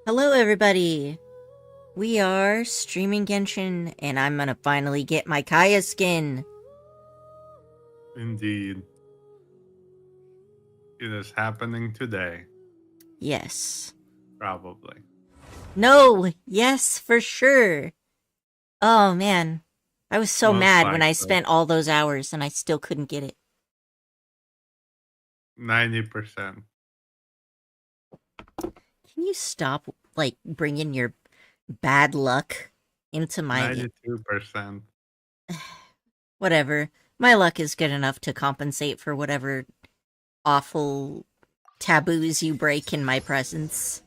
Hello, everybody. We are streaming Genshin, and I'm gonna finally get my Kaeya skin. Indeed. It is happening today, Yes. probably. No! Yes, for sure. Oh, man. I was so Most mad when I likely. spent all those hours and I still couldn't get it. 90%. Can you stop, bringing your bad luck into my... 92%. Whatever. My luck is good enough to compensate for whatever awful taboos you break in my presence.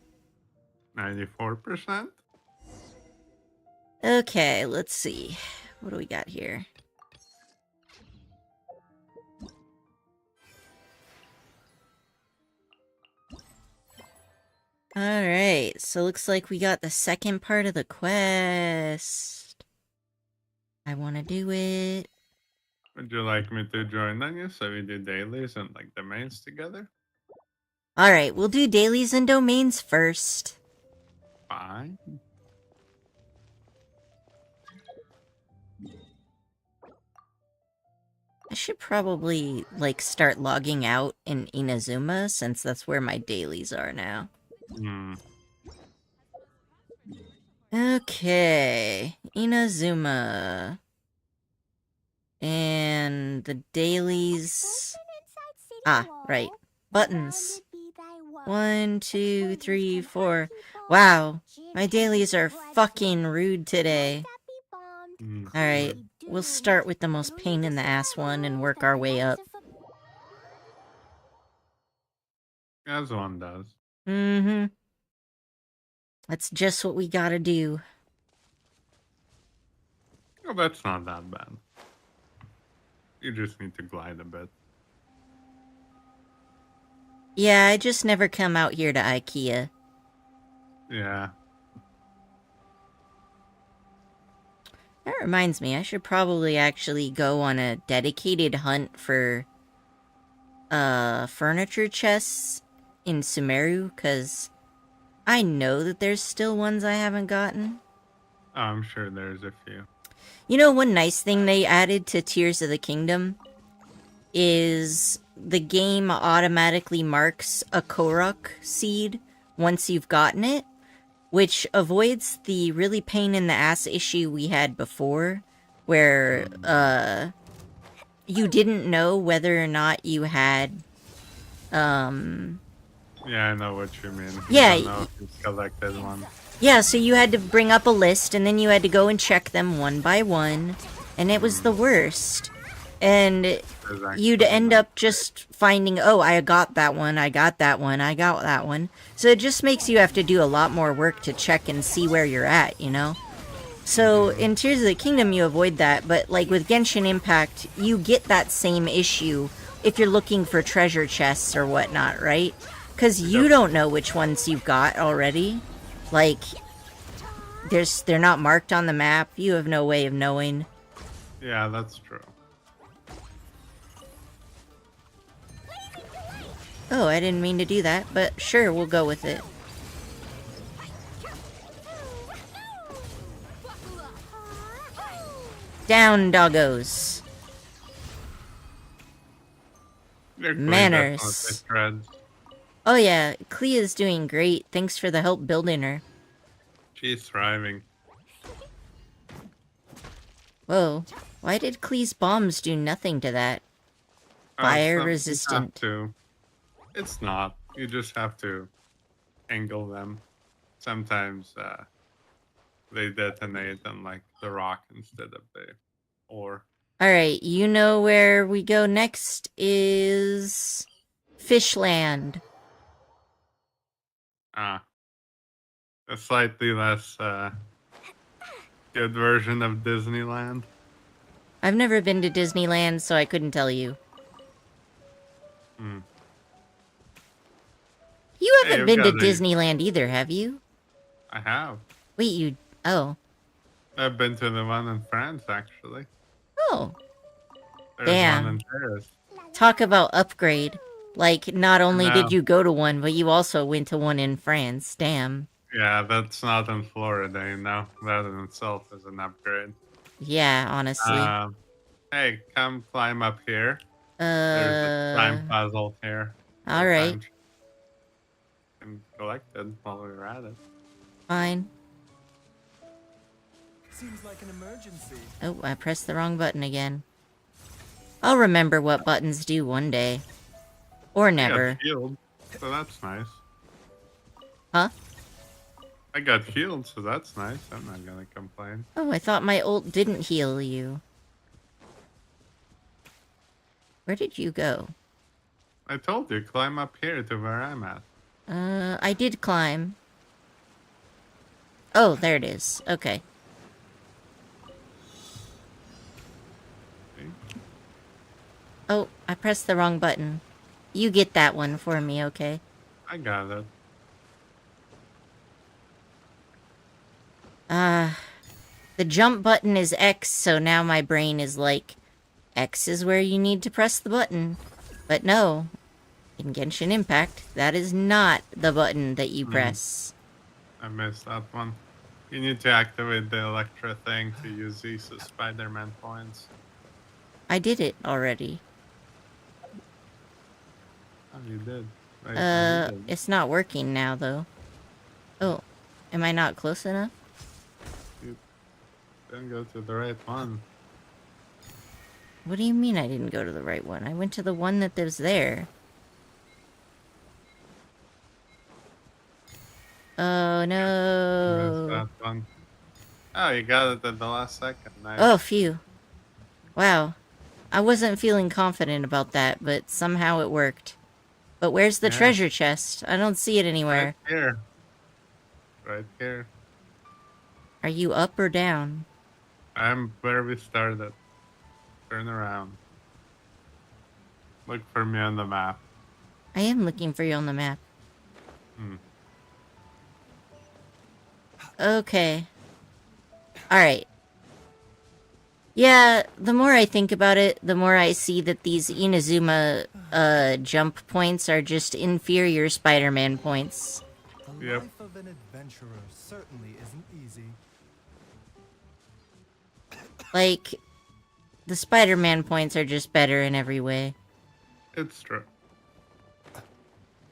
94%? Okay, let's see. What do we got here? Alright, so looks like we got the second part of the quest. I want to do it. Would you like me to join on you so we do dailies and like the mains together? Alright, we'll do dailies and domains first. Fine. I should probably, start logging out in Inazuma, since that's where my dailies are now. Okay, Inazuma. And the dailies... Ah, right. Buttons. 1, 2, 3, 4. Wow, my dailies are fucking rude today. Alright, we'll start with the most pain in the ass one and work our way up. As one does. Mm-hmm. That's just what we gotta do. Oh, that's not that bad. You just need to glide a bit. Yeah, I just never come out here to IKEA. Yeah. That reminds me, I should probably actually go on a dedicated hunt for, furniture chests in Sumeru, because I know that there's still ones I haven't gotten. Oh, I'm sure there's a few. You know, one nice thing they added to Tears of the Kingdom is the game automatically marks a Korok seed once you've gotten it, which avoids the really pain in the ass issue we had before, where, you didn't know whether or not you had, Yeah, I know what you mean. Yeah, You don't know if you collected one. Yeah, so you had to bring up a list, and then you had to go and check them one by one, and it was the worst. And you'd end up just finding, oh, I got that one, I got that one, I got that one. So it just makes you have to do a lot more work to check and see where you're at, you know? So in Tears of the Kingdom, you avoid that, but like with Genshin Impact, you get that same issue if you're looking for treasure chests or whatnot, right? Because you don't know which ones you've got already. Like, they're not marked on the map. You have no way of knowing. Yeah, that's true. Oh, I didn't mean to do that, but sure, we'll go with it. Down, doggos. Manners. Oh yeah, Clea's doing great. Thanks for the help building her. She's thriving. Whoa, why did Clea's bombs do nothing to that? Fire resistant. It's not. You just have to angle them. Sometimes they detonate on like the rock instead of the ore. Alright, you know where we go next is... Fishland. A slightly less good version of Disneyland. I've never been to Disneyland, so I couldn't tell you. You haven't been to Disneyland either, have you? I have. Wait, you... Oh. I've been to the one in France, actually. Oh. There's Damn. one in Paris. Talk about upgrade. Like, not only did you go to one, but you also went to one in France. Damn. Yeah, that's not in Florida, you know? That in itself is an upgrade. Yeah, honestly. Um, hey, come climb up here. There's a Uh, time puzzle here. Or alright, time and collected while we were at it. fine. Seems like an emergency. Oh, I pressed the wrong button again. I'll remember what buttons do one day. Or I got never. healed, so that's nice. Huh? I got healed, so that's nice. I'm not gonna complain. Oh, I thought my ult didn't heal you. Where did you go? I told you, climb up here to where I'm at. I did climb. Oh, there it is. Okay. See? Oh, I pressed the wrong button. You get that one for me, okay? I got it. The jump button is X, so now my brain is like, X is where you need to press the button. But no, in Genshin Impact, that is not the button that you press. I missed that one. You need to activate the Electra thing to use these as Spider-Man points. I did it already. Oh, you did. Right, you did. It's not working now, though. Oh, am I not close enough? You didn't go to the right one. What do you mean I didn't go to the right one? I went to the one that was there. Oh, You no. missed that one. Oh, you got it at the last second. Nice. Oh, phew. Wow. I wasn't feeling confident about that, but somehow it worked. But where's the Yeah. treasure chest? I don't see it anywhere. Right here. Right here. Are you up or down? I'm where we started. Turn around. Look for me on the map. I am looking for you on the map. Hmm. Okay. Alright. Yeah, the more I think about it, the more I see that these Inazuma jump points are just inferior Spider-Man points. The Yep. life of an adventurer certainly isn't easy. Like, the Spider-Man points are just better in every way. It's true.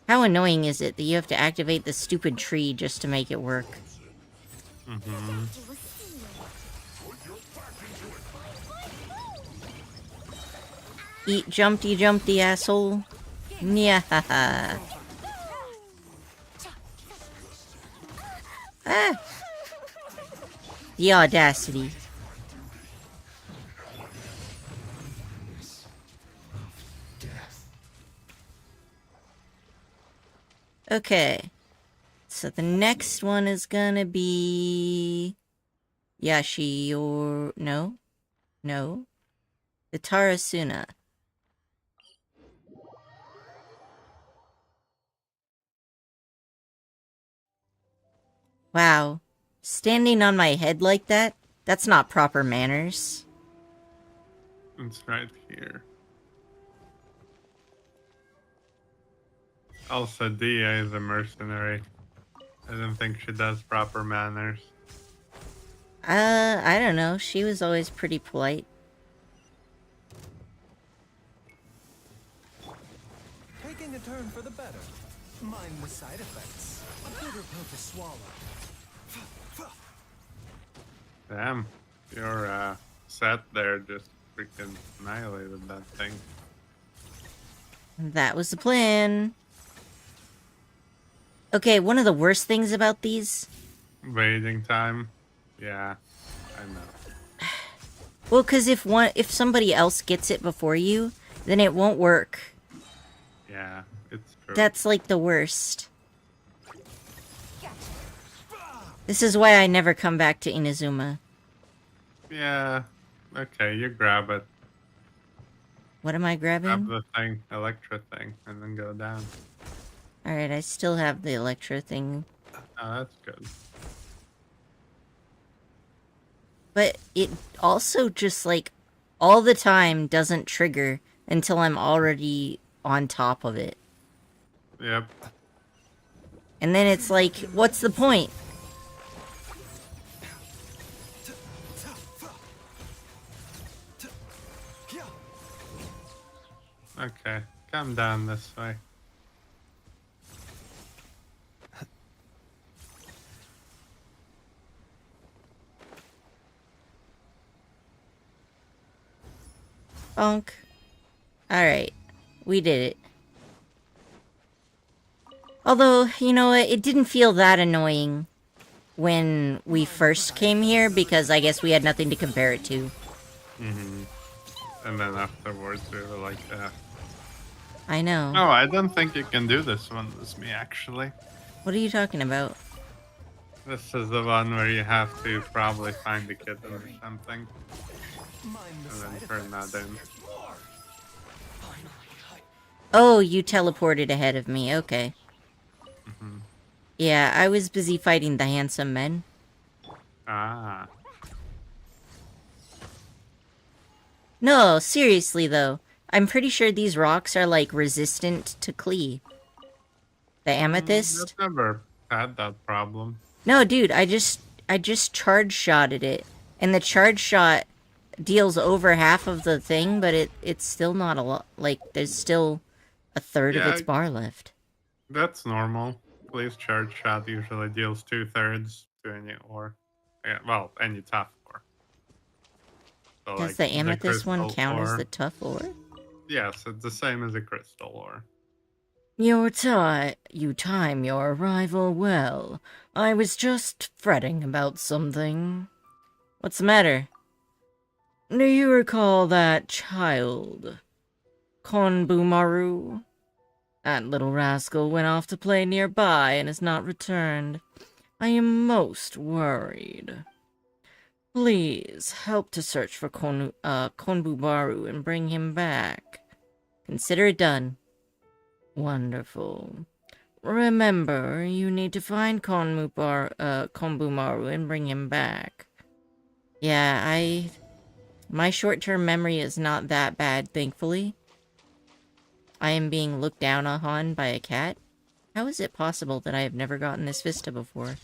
How annoying is it that you have to activate the stupid tree just to make it work? Mm-hmm. Eat Jumpty Jumpty, asshole. Yeah. Ah. The audacity. Okay. So the next one is gonna be... Yashi or... No? No? The Tarasuna. Wow. Standing on my head like that? That's not proper manners. It's right here. Also, Dia is a mercenary. I don't think she does proper manners. I don't know. She was always pretty polite. Taking a turn for the better. Mind the side effects. A bitter pill to swallow. Damn, your set there just freaking annihilated that thing. That was the plan. Okay, one of the worst things about these... Waiting time. Yeah, I know. Well, because if somebody else gets it before you, then it won't work. Yeah, it's true. That's like the worst. This is why I never come back to Inazuma. Yeah, okay, you grab it. What am I Grab grabbing? the thing, Electra thing, and then go down. Alright, I still have the Electro thing. Oh, that's good. But it also just, like, all the time doesn't trigger until I'm already on top of it. Yep. And then it's like, what's the point? Okay, come down this way. Bonk. Alright. We did it. Although, you know what, it didn't feel that annoying when we first came here, because I guess we had nothing to compare it to. Mm-hmm. And then afterwards we were like, I know. oh, I don't think you can do this one with me, actually. What are you talking about? This is the one where you have to probably find the kitten or something. And then turn that in. Oh, you teleported ahead of me, okay. Mm-hmm. Yeah, I was busy fighting the handsome men. Ah. No, seriously though. I'm pretty sure these rocks are like resistant to Klee. The amethyst? I've never had that problem. No, dude, I just charge shotted it. And the charge shot deals over half of the thing, but it's still not a lot. Like, there's still a third of its bar left. That's normal. Please charge shot usually deals 2/3 to any ore. Yeah, well, any tough ore. So, Does the amethyst one crystal count as ore. the tough ore? Yes, it's the same as a crystal ore. You time your arrival well. I was just fretting about something. What's the matter? Do you recall that child, Konbumaru? That little rascal went off to play nearby and has not returned. I am most worried. Please, help to search for Konbumaru and bring him back. Consider it done. Wonderful. Remember, you need to find Konbumaru and bring him back. Yeah, my short-term memory is not that bad, thankfully. I am being looked down on by a cat. How is it possible that I have never gotten this vista before?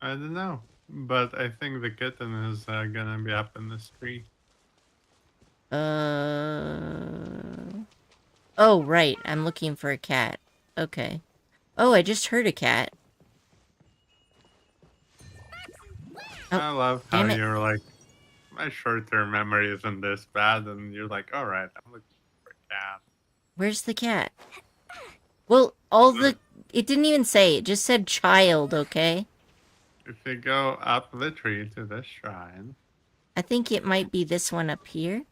I don't know, but I think the kitten is gonna be up in this tree. Oh, right. I'm looking for a cat. Okay. Oh, I just heard a cat. Oh, I love how damn it. you're like, my short-term memory isn't this bad, and you're like, all right, I'm looking for a cat. Where's the cat? Well, it didn't even say. It just said child, okay? If you go up the tree to this shrine, I think it might be this one up here.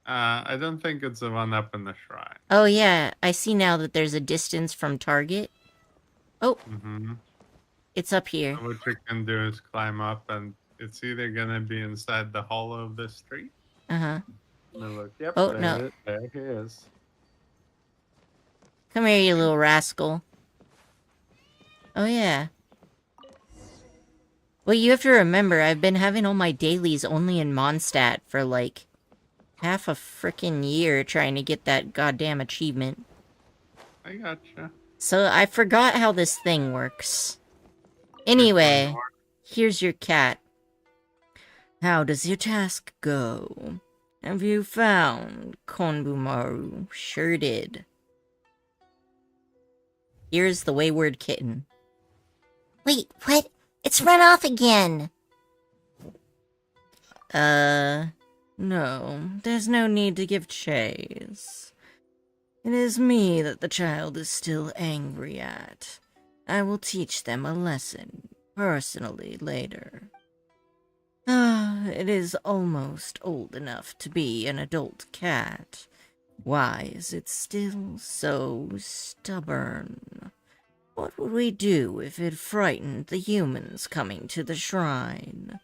I don't think it's the one up in the shrine. Oh, yeah. I see now that there's a distance from target. Oh, it's up here. So what you can do is climb up, and it's either gonna be inside the hollow of this tree. Uh-huh. Look, yep, Oh, no. There he is. Come here, you little rascal. Oh, yeah. Well, you have to remember, I've been having all my dailies only in Mondstadt for, like, half a frickin' year trying to get that goddamn achievement. I gotcha. So I forgot how this thing works. Anyway, here's your cat. How does your task go? Have you found Konbumaru? Sure did. Here's the wayward kitten. Wait, what? It's run off again. No. There's no need to give chase. It is me that the child is still angry at. I will teach them a lesson, personally, later. It is almost old enough to be an adult cat. Why is it still so stubborn? What would we do if it frightened the humans coming to the shrine?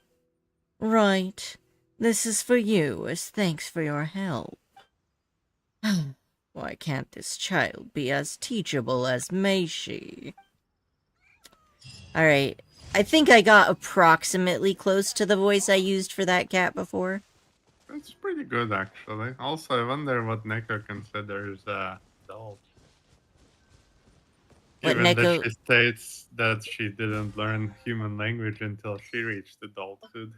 Right. This is for you as thanks for your help. Why can't this child be as teachable as Meishi? Alright. I think I got approximately close to the voice I used for that cat before. It's pretty good, actually. Also, I wonder what Neko considers adult. What Even that Neko? she states that she didn't learn human language until she reached adulthood,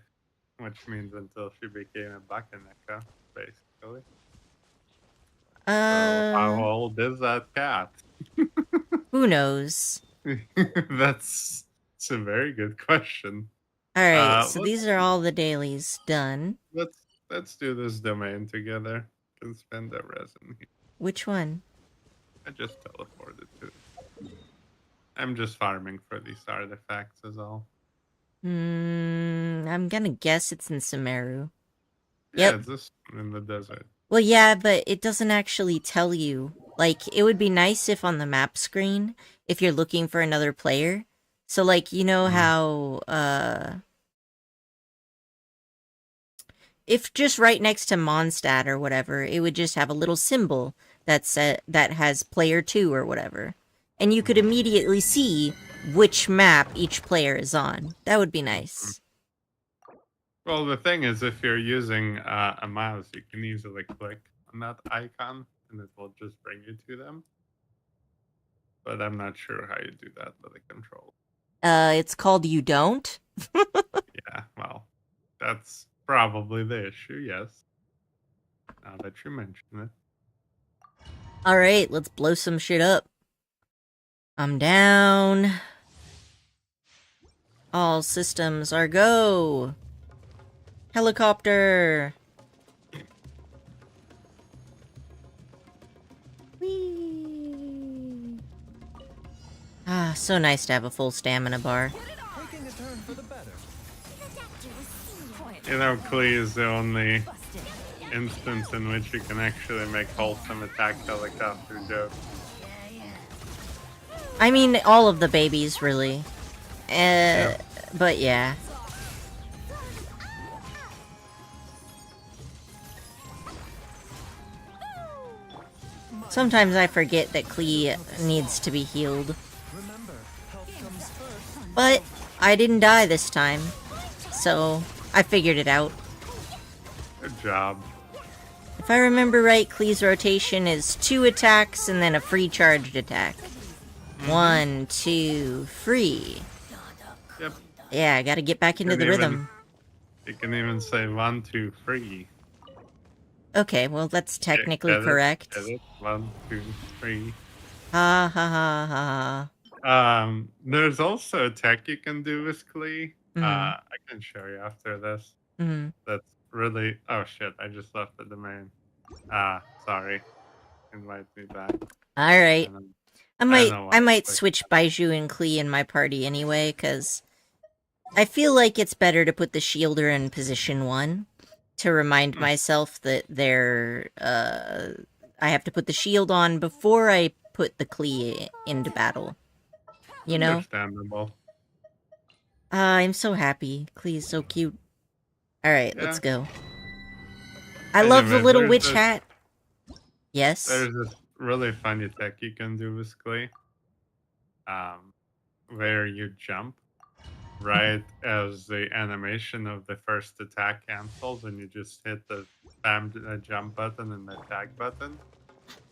which means until she became a Bakaneka, basically. So how Uh, old is that cat? who knows? That's a very good question. All right, so Let's these are all the dailies done. let's do this domain together. Can spend the resin here. Which one? I just teleported to it. I'm just farming for these artifacts is all. I'm gonna guess it's in Sumeru. Yeah, Yep. it's just in the desert. Well, yeah, but it doesn't actually tell you. Like, it would be nice if on the map screen, if you're looking for another player. So, like, you know Mhm. how, if just right next to Mondstadt or whatever, it would just have a little symbol that has player 2 or whatever. And you could immediately see which map each player is on. That would be nice. Well, the thing is, if you're using a mouse, you can easily click on that icon, and it will just bring you to them. But I'm not sure how you do that with a controller. It's called You Don't. Yeah, well, that's probably the issue, yes. Now that you mention it. Alright, let's blow some shit up. I'm down. All systems are go. Helicopter. Whee. Ah, so nice to have a full stamina bar. Taking a turn for the better. You know, Klee is the only instance in which you can actually make wholesome attack helicopter jokes. I mean, all of the babies, really. But yeah. Sometimes I forget that Klee needs to be healed. Remember, health comes first. But I didn't die this time. So, I figured it out. Good job. If I remember right, Klee's rotation is 2 attacks and then a free charged attack. 1, 2, free. Yep. Yeah, I gotta get back into the rhythm. You can even say 1, 2, 3. Okay, well, that's technically Get it? correct. Get it? 1, 2, 3. Ha ha ha ha. There's also a tech you can do with Klee. Mhm. I can show you after this. Mm-hmm. That's really. Oh shit! I just left the domain. Sorry. Invite me back. All right. And then- I know why might it's like- switch Baiju and Klee in my party anyway, because I feel like it's better to put the shielder in position 1 to remind myself that I have to put the shield on before I put the Klee into battle. You know? Understandable. I'm so happy. Klee's so cute. Alright, let's Yeah. go. I love the Anyways, little there's witch this- hat. Yes? There's this really funny tech you can do with Klee. Where you jump right as the animation of the first attack cancels, and you just hit the jump button and the attack button.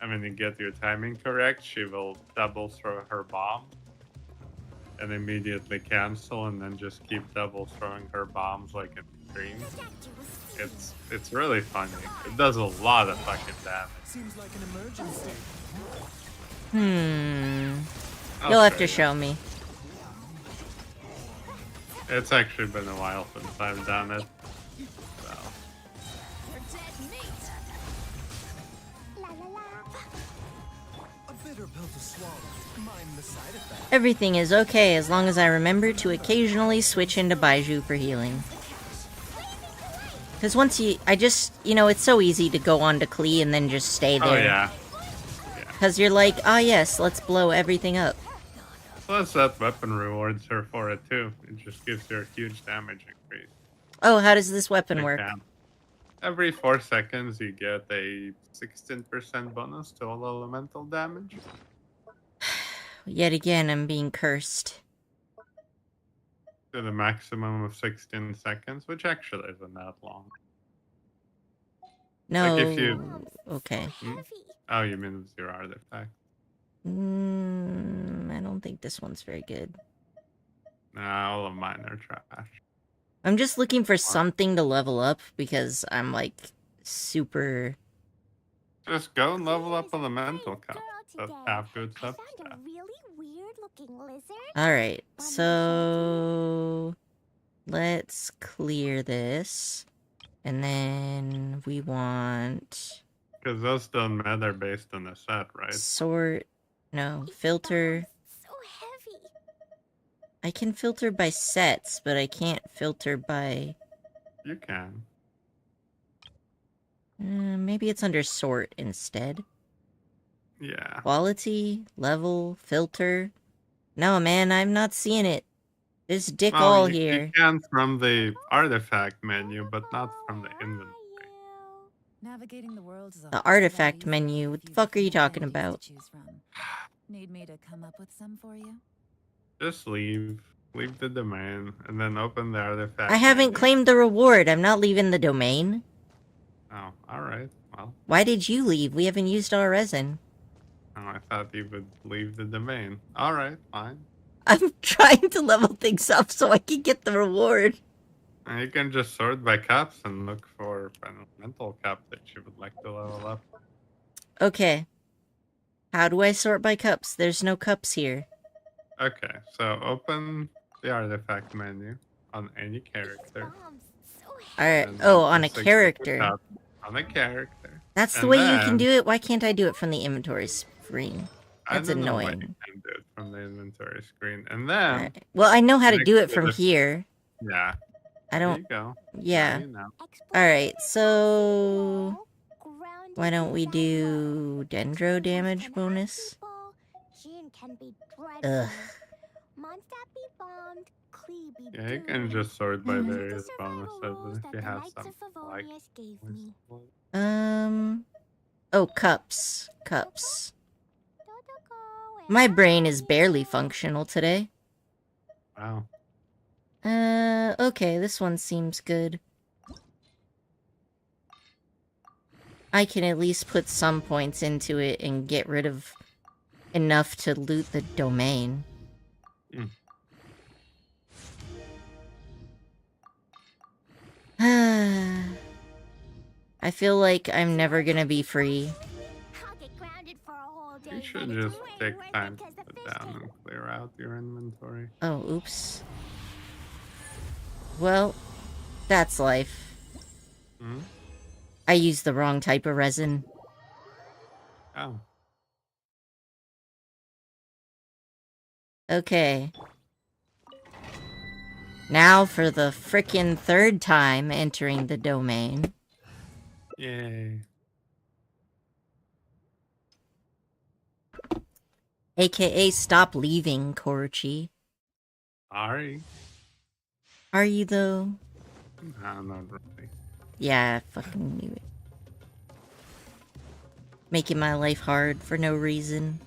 And when you get your timing correct, she will double throw her bomb and immediately cancel, and then just keep double throwing her bombs like in stream. It's really funny. It does a lot of fucking damage. Seems like an emergency. You'll have to show me. It's actually been a while since I've done it. So. A bitter pill to swallow. Mind the side effects. Everything is okay as long as I remember to occasionally switch into Baiju for healing. Because once it's so easy to go on to Klee and then just stay there. Oh yeah. Because you're like, yes, let's blow everything up. Plus that weapon rewards her for it too. It just gives her a huge damage increase. Oh, how does this weapon Like work? that. Every 4 seconds you get a 16% bonus to all elemental damage. Yet again, I'm being cursed. To the maximum of 16 seconds, which actually isn't that long. No. Like if you... Okay. Oh, you mean with your artifact? I don't think this one's very good. Nah, all of mine are trash. I'm just looking for something to level up because I'm like super. Just go and level up elemental cups that have good I substats. found a really weird-looking lizard. Alright, so let's clear this. And then we want Because those don't matter based on the set, right? sort. No, It's filter. so heavy. I can filter by sets, but I can't filter by. You can. Maybe it's under sort instead. Yeah. Quality, level, filter. No, man, I'm not seeing it. There's dick Well, all you here. can from the artifact menu, but not from the inventory. Navigating the world is a The whole lot artifact easier menu, with what the few fuck are you different talking identities about? to choose from. Need me to come up with some for you? Just leave. Leave the domain, and then open the artifact I haven't menu. claimed the reward. I'm not leaving the domain. Oh, alright. Well, Why did you leave? We haven't used our resin. oh, I thought you would leave the domain. Alright, fine. I'm trying to level things up so I can get the reward. And you can just sort by cups and look for an elemental cup that you would like to level up. Okay. How do I sort by cups? There's no cups here. Okay, so open the artifact menu on any character. Alright. and Oh, on a just click the character. cup On a character. That's the And way you can then- do it? Why can't I do it from the inventory screen? That's I don't know why annoying. you can do it from the inventory screen. And then, Alright. Well, I know how to next do it to from the- here. yeah, I there don't. you go. Yeah. Now you know. Alright, so. Why don't we do dendro damage bonus? Ugh. Yeah, you can just sort by various bonuses if you have some like. Oh, cups. Cups. My brain is barely functional today. Wow. Okay, this one seems good. I can at least put some points into it and get rid of enough to loot the domain. I feel like I'm never gonna be free. You should just take time to sit down and clear out your inventory. Oh, oops. Well, that's life. Hmm? I used the wrong type of resin. Oh. Okay. Now for the frickin' third time entering the domain. Yay. AKA stop leaving, Korochi. Sorry. Are you though? No, not really. Yeah, I fucking knew it. Making my life hard for no reason.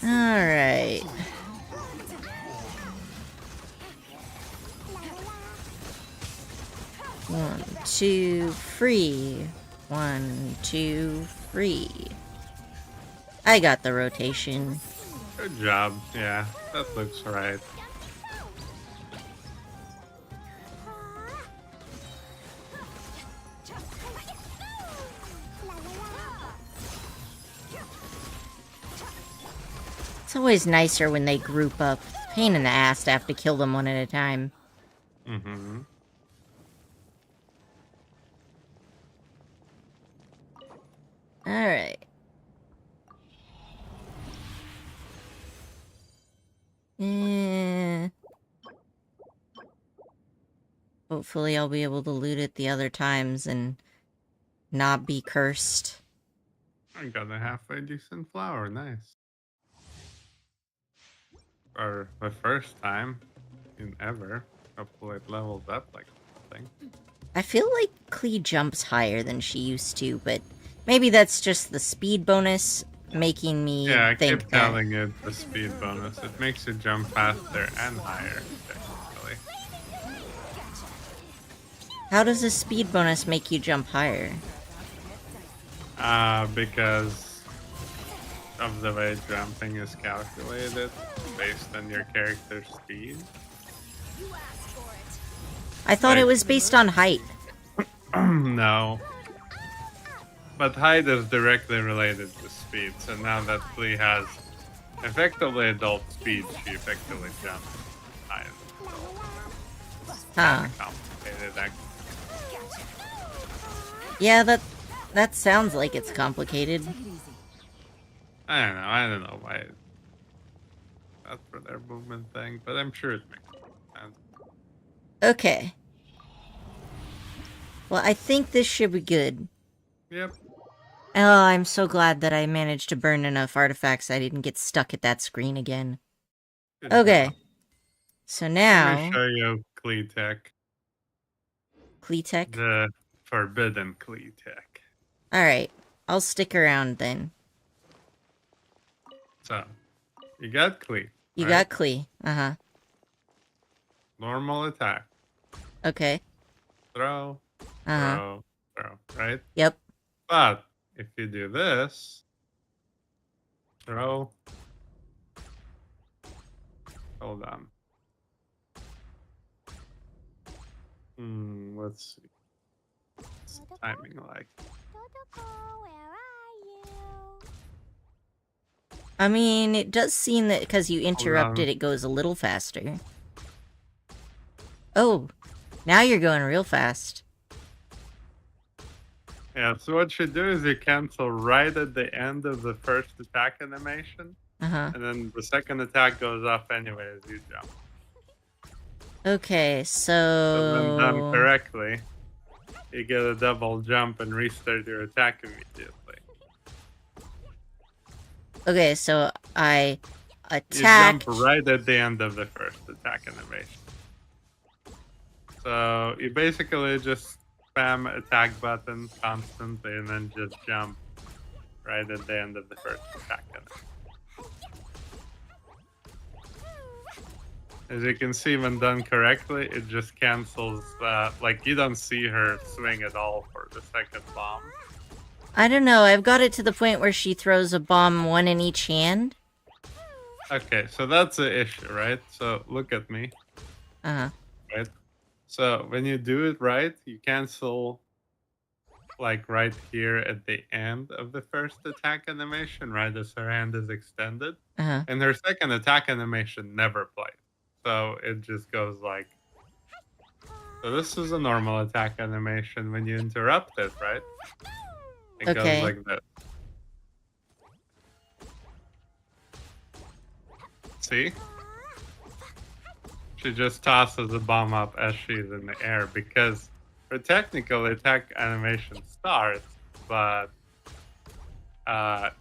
Alright. One, two, free. One, two, free. I got the rotation. Good job. Yeah, that looks right. It's always nicer when they group up. Pain in the ass to have to kill them one at a time. Mm-hmm. Alright. Hopefully I'll be able to loot it the other times and not be cursed. I got a halfway decent flower. Nice. For the first time in ever. Hopefully it levels up like something. I feel like Klee jumps higher than she used to, but maybe that's just the speed bonus making me Yeah, I think keep that. telling it the speed bonus. It makes you jump faster and higher, technically. How does a speed bonus make you jump higher? Because of the way jumping is calculated based on your character's speed. I thought it Like- was based on height. No. But height is directly related to speed, so now that Klee has effectively adult speed, she effectively jumps higher. Huh. Complicated, actually. Yeah, that sounds like it's complicated. Take it easy. I don't know why that's for their movement thing, but I'm sure it makes sense. Okay. Well, I think this should be good. Yep. Oh, I'm so glad that I managed to burn enough artifacts I didn't get stuck at that screen again. Good Okay. job. So Let now... me show you Klee Tech. Kleetech? The forbidden Klee Tech. Alright. I'll stick around then. So, you got Klee. You right? got Klee. Uh-huh. Normal attack. Okay. Throw, Uh-huh. throw, right? Yep. But if you do this, throw, hold on. Let's see. What's the timing like? Totoko, where are you? I mean, it does seem that because you interrupted, on. it goes a little faster. Oh, now you're going real fast. Yeah, so what you do is you cancel right at the end of the first attack animation, Uh-huh. and then the second attack goes off anyway as you jump. Okay, So when done so... correctly, you get a double jump and restart your attack immediately. Okay, so I You attack... jump right at the end of the first attack animation. So you basically just spam attack button constantly and then just jump right at the end of the first attack animation. As you can see, when done correctly, it just cancels, like you don't see her swing at all for the second bomb. I don't know, I've got it to the point where she throws a bomb one in each hand. Okay, so that's the issue, right? So look at me, Uh-huh. right? So when you do it right, you cancel like right here at the end of the first attack animation, right as her hand is extended. Uh-huh. And her second attack animation never plays. So it just goes like... So this is a normal attack animation when you interrupt it, right? It Okay. goes like this. See? She just tosses the bomb up as she's in the air because her technical attack animation starts, but the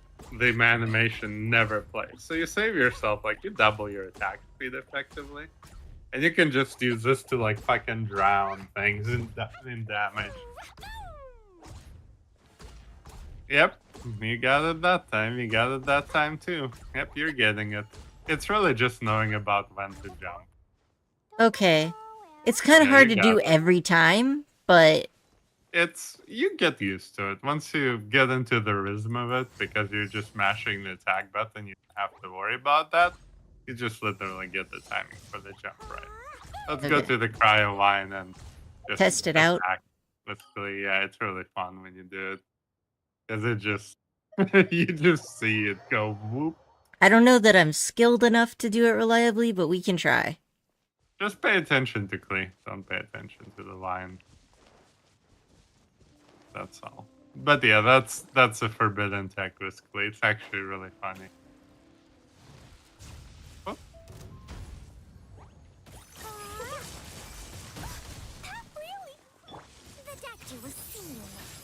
animation never plays. So you save yourself, like you double your attack speed effectively. And you can just use this to like fucking drown things in damage. Yep, you got it that time. You got it that time too. Yep, you're getting it. It's really just knowing about when to jump. Okay. It's kind of Yeah, hard you to got do it. every time, but... You get used to it. Once you get into the rhythm of it, because you're just mashing the attack button, you don't have to worry about that. You just literally get the timing for the jump right. Let's go Okay. to the cryo line and just Test it out. attack. Basically, yeah, it's really fun when you do it. Because it just, you just see it go whoop. I don't know that I'm skilled enough to do it reliably, but we can try. Just pay attention to Klee. Don't pay attention to the line. That's all. But yeah, that's a forbidden tech with Klee. It's actually really funny. Oh, Really? The doctor was seeing.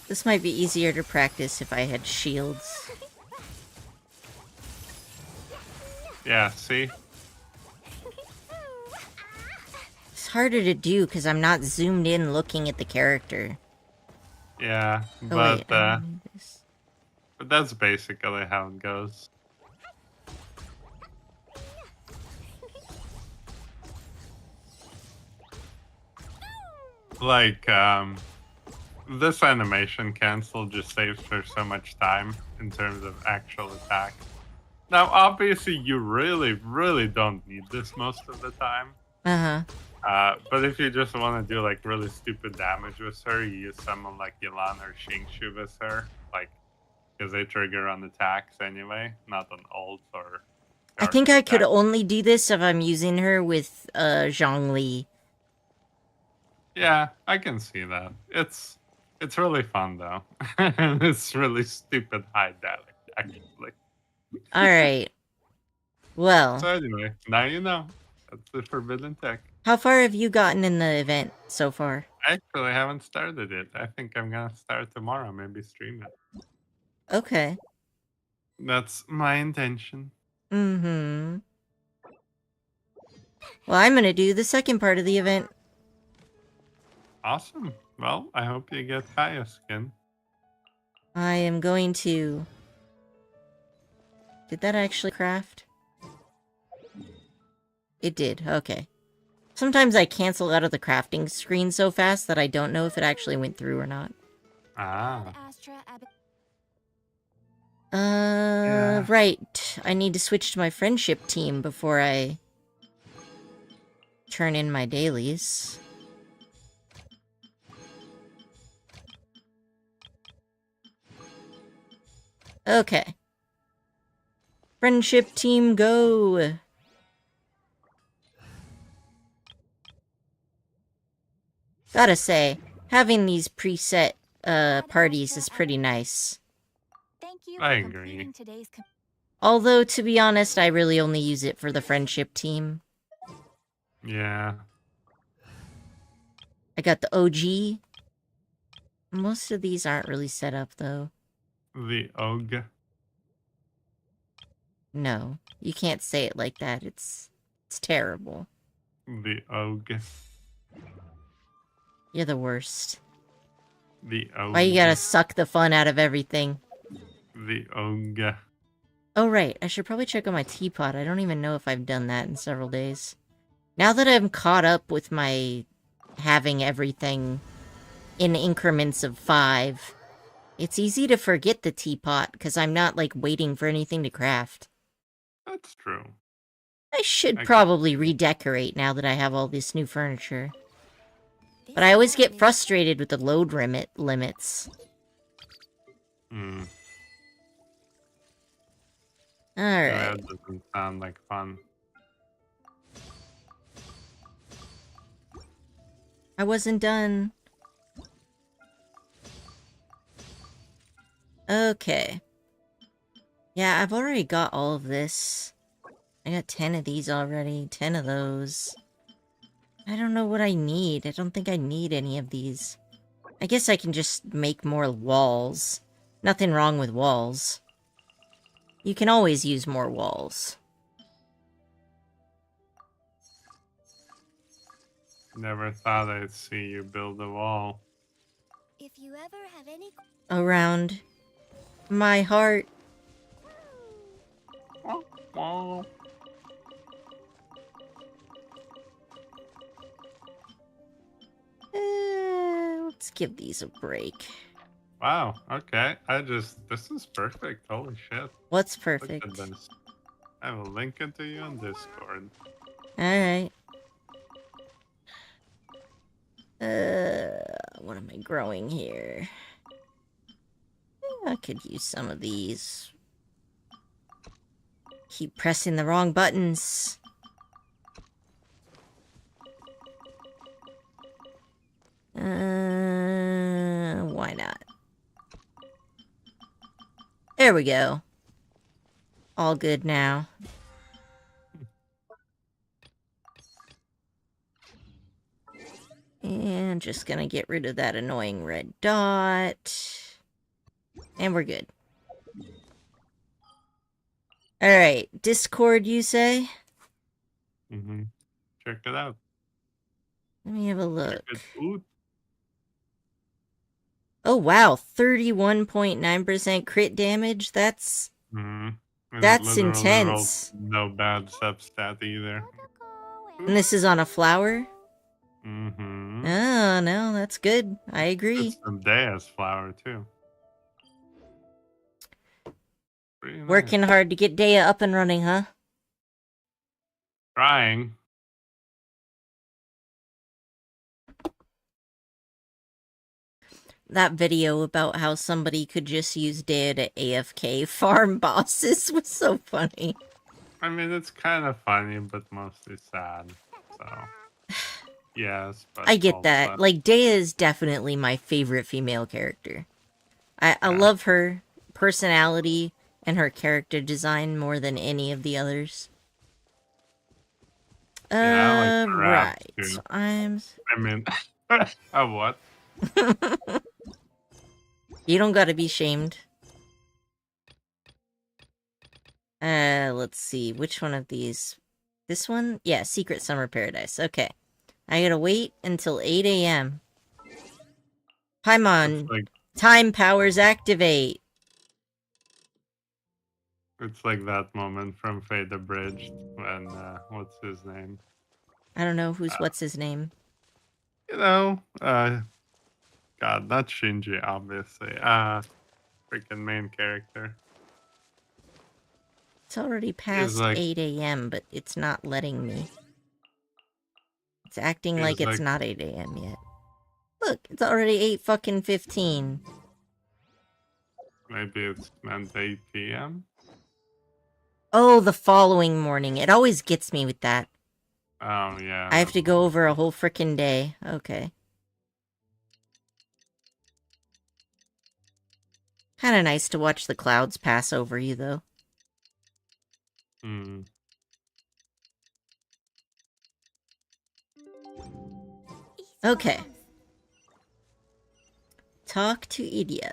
This might be easier to practice if I had shields. yeah, see? It's harder to do because I'm not zoomed in looking at the character. Yeah, Oh, but, wait, I don't need this. but that's basically how it goes. Like, this animation cancel just saves her so much time in terms of actual attack. Now, obviously, you really, really don't need this most of the time. Uh-huh. But if you just want to do like really stupid damage with her, you use someone like Yelan or Xingshu with her, like because they trigger on attacks anyway, not on ults or. I think I could attacks. only do this if I'm using her with Zhongli. Yeah, I can see that. It's really fun though. It's really stupid high damage actually. Alright. Well, So anyway, now you know. That's the forbidden tech. how far have you gotten in the event so far? I actually haven't started it. I think I'm gonna start tomorrow, maybe stream it. Okay. That's my intention. Mm-hmm. Well, I'm gonna do the second part of the event. Awesome. Well, I hope you get Kaeya skin. I am going to... Did that actually craft? It did, okay. Sometimes I cancel out of the crafting screen so fast that I don't know if it actually went through or not. Ah. Yeah. Right. I need to switch to my friendship team before I turn in my dailies. Okay. Friendship team, go! Gotta say, having these preset, parties is pretty nice. Thank you I for agree. completing today's Although, to be honest, I really only use it for the friendship team. Yeah. I got the OG. Most of these aren't really set up, though. The Og. No, you can't say it like that. It's terrible. The Og. You're the worst. The Og. Why you gotta suck the fun out of everything? The Og. Oh, right. I should probably check on my teapot. I don't even know if I've done that in several days. Now that I'm caught up with my having everything in increments of 5, it's easy to forget the teapot because I'm not, like, waiting for anything to craft. That's true. I should I probably redecorate now that I have all this new furniture. But I always get frustrated with the load limits. Hmm. Alright. That doesn't sound like fun. I wasn't done. Okay. Yeah, I've already got all of this. I got 10 of these already, 10 of those. I don't know what I need. I don't think I need any of these. I guess I can just make more walls. Nothing wrong with walls. You can always use more walls. Never thought I'd see you build a wall. If you ever have any Around my heart. Let's give these a break. Wow, okay. This is perfect. Holy shit. What's Look perfect? at this. I will link it to you on Discord. Alright. What am I growing here? I could use some of these. Keep pressing the wrong buttons. Why not? There we go. All good now. And just gonna get rid of that annoying red dot. And we're good. Alright, Discord, you say? Mm-hmm. Check it out. Let me have a look. Check it out. Oh wow, 31.9% crit damage? That's Mm-hmm. And it That's literally intense. rolls no bad substat either. And this is on a flower? Mm-hmm. Oh, no, that's good. I agree. It's the Dea's flower too. Pretty nice. Working hard to get Dea up and running, huh? Trying. That video about how somebody could just use Dea to AFK farm bosses was so funny. I mean, it's kind of funny, but mostly sad. So, yes, but I get also, that. Like, Dea is definitely my favorite female character. I Yeah. love her personality and her character design more than any of the others. Yeah, I like the rap, Right. too. I'm... I mean, what? You don't gotta be shamed. Let's see. Which one of these? This one? Yeah, Secret Summer Paradise. Okay. I gotta wait until 8 a.m. Paimon, Like, time powers activate. it's like that moment from Fade Abridged when, what's his name? I don't know what's his name. You know, God, not Shinji, obviously. Freaking main character. It's already past like- 8 a.m., but it's not letting me. It's acting He's like it's like- not 8 a.m. yet. Look, it's already 8:15. Maybe it's meant 8 p.m.? Oh, the following morning. It always gets me with that. Oh, yeah. I have to go over a whole frickin' day. Okay. Kinda nice to watch the clouds pass over you, though. Hmm. Okay. Talk to Idia.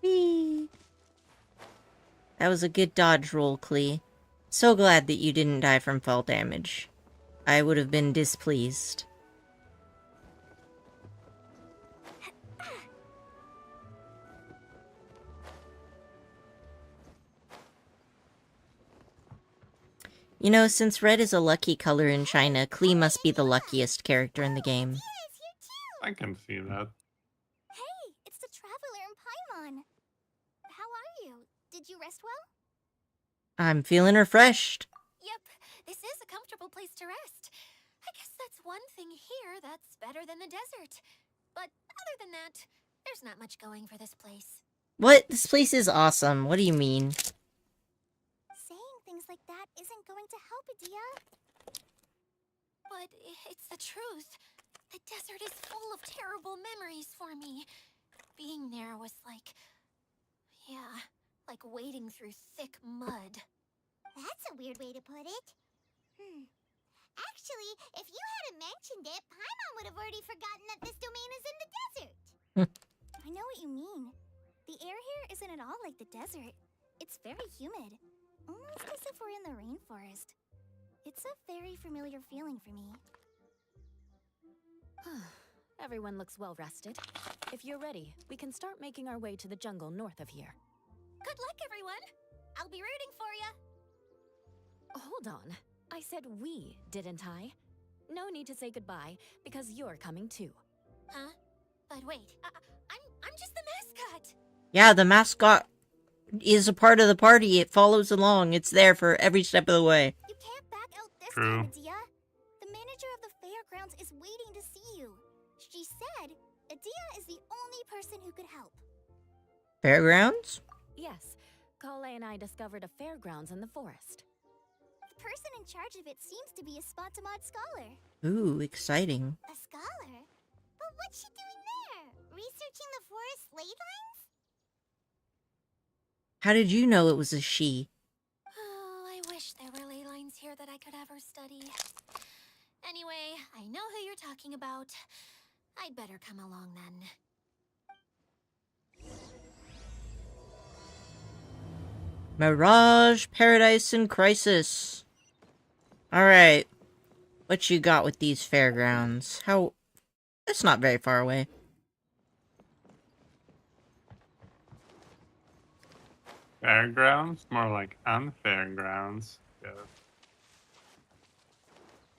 Whee! That was a good dodge roll, Klee. So glad that you didn't die from fall damage. I would have been displeased. You know, since red is a lucky color in China, Klee must be the luckiest character in the game. Tia is here too. I can see that. Hey, it's the traveler in Paimon. How are you? Did you rest well? I'm feeling refreshed. Yep, this is a comfortable place to rest. I guess that's one thing here that's better than the desert. But other than that, there's not much going for this place. What? This place is awesome. What do you mean? Saying things like that isn't going to help, Adia. But it's the truth. The desert is full of terrible memories for me. Being there was like... yeah, like wading through thick mud. That's a weird way to put it. Actually, if you hadn't mentioned it, Paimon would have already forgotten that this domain is in the desert. I know what you mean. The air here isn't at all like the desert. It's very humid. Almost as if we're in the rainforest. It's a very familiar feeling for me. Everyone looks well rested. If you're ready, we can start making our way to the jungle north of here. Good luck, everyone! I'll be rooting for you! Hold on. I said we, didn't I? No need to say goodbye, because you're coming too. Huh? But wait, I'm just the mascot! Yeah, the mascot is a part of the party. It follows along. It's there for every step of the way. You can't back out this True. time, Adia. The manager of the fairgrounds is waiting to see you. She said Adia is the only person who could help. Fairgrounds? Yes, Kale and I discovered a fairgrounds in the forest. The person in charge of it seems to be a Spontamod scholar. Ooh, exciting. A scholar? But what's she doing there? Researching the forest ley lines? How did you know it was a she? Oh, I wish there were ley lines here that I could ever study. Anyway, I know who you're talking about. I'd better come along then. Mirage, Paradise, and Crisis. Alright. What you got with these fairgrounds? How... It's not very far away. Fairgrounds? More like unfair grounds. Yeah.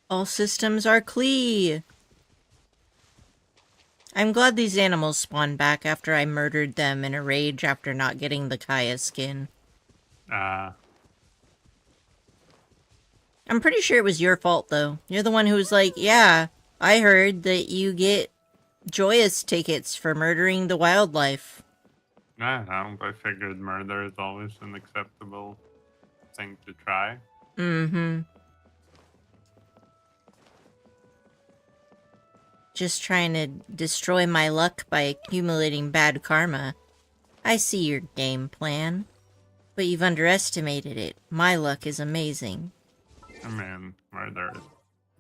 All systems are clear. I'm glad these animals spawned back after I murdered them in a rage after not getting the Kaeya skin. I'm pretty sure it was your fault, though. You're the one who was like, yeah, I heard that you get joyous tickets for murdering the wildlife. I don't know. I figured murder is always an acceptable thing to try. Mm-hmm. Just trying to destroy my luck by accumulating bad karma. I see your game plan. But you've underestimated it. My luck is amazing. I mean, murder is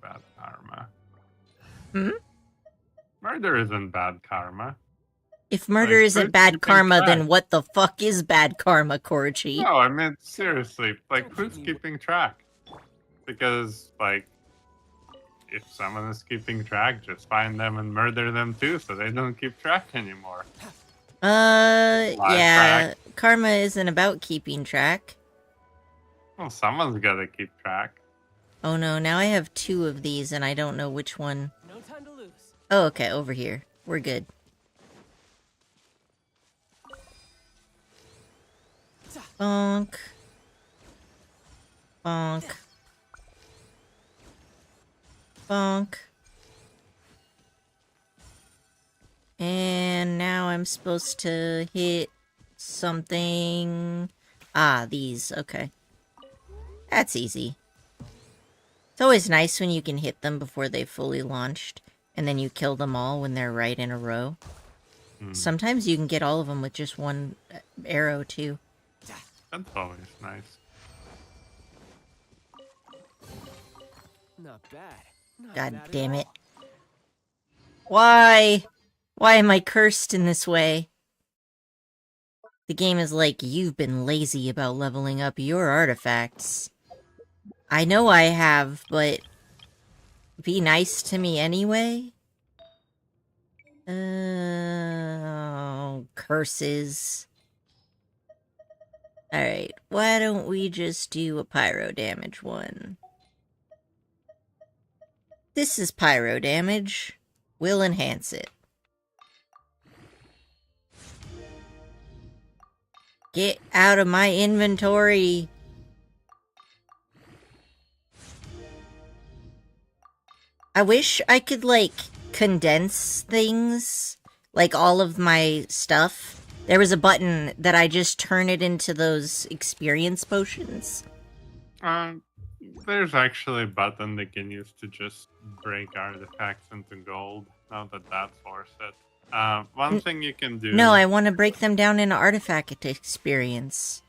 bad karma. Hmm? Murder isn't bad karma. If murder Like, isn't who's bad keeping karma, track? then what the fuck is bad karma, Korochi? No, I mean, seriously. Like, who's keeping track? Because, like, if someone is keeping track, just find them and murder them too so they don't keep track anymore. Yeah. Karma isn't about keeping track. Well, someone's gotta keep track. Oh no, now I have 2 of these and I don't know which one. No time to lose. Oh, okay, over here. We're good. Bonk. Bonk. Bonk. And now I'm supposed to hit something. Ah, these. Okay. That's easy. It's always nice when you can hit them before they've fully launched, and then you kill them all when they're right in a row. Sometimes you can get all of them with just one arrow, too. That's always nice. Not bad. Not God bad at damn it. all. Why? Why am I cursed in this way? The game is like, you've been lazy about leveling up your artifacts. I know I have, but be nice to me anyway? Oh, curses. Alright, why don't we just do a pyro damage one? This is pyro damage. We'll enhance it. Get out of my inventory! I wish I could, like, condense things. Like, all of my stuff. There was a button that I just turn it into those experience potions. There's actually a button that can use to just break artifacts into gold. Not that that's worth it. One thing you can do... No, I want to break them down into artifact experience.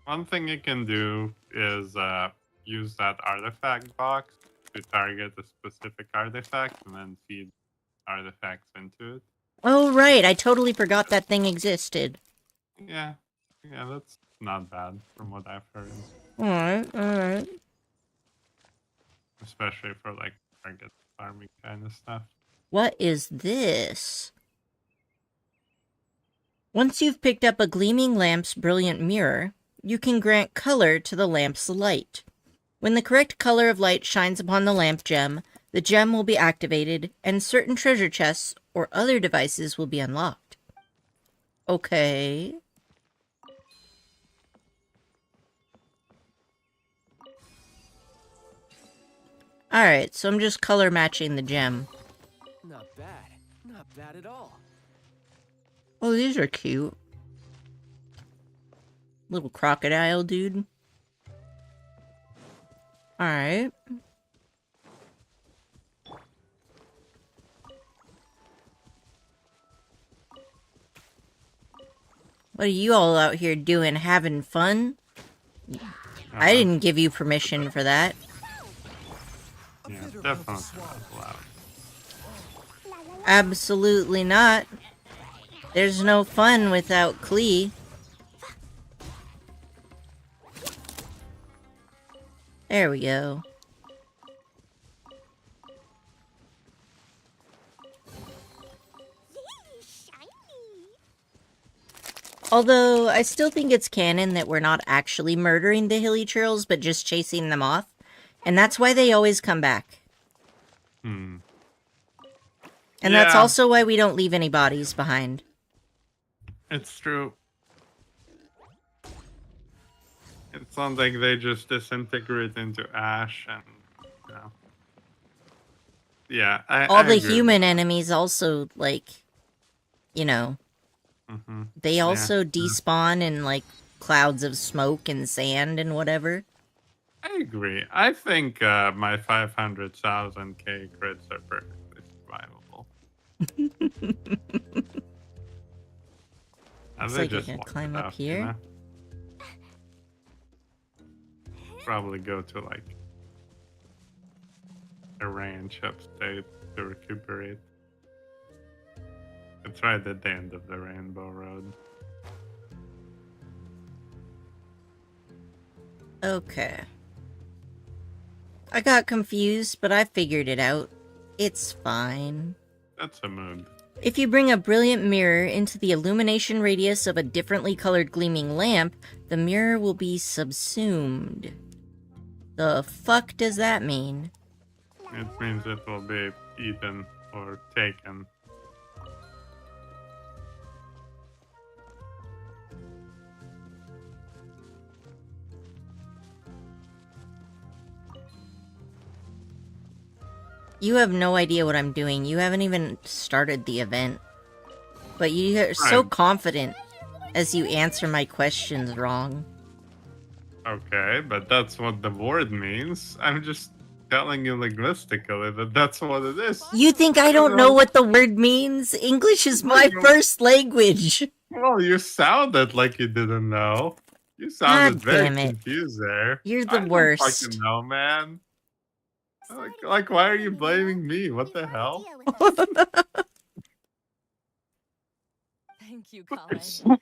One thing you can do is use that artifact box to target a specific artifact and then feed artifacts into it. Oh, right. I totally forgot that thing existed. Yeah, that's not bad from what I've heard. Alright. Especially for, like, target farming kind of stuff. What is this? Once you've picked up a gleaming lamp's brilliant mirror, you can grant color to the lamp's light. When the correct color of light shines upon the lamp gem, the gem will be activated, and certain treasure chests or other devices will be unlocked. Okay. Alright, so I'm just color matching the gem. Not bad. Not bad at all. Oh, these are cute. Little crocodile dude. Alright. What are you all out here doing? Having fun? I didn't give you permission for that. Yeah, definitely not allowed. Absolutely not. There's no fun without Klee. There we go. Although, I still think it's canon that we're not actually murdering the hilly churls, but just chasing them off. And that's why they always come back. Hmm. And that's Yeah. also why we don't leave any bodies behind. It's true. It sounds like they just disintegrate into ash and, you know. Yeah, All I the agree with human that. enemies also, like, you know, Mhm. they Yeah. also despawn in, like, clouds of smoke and sand and whatever. I agree. I think my 500,000 K crits are perfectly survivable. And Looks they like I just can walk climb it up up, here. Probably go to like a ranch upstate to recuperate. It's right at the end of the Rainbow Road. Okay. I got confused, but I figured it out. It's fine. That's a mood. If you bring a brilliant mirror into the illumination radius of a differently colored gleaming lamp, the mirror will be subsumed. The fuck does that mean? It means it will be eaten or taken. You have no idea what I'm doing. You haven't even started the event. But you are so Right. confident as you answer my questions wrong. Okay, but that's what the word means. I'm just telling you linguistically that that's what it is. You think I don't know what the word means? English is my first language. Well, you sounded like you didn't know. You sounded God very damn it. confused there. You're the I don't worst. fucking know, man. Sorry to Like, keep why are you bothering blaming me? Leah. What We've the got hell? Idea with us. Thank you, Colin.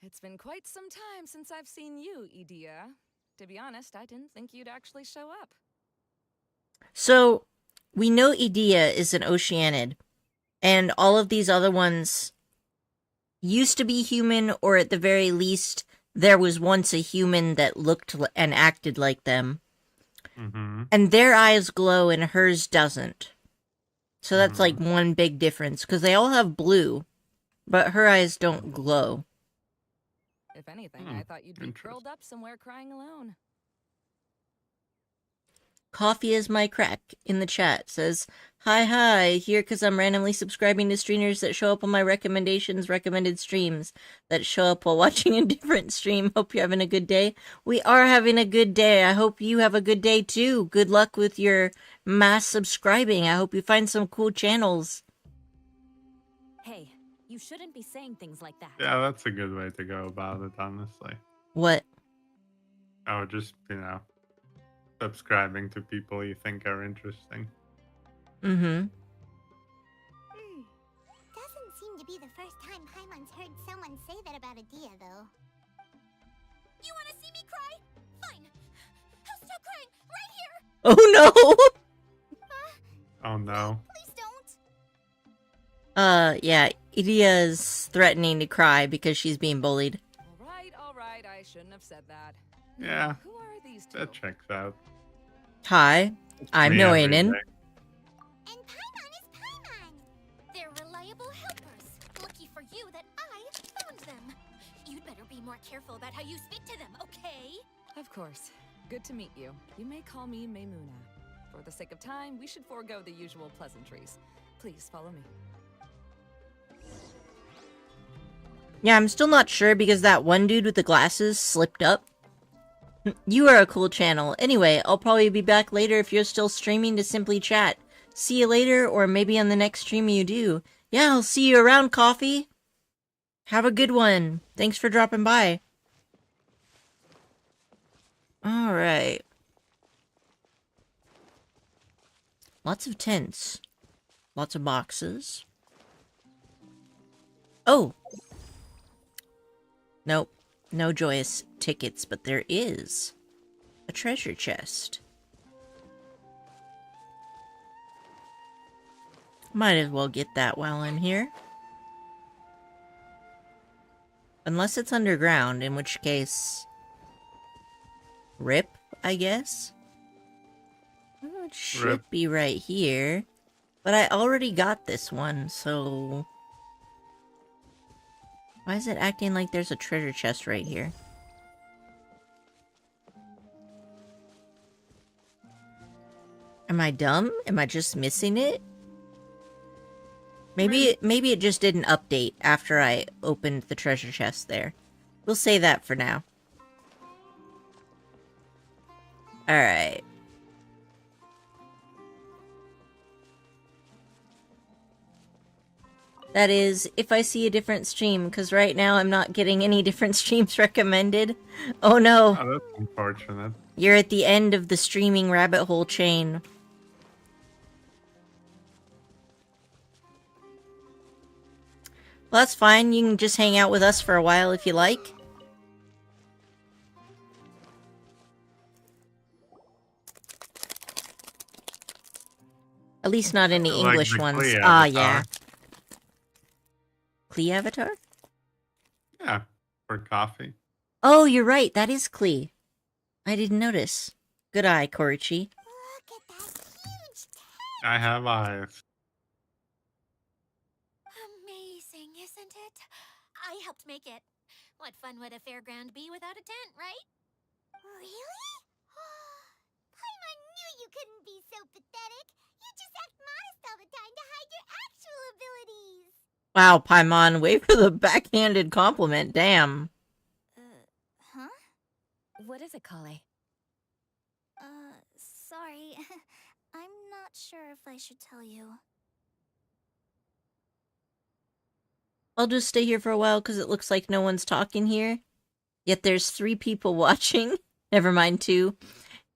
It's been quite some time since I've seen you, Edea. To be honest, I didn't think you'd actually show up. So, we know Idea is an Oceanid, and all of these other ones used to be human, or at the very least, there was once a human that looked and acted like them. Mm-hmm. And their eyes glow and hers doesn't. So that's Mm-hmm. like one big difference, because they all have blue, but her eyes don't glow. If anything, Hmm, I thought you'd be curled up somewhere crying alone. Coffee is my crack in the chat says, hi, here because I'm randomly subscribing to streamers that show up on my recommended streams that show up while watching a different stream. Hope you're having a good day. We are having a good day. I hope you have a good day too. Good luck with your mass subscribing. I hope you find some cool channels. Hey, you shouldn't be saying things like that. Yeah, that's a good way to go about it, honestly. What? Oh, just, subscribing to people you think are interesting. Mm-hmm. Doesn't seem to be the first time Paimon's heard someone say that about Idea, though. You want to see me cry? Fine. I'll stop crying right here. Oh no! Oh no. Please don't. Yeah, Idia's threatening to cry because she's being bullied. All right, I shouldn't have said that. Yeah, Who are these two? that checks out. Hi, I'm Me every Noanen. day. And Paimon is Paimon. They're reliable helpers. Lucky for you that I found them. You'd better be more careful about how you speak to them, okay? Of course. Good to meet you. You may call me Maymuna. For the sake of time, we should forego the usual pleasantries. Please follow me. Yeah, I'm still not sure because that one dude with the glasses slipped up. You are a cool channel. Anyway, I'll probably be back later if you're still streaming to simply chat. See you later, or maybe on the next stream you do. Yeah, I'll see you around, Coffee. Have a good one. Thanks for dropping by. Alright. Lots of tents. Lots of boxes. Oh! Nope. No joyous tickets, but there is a treasure chest. Might as well get that while I'm here. Unless it's underground, in which case... RIP, I guess? Well, it should Rip. be right here. But I already got this one, so... Why is it acting like there's a treasure chest right here? Am I dumb? Am I just missing it? Maybe it just didn't update after I opened the treasure chest there. We'll say that for now. Alright. That is, if I see a different stream, because right now I'm not getting any different streams recommended. Oh no. Oh, that's unfortunate. You're at the end of the streaming rabbit hole chain. Well, that's fine. You can just hang out with us for a while if you like. At least not any Like English the ones. Kaeya Ah, avatar. yeah. Klee avatar? Yeah, for coffee. Oh, you're right. That is Klee. I didn't notice. Good eye, Korochi. Look at that huge tent! I have eyes. Amazing, isn't it? I helped make it. What fun would a fairground be without a tent, right? Really? Paimon knew you couldn't be so pathetic. You just act modest all the time to hide your actual abilities. Wow, Paimon, wait for the backhanded compliment. Damn. Huh? What is it, Kale? Sorry. I'm not sure if I should tell you. I'll just stay here for a while because it looks like no one's talking here. Yet there's 3 people watching. Never mind 2.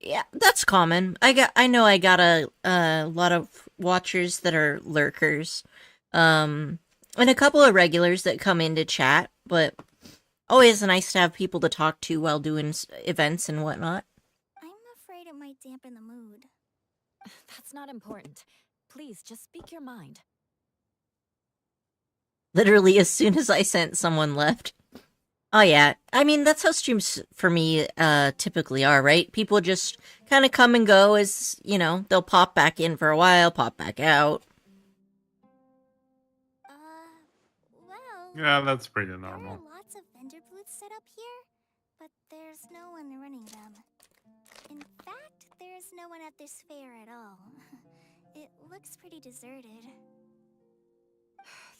Yeah, that's common. I know I got a lot of watchers that are lurkers. And a couple of regulars that come in to chat, but always nice to have people to talk to while doing events and whatnot. I'm afraid it might dampen the mood. That's not important. Please, just speak your mind. Literally as soon as I sent, someone left. Oh yeah, I mean, that's how streams for me typically are, right? People just kind of come and go as, you know, they'll pop back in for a while, pop back out. Well... Yeah, that's pretty There normal. are lots of vendor booths set up here, but there's no one running them. In fact, there's no one at this fair at all. It looks pretty deserted.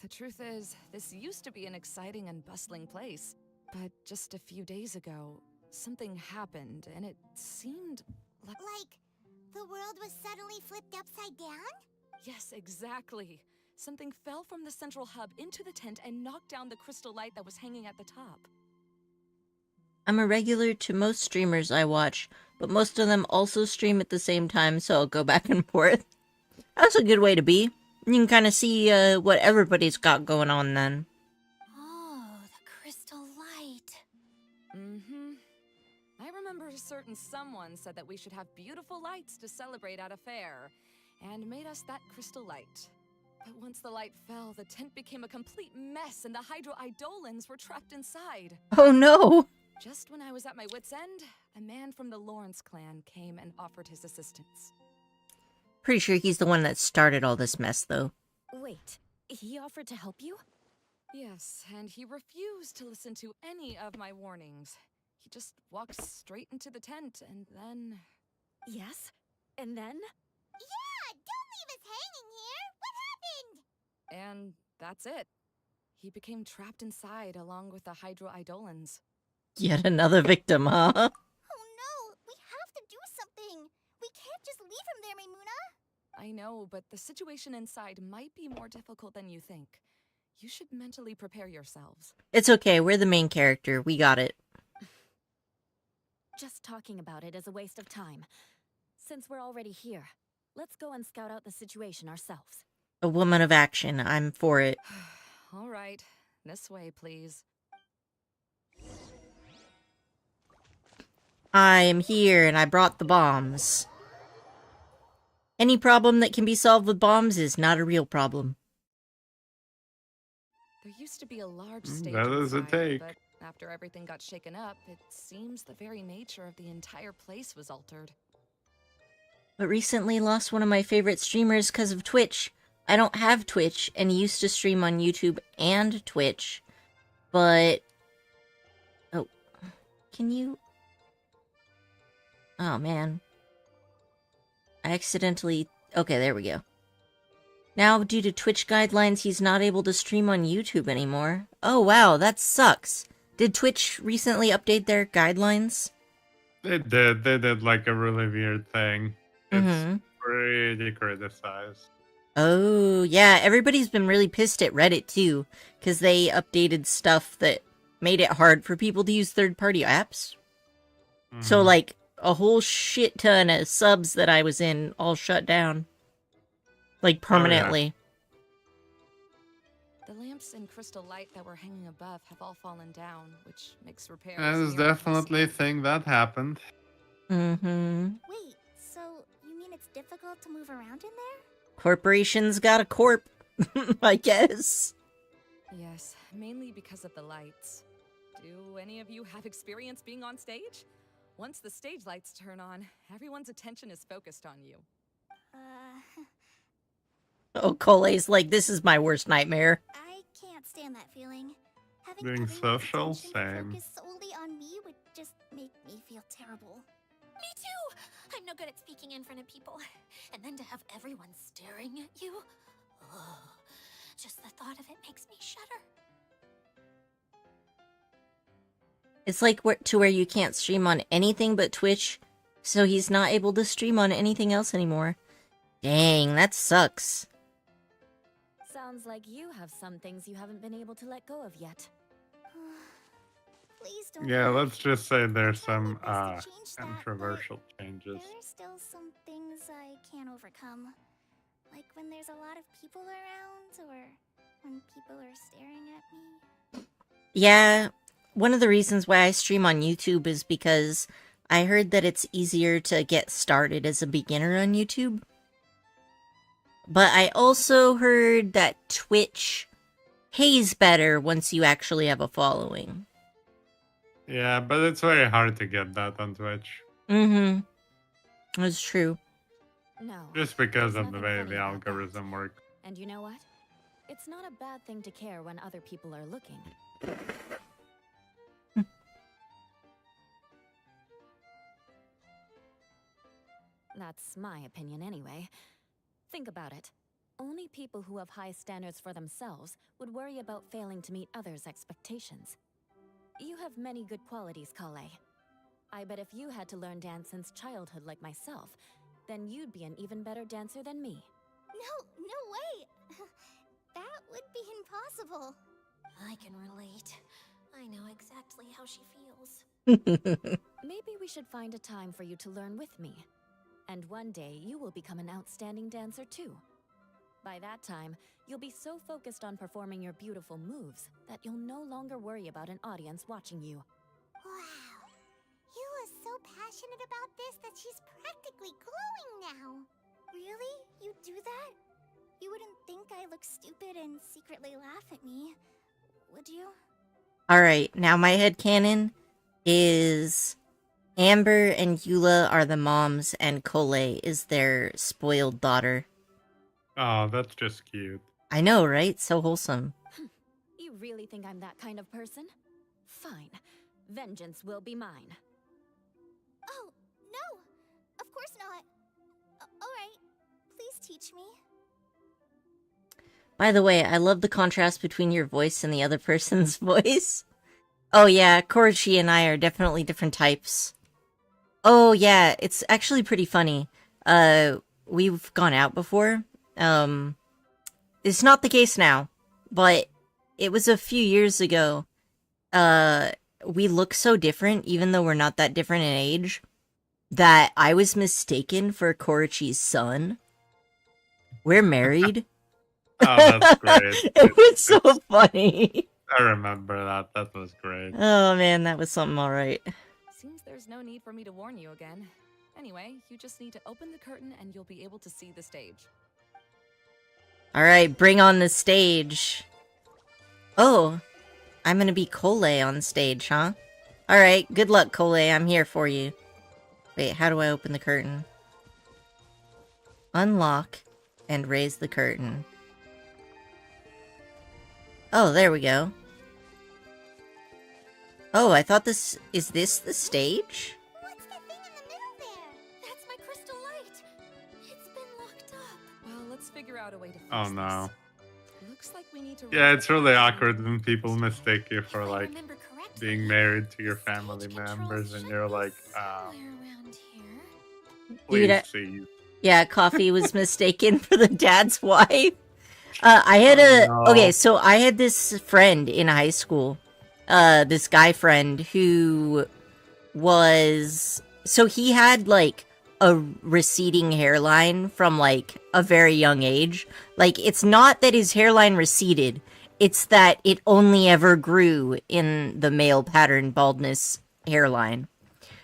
The truth is, this used to be an exciting and bustling place. But just a few days ago, something happened, and it seemed like... Like, the world was suddenly flipped upside down? Yes, exactly. Something fell from the central hub into the tent and knocked down the crystal light that was hanging at the top. I'm a regular to most streamers I watch, but most of them also stream at the same time, so I'll go back and forth. That's a good way to be. You can kind of see what everybody's got going on then. Oh, the crystal light. Mm-hmm. I remember a certain someone said that we should have beautiful lights to celebrate at a fair, and made us that crystal light. But once the light fell, the tent became a complete mess, and the Hydro-Eidolons were trapped inside. Oh no! Just when I was at my wit's end, a man from the Lawrence clan came and offered his assistance. Pretty sure he's the one that started all this mess, though. Wait, he offered to help you? Yes, and he refused to listen to any of my warnings. He just walked straight into the tent, and then... Yes? And then? Yeah, don't leave us hanging here! What happened? And that's it. He became trapped inside along with the Hydro-Eidolons. Yet another victim, huh? Oh no, we have to do something! We can't just leave him there, Maimuna! I know, but the situation inside might be more difficult than you think. You should mentally prepare yourselves. It's okay, we're the main character. We got it. Just talking about it is a waste of time. Since we're already here, let's go and scout out the situation ourselves. A woman of action. I'm for it. All right, this way, please. I am here, and I brought the bombs. Any problem that can be solved with bombs is not a real problem. There used to be a large stage That is a inside, take. but after everything got shaken up, it seems the very nature of the entire place was altered. But recently lost one of my favorite streamers because of Twitch. I don't have Twitch, and he used to stream on YouTube and Twitch. But... Oh. Can you... Oh, man. I accidentally... Okay, there we go. Now, due to Twitch guidelines, he's not able to stream on YouTube anymore. Oh, wow, that sucks. Did Twitch recently update their guidelines? They did like a really weird thing. It's Mm-hmm. pretty criticized. Oh, yeah, everybody's been really pissed at Reddit, too, because they updated stuff that made it hard for people to use third-party apps. So, Mhm. like, a whole shit ton of subs that I was in all shut down. Like, permanently. The lamps and crystal light that were hanging above have all fallen down, which makes repairs That is near definitely a impossible. thing that happened. Mm-hmm. Wait, so you mean it's difficult to move around in there? Corporation's got a corp, I guess. Yes, mainly because of the lights. Do any of you have experience being on stage? Once the stage lights turn on, everyone's attention is focused on you. Oh, Cole's like, this is my worst nightmare. I can't stand that feeling. Having Being everyone's social? attention Same. focus solely on me would just make me feel terrible. Me too! I'm no good at speaking in front of people. And then to have everyone staring at you? Oh, just the thought of it makes me shudder. It's like to where you can't stream on anything but Twitch, so he's not able to stream on anything else anymore. Dang, that sucks. Sounds like you have some things you haven't been able to let go of yet. Please don't. Yeah, laugh. let's just say there's I tried some my best to change that, controversial but changes. there are still some things I can't overcome. Like when there's a lot of people around, or when people are staring at me. Yeah, one of the reasons why I stream on YouTube is because I heard that it's easier to get started as a beginner on YouTube. But I also heard that Twitch pays better once you actually have a following. Yeah, but it's very hard to get that on Twitch. Mm-hmm. That's true. No. Just because there's of the nothing way funny the about that. algorithm works. And you know what? It's not a bad thing to care when other people are looking. That's my opinion anyway. Think about it. Only people who have high standards for themselves would worry about failing to meet others' expectations. You have many good qualities, Kaeya. I bet if you had to learn dance since childhood like myself, then you'd be an even better dancer than me. No way! That would be impossible. I can relate. I know exactly how she feels. Maybe we should find a time for you to learn with me. And one day you will become an outstanding dancer too. By that time, you'll be so focused on performing your beautiful moves that you'll no longer worry about an audience watching you. Wow. You are so passionate about this that she's practically glowing now. Really? You do that? You wouldn't think I look stupid and secretly laugh at me, would you? Alright, now my headcanon is Amber and Eula are the moms and Cole is their spoiled daughter. Oh, that's just cute. I know, right? So wholesome. You really think I'm that kind of person? Fine. Vengeance will be mine. Oh, no! Of course not. Alright, please teach me. By the way, I love the contrast between your voice and the other person's voice. Oh yeah, Korochi and I are definitely different types. Oh yeah, it's actually pretty funny. We've gone out before. It's not the case now, but it was a few years ago. We look so different, even though we're not that different in age, that I was mistaken for Korochi's son. We're married. Oh, that's great. It was so funny. I remember that. That was great. Oh man, that was something alright. Seems there's no need for me to warn you again. Anyway, you just need to open the curtain and you'll be able to see the stage. Alright, bring on the stage. Oh, I'm gonna be Cole on stage, huh? Alright, good luck, Cole. I'm here for you. Wait, how do I open the curtain? Unlock and raise the curtain. Oh, there we go. Oh, I thought this... Is this the stage? What's that thing in the middle there? That's my crystal light. It's been locked up. Well, let's figure out a way to fix Oh no. this. Looks like we need to Yeah, raise it's the really curtain. awkward when people mistake you for If I like remember correctly, being married to your the stage family controls members, and should you're be like, somewhere around here. please Dude, see. Yeah, Coffee was mistaken for the dad's wife. I had Oh, no. Okay, so I had this friend in high school. This guy friend who was... So he had, like, a receding hairline from, like, a very young age. Like, it's not that his hairline receded. It's that it only ever grew in the male pattern baldness hairline.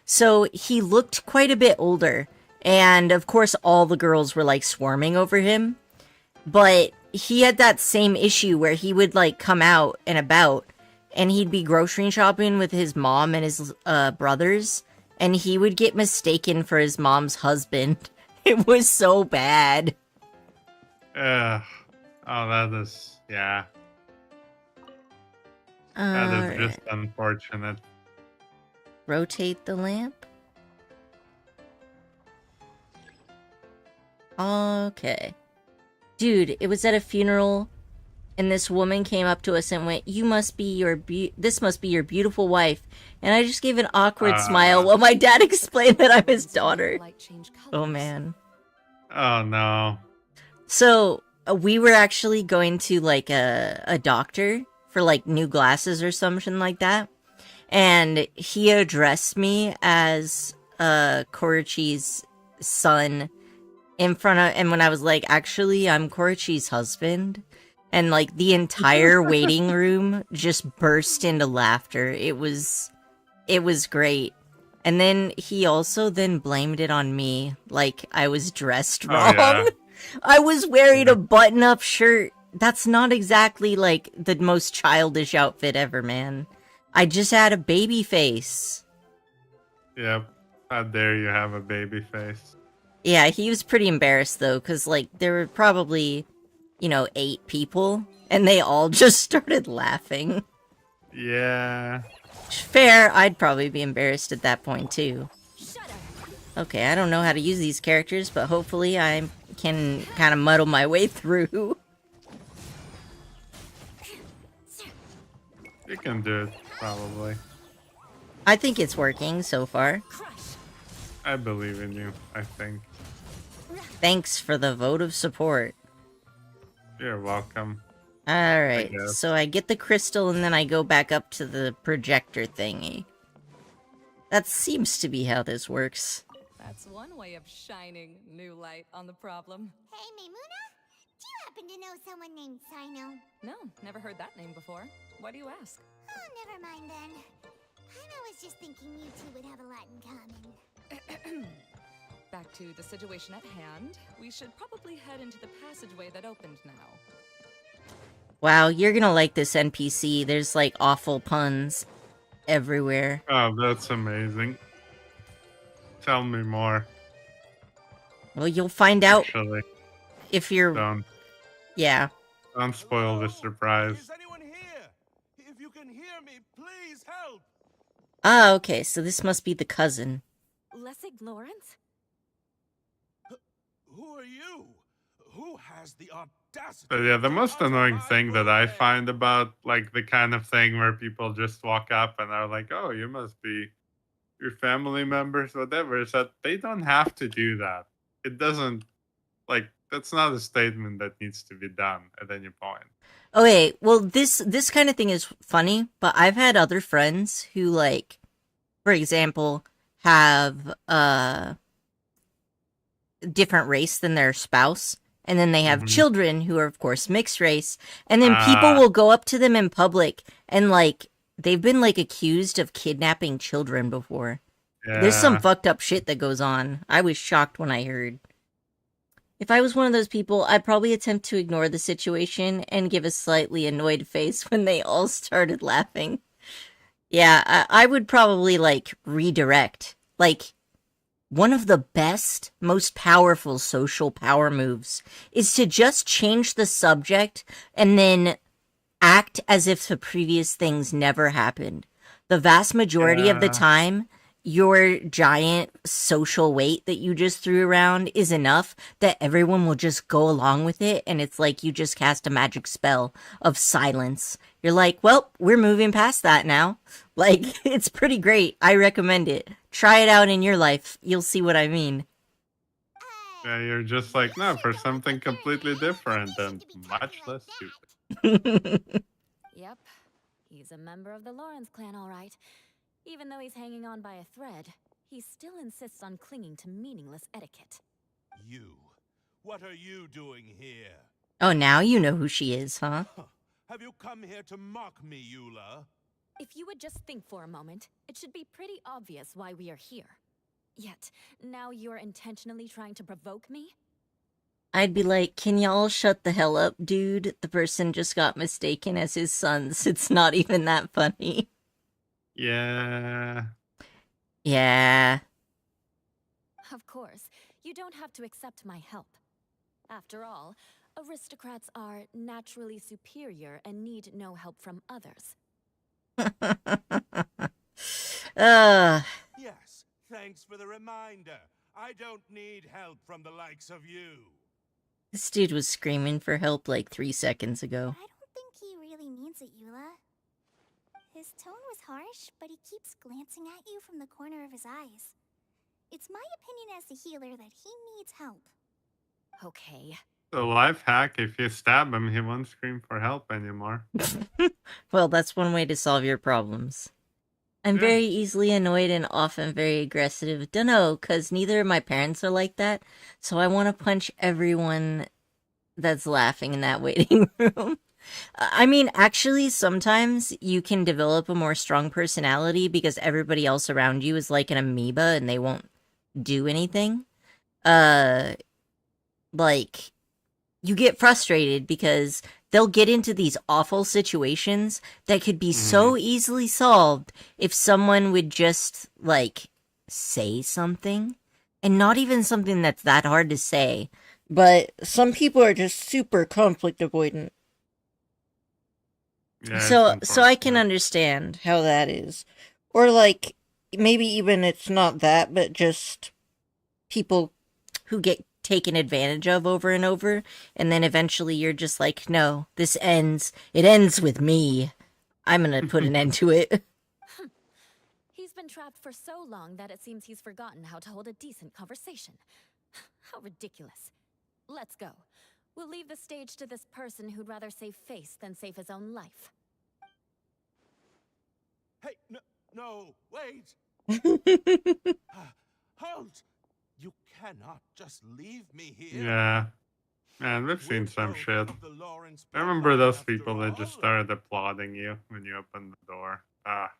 So he looked quite a bit older. And, of course, all the girls were, like, swarming over him. But he had that same issue where he would, like, come out and about, and he'd be grocery shopping with his mom and his brothers, and he would get mistaken for his mom's husband. It was so bad. Oh, that is, yeah. That is just unfortunate. Rotate the lamp. Okay. Dude, it was at a funeral, and this woman came up to us and went, "You must be this must be your beautiful wife." And I just gave an awkward smile while my dad explained that I'm his daughter. Light change colors. Oh, man. Oh no. So, we were actually going to, like, a doctor for, like, new glasses or something like that. And he addressed me as Korochi's son in front of... And when I was like, actually, I'm Korochi's husband. And, like, the entire waiting room just burst into laughter. It was great. And then he also then blamed it on me, like I was dressed wrong. yeah. I was wearing a button-up shirt. That's not exactly, like, the most childish outfit ever, man. I just had a baby face. Yep. How dare you have a baby face? Yeah, he was pretty embarrassed, though, because, like, there were probably, 8 people, and they all just started laughing. Yeah. Fair, I'd probably be embarrassed at that point, too. Okay, I don't know how to use these characters, but hopefully I can kind of muddle my way through. You can do it, probably. I think it's working so far. I believe in you, I think. Thanks for the vote of support. You're welcome. Alright, guess. so I get the crystal and then I go back up to the projector thingy. That seems to be how this works. That's one way of shining new light on the problem. Hey, Maimuna? Do you happen to know someone named Sino? No, never heard that name before. Why do you ask? Oh, never mind then. I was just thinking you two would have a lot in common. Back to the situation at hand. We should probably head into the passageway that opened now. Wow, you're gonna like this NPC. There's, like, awful puns everywhere. Oh, that's amazing. Tell me more, Well, you'll find out actually. if you're... Yeah. Don't spoil the surprise. Is anyone here? If you can hear me, please help. Ah, okay, so this must be the cousin. Lessig Lawrence? Who are you? Who has the audacity? But yeah, the to most touch annoying my thing that I woman? find about, like, the kind of thing where people just walk up and are like, oh, you must be your family members, whatever, is that they don't have to do that. It doesn't, like, that's not a statement that needs to be done at any point. Okay, well, this kind of thing is funny, but I've had other friends who, like, for example, have different race than their spouse, and then they have Mhm. children who are, of course, mixed race, and then people Ah. will go up to them in public and, like, they've been, like, accused of kidnapping children before. Yeah. There's some fucked up shit that goes on. I was shocked when I heard. If I was one of those people, I'd probably attempt to ignore the situation and give a slightly annoyed face when they all started laughing. Yeah, I would probably, like, redirect. Like, one of the best, most powerful social power moves is to just change the subject and then act as if the previous things never happened. The vast majority of the time, your giant social weight that you just threw around is enough that everyone will just go along with it, and it's like you just cast a magic spell of silence. You're like, well, we're moving past that now. Like, it's pretty great. I recommend it. Try it out in your life. You'll see what I mean. Yeah, you're just like, no, for something completely different and much less stupid. Yep. He's a member of the Lawrence clan, all right. Even though he's hanging on by a thread, he still insists on clinging to meaningless etiquette. You. What are you doing here? Oh, now you know who she is, huh? Have you come here to mock me, Eula? If you would just think for a moment, it should be pretty obvious why we are here. Yet, now you're intentionally trying to provoke me? I'd be like, can y'all shut the hell up, dude? The person just got mistaken as his sons. It's not even that funny. Yeah. Yeah. Of course, you don't have to accept my help. After all, aristocrats are naturally superior and need no help from others. Yes, thanks for the reminder. I don't need help from the likes of you. This dude was screaming for help like 3 seconds ago. I don't think he really means it, Eula. His tone was harsh, but he keeps glancing at you from the corner of his eyes. It's my opinion as the healer that he needs help. Okay. The life hack, if you stab him, he won't scream for help anymore. Well, that's one way to solve your problems. I'm very easily annoyed and often very aggressive. Dunno, because neither of my parents are like that, so I want to punch everyone that's laughing in that waiting room. I mean, actually, sometimes you can develop a more strong personality because everybody else around you is like an amoeba and they won't do anything. Like, you get frustrated because they'll get into these awful situations that could be so easily solved if someone would just, like, say something. And not even something that's that hard to say. But some people are just super conflict avoidant. Yeah, So I can understand how that is. Or, like, maybe even it's not that, but just people who get taken advantage of over and over, and then eventually you're just like, no, this ends. It ends with me. I'm gonna put an end to it. He's been trapped for so long that it seems he's forgotten how to hold a decent conversation. How ridiculous. Let's go. We'll leave the stage to this person who'd rather save face than save his own life. Hey, no, wait! Halt! You cannot just leave me here. Yeah. Man, we've seen some shit. Of the Lawrence I remember those after people that just all. started applauding you when you opened the door. Ah.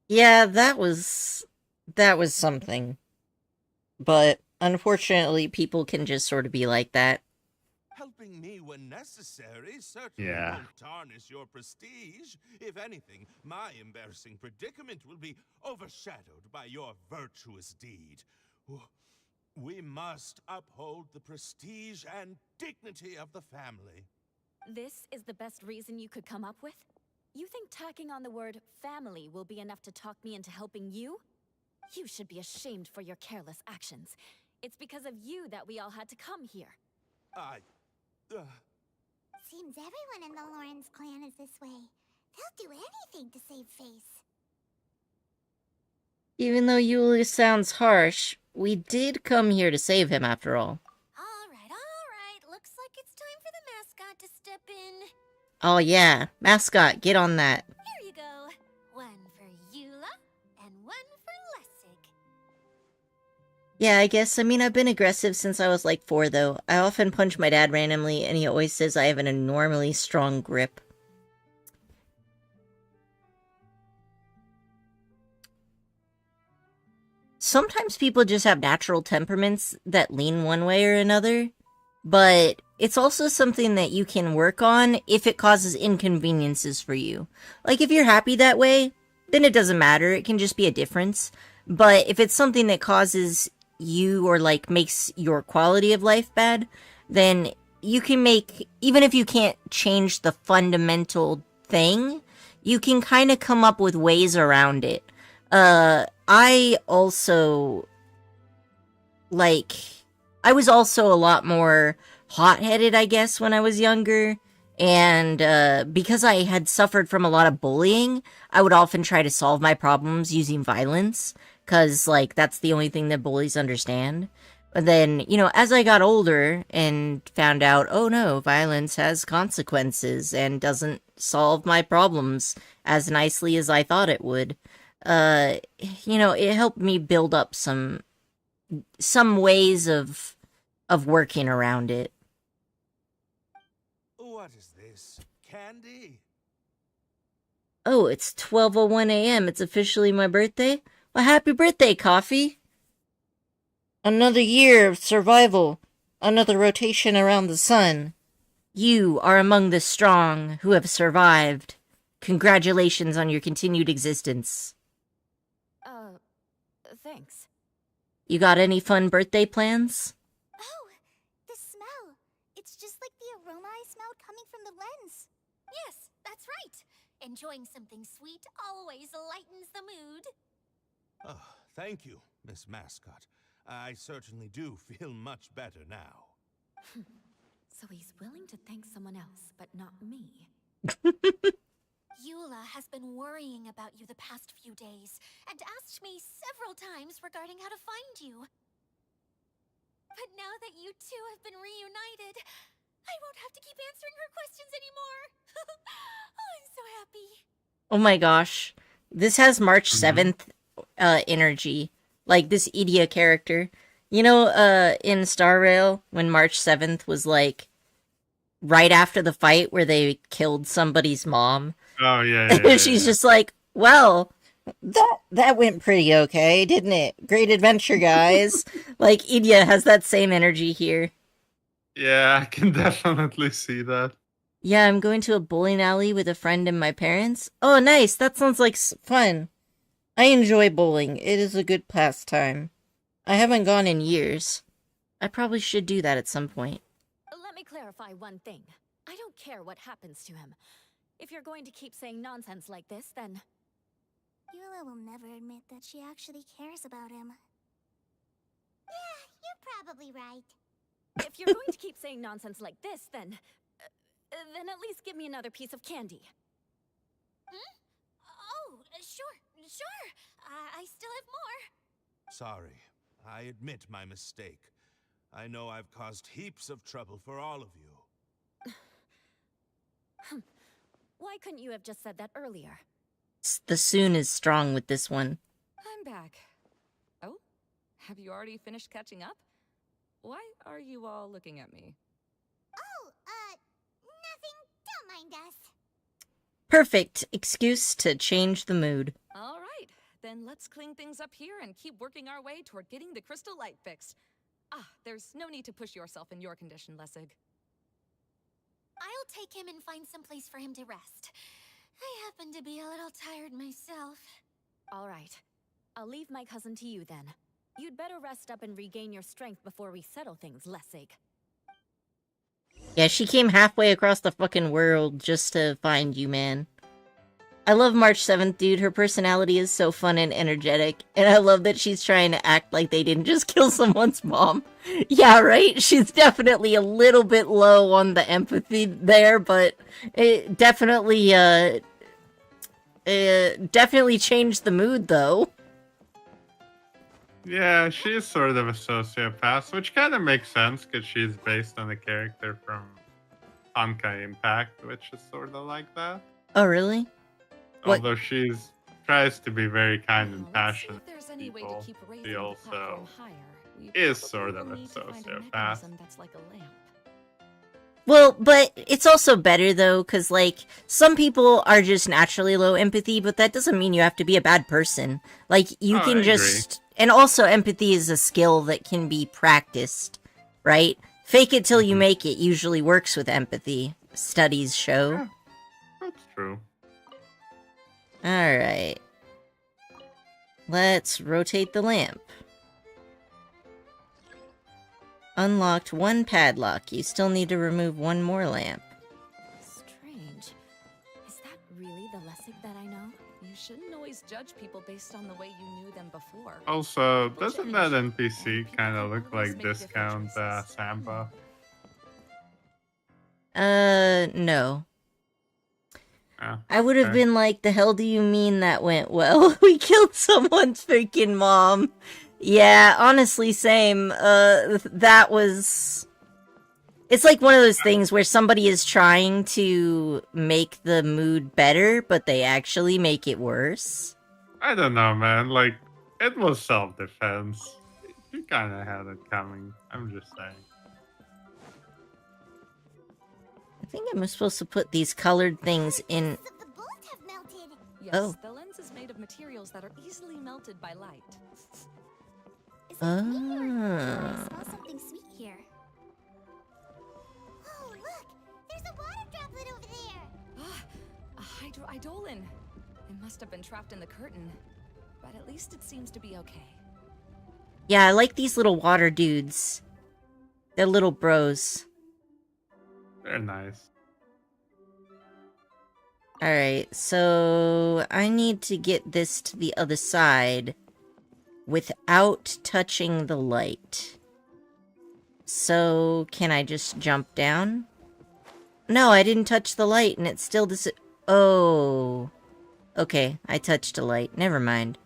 Yeah, that was something. But unfortunately, people can just sort of be like that. Helping me when necessary certainly Yeah. won't tarnish your prestige. If anything, my embarrassing predicament will be overshadowed by your virtuous deed. We must uphold the prestige and dignity of the family. This is the best reason you could come up with? You think tacking on the word family will be enough to talk me into helping you? You should be ashamed for your careless actions. It's because of you that we all had to come here. Seems everyone in the Lawrence clan is this way. They'll do anything to save face. Even though Yulia sounds harsh, we did come here to save him after all. All right. Looks like it's time for the mascot to step in. Oh yeah, mascot, get on that. Here you go. One for Eula and one for Lessig. Yeah, I guess, I mean, I've been aggressive since I was like 4, though. I often punch my dad randomly, and he always says I have an enormously strong grip. Sometimes people just have natural temperaments that lean one way or another, but it's also something that you can work on if it causes inconveniences for you. Like, if you're happy that way, then it doesn't matter, it can just be a difference. But if it's something that causes you or like makes your quality of life bad, then you can make, even if you can't change the fundamental thing, you can kind of come up with ways around it. I also, like, I was also a lot more hot-headed, I guess, when I was younger. And because I had suffered from a lot of bullying, I would often try to solve my problems using violence, because, like, that's the only thing that bullies understand. But then, you know, as I got older and found out, oh no, violence has consequences and doesn't solve my problems as nicely as I thought it would, you know, it helped me build up some ways of working around it. What is this? Candy? Oh, it's 12:01 a.m. It's officially my birthday? Well, happy birthday, Coffee! Another year of survival. Another rotation around the sun. You are among the strong who have survived. Congratulations on your continued existence. Thanks. Oh, You got any fun birthday plans? the smell. It's just like the aroma I smelled coming from the lens. Yes, that's right. Enjoying something sweet always lightens the mood. Oh, thank you, Miss Mascot. I certainly do feel much better now. So he's willing to thank someone else, but not me. Eula has been worrying about you the past few days and asked me several times regarding how to find you. But now that you two have been reunited, I won't have to keep answering her questions anymore. Oh, I'm so happy. Oh my gosh. This has March 7th energy. Like, this Idia character. You know, in Star Rail, when March 7th was, like, right after the fight where they killed somebody's mom? Oh, yeah. She's just like, well, that went pretty okay, didn't it? Great adventure, guys. Like, Idia has that same energy here. Yeah, I can definitely see that. Yeah, I'm going to a bowling alley with a friend and my parents. Oh, nice. That sounds like fun. I enjoy bowling. It is a good pastime. I haven't gone in years. I probably should do that at some point. Let me clarify one thing. I don't care what happens to him. If you're going to keep saying nonsense like this, then... Eula will never admit that she actually cares about him. Yeah, you're probably right. If you're going to keep saying nonsense like this, then at least give me another piece of candy. Oh, sure. I still have more. Sorry, I admit my mistake. I know I've caused heaps of trouble for all of you. Why couldn't you have just said that earlier? The soon is strong with this one. I'm back. Oh, have you already finished catching up? Why are you all looking at me? Oh, nothing. Don't mind us. Perfect excuse to change the mood. All right, then let's clean things up here and keep working our way toward getting the crystal light fixed. There's no need to push yourself in your condition, Lessig. I'll take him and find some place for him to rest. I happen to be a little tired myself. All right. I'll leave my cousin to you then. You'd better rest up and regain your strength before we settle things, Lessig. Yeah, she came halfway across the fucking world just to find you, man. I love March 7th, dude. Her personality is so fun and energetic. And I love that she's trying to act like they didn't just kill someone's mom. Yeah, right? She's definitely a little bit low on the empathy there, but it definitely, definitely changed the mood, though. Yeah, she's sort of a sociopath, which kind of makes sense because she's based on a character from Honkai Impact, which is sort of like that. Oh, really? What? Although she's tries to be very kind and Let's see passionate if there's to any way to people, keep raising she the also platform higher. We is probably sort will of a need to find sociopath. mechanism that's like a lamp. Well, but it's also better, though, because, like, some people are just naturally low empathy, but that doesn't mean you have to be a bad person. Like, you I can agree. just... And also, empathy is a skill that can be practiced, right? Fake it till you make it usually works with empathy, studies show. Yeah, that's true. Alright. Let's rotate the lamp. Unlocked one padlock. You still need to remove one more lamp. Strange. Is that really the Lessig that I know? You shouldn't always judge people based on the way you knew them before. Also, People doesn't change, that and NPC people kind of can look always like make different Discount choices. Samba? No. Yeah, I would have okay. been like, the hell do you mean that went well? We killed someone's freaking mom. Yeah, honestly, same. That was... It's like one of those things where somebody is trying to make the mood better, but they actually make it worse. I don't know, man. Like, it was self-defense. You kind of had it coming. I'm just saying. I think I'm supposed to put these colored things in... Pieces of the bullet have melted. Yes, Oh. the lens is made of materials that are easily melted by light. Is it me or I Ah. smell something sweet here? Oh, look! There's a water droplet over there! Ah, a hydroidolin. It must have been trapped in the curtain, but at least it seems to be okay. Yeah, I like these little water dudes. They're little bros. They're nice. Alright, so I need to get this to the other side without touching the light. So, can I just jump down? No, I didn't touch the light and it still Oh. Okay, I touched a light. Never mind.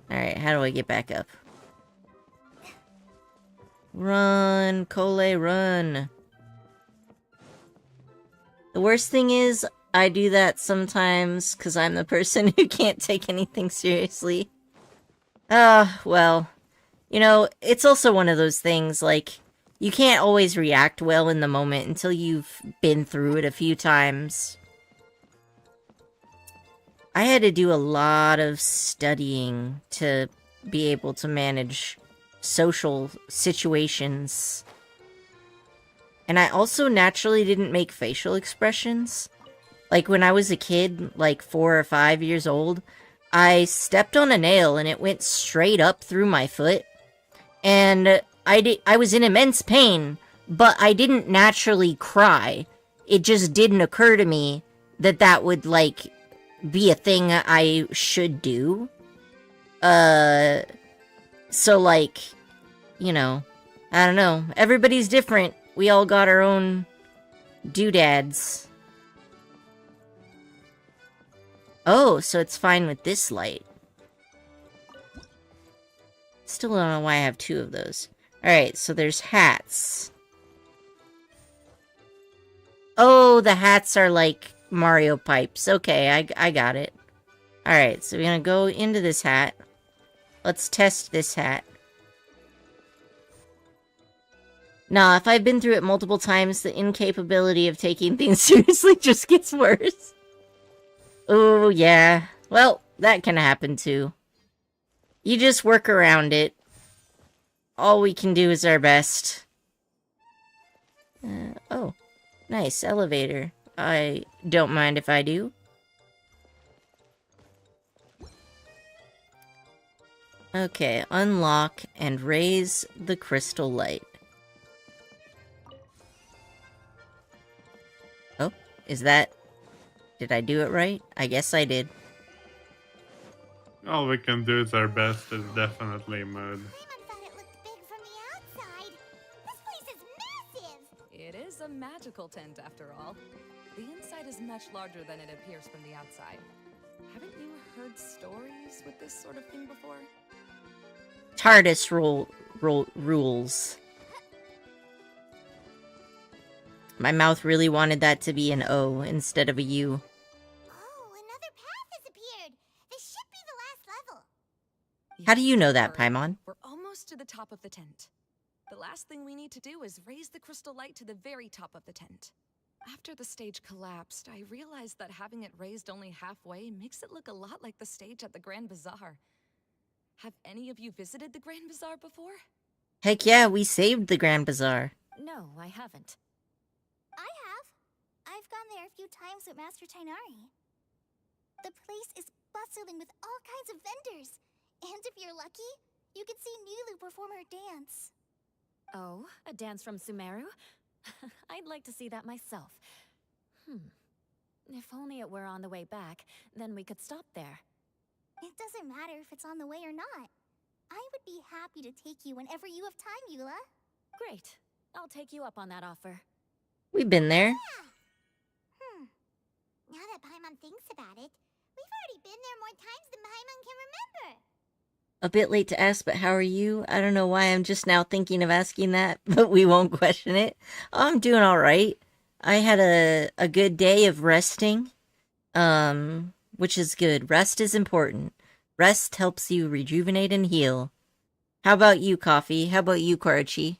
Alright, how do I get back up? Run, Cole, run. The worst thing is, I do that sometimes because I'm the person who can't take anything seriously. Well, you know, it's also one of those things, like, you can't always react well in the moment until you've been through it a few times. I had to do a lot of studying to be able to manage social situations. And I also naturally didn't make facial expressions. Like, when I was a kid, like 4 or 5 years old, I stepped on a nail and it went straight up through my foot. And I was in immense pain, but I didn't naturally cry. It just didn't occur to me that that would, like, be a thing I should do. So, like, you know, I don't know. Everybody's different. We all got our own doodads. Oh, so it's fine with this light. Still don't know why I have 2 of those. Alright, so there's hats. Oh, the hats are like Mario pipes. Okay, I got it. Alright, so we're gonna go into this hat. Let's test this hat. Nah, if I've been through it multiple times, the incapability of taking things seriously just gets worse. Oh, yeah. Well, that can happen too. You just work around it. All we can do is our best. Oh, nice elevator. I don't mind if I do. Okay, unlock and raise the crystal light. Oh, is that... Did I do it right? I guess I did. All we can do is our best is definitely mood. Paimon thought it looked big from the outside. This place is massive! It is a magical tent, after all. The inside is much larger than it appears from the outside. Haven't you heard stories with this sort of thing before? TARDIS rules. My mouth really wanted that to be an O instead of a U. Oh, another path has appeared. This should be the last level. How do you know that, Hurry. Paimon? We're almost to the top of the tent. The last thing we need to do is raise the crystal light to the very top of the tent. After the stage collapsed, I realized that having it raised only halfway makes it look a lot like the stage at the Grand Bazaar. Have any of you visited the Grand Bazaar before? Heck yeah, we saved the Grand Bazaar. No, I haven't. I have. I've gone there a few times with Master Tainari. The place is bustling with all kinds of vendors. And if you're lucky, you can see Nilu perform her dance. Oh, a dance from Sumeru? I'd like to see that myself. If only it were on the way back, then we could stop there. It doesn't matter if it's on the way or not. I would be happy to take you whenever you have time, Eula. Great. I'll take you up on that offer. We've been there. Now that Paimon thinks about it, we've already been there more times than Paimon can remember. A bit late to ask, but how are you? I don't know why I'm just now thinking of asking that, but we won't question it. I'm doing all right. I had a good day of resting, which is good. Rest is important. Rest helps you rejuvenate and heal. How about you, Coffee? How about you, Korochi?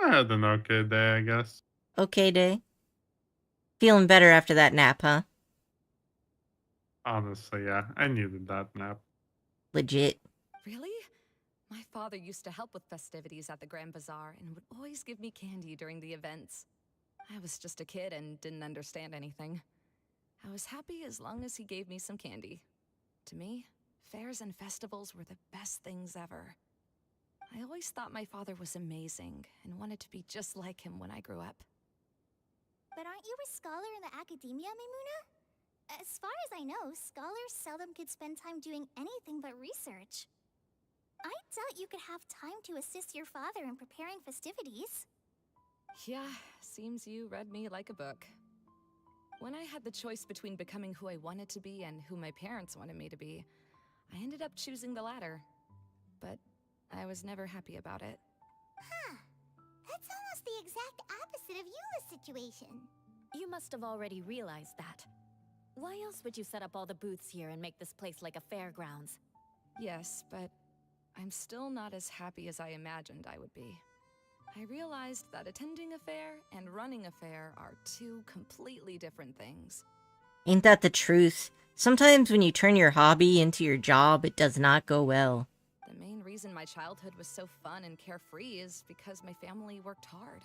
I had an okay day, I guess. Okay day? Feeling better after that nap, huh? Honestly, yeah, I needed that nap. Legit. Really? My father used to help with festivities at the Grand Bazaar and would always give me candy during the events. I was just a kid and didn't understand anything. I was happy as long as he gave me some candy. To me, fairs and festivals were the best things ever. I always thought my father was amazing and wanted to be just like him when I grew up. But aren't you a scholar in the academia, Maimuna? As far as I know, scholars seldom could spend time doing anything but research. I doubt you could have time to assist your father in preparing festivities. Yeah, seems you read me like a book. When I had the choice between becoming who I wanted to be and who my parents wanted me to be, I ended up choosing the latter. But I was never happy about it. Huh. That's almost the exact opposite of Eula's situation. You must have already realized that. Why else would you set up all the booths here and make this place like a fairgrounds? Yes, but I'm still not as happy as I imagined I would be. I realized that attending a fair and running a fair are two completely different things. Ain't that the truth? Sometimes when you turn your hobby into your job, it does not go well. The main reason my childhood was so fun and carefree is because my family worked hard.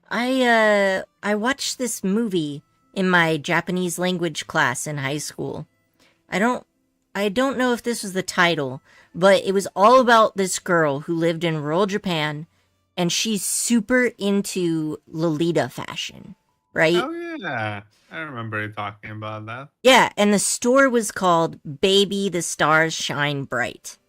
I watched this movie in my Japanese language class in high school. I don't know if this was the title, but it was all about this girl who lived in rural Japan, and she's super into Lolita fashion, right? Oh yeah, I remember you talking about that. Yeah, and the store was called Baby the Stars Shine Bright.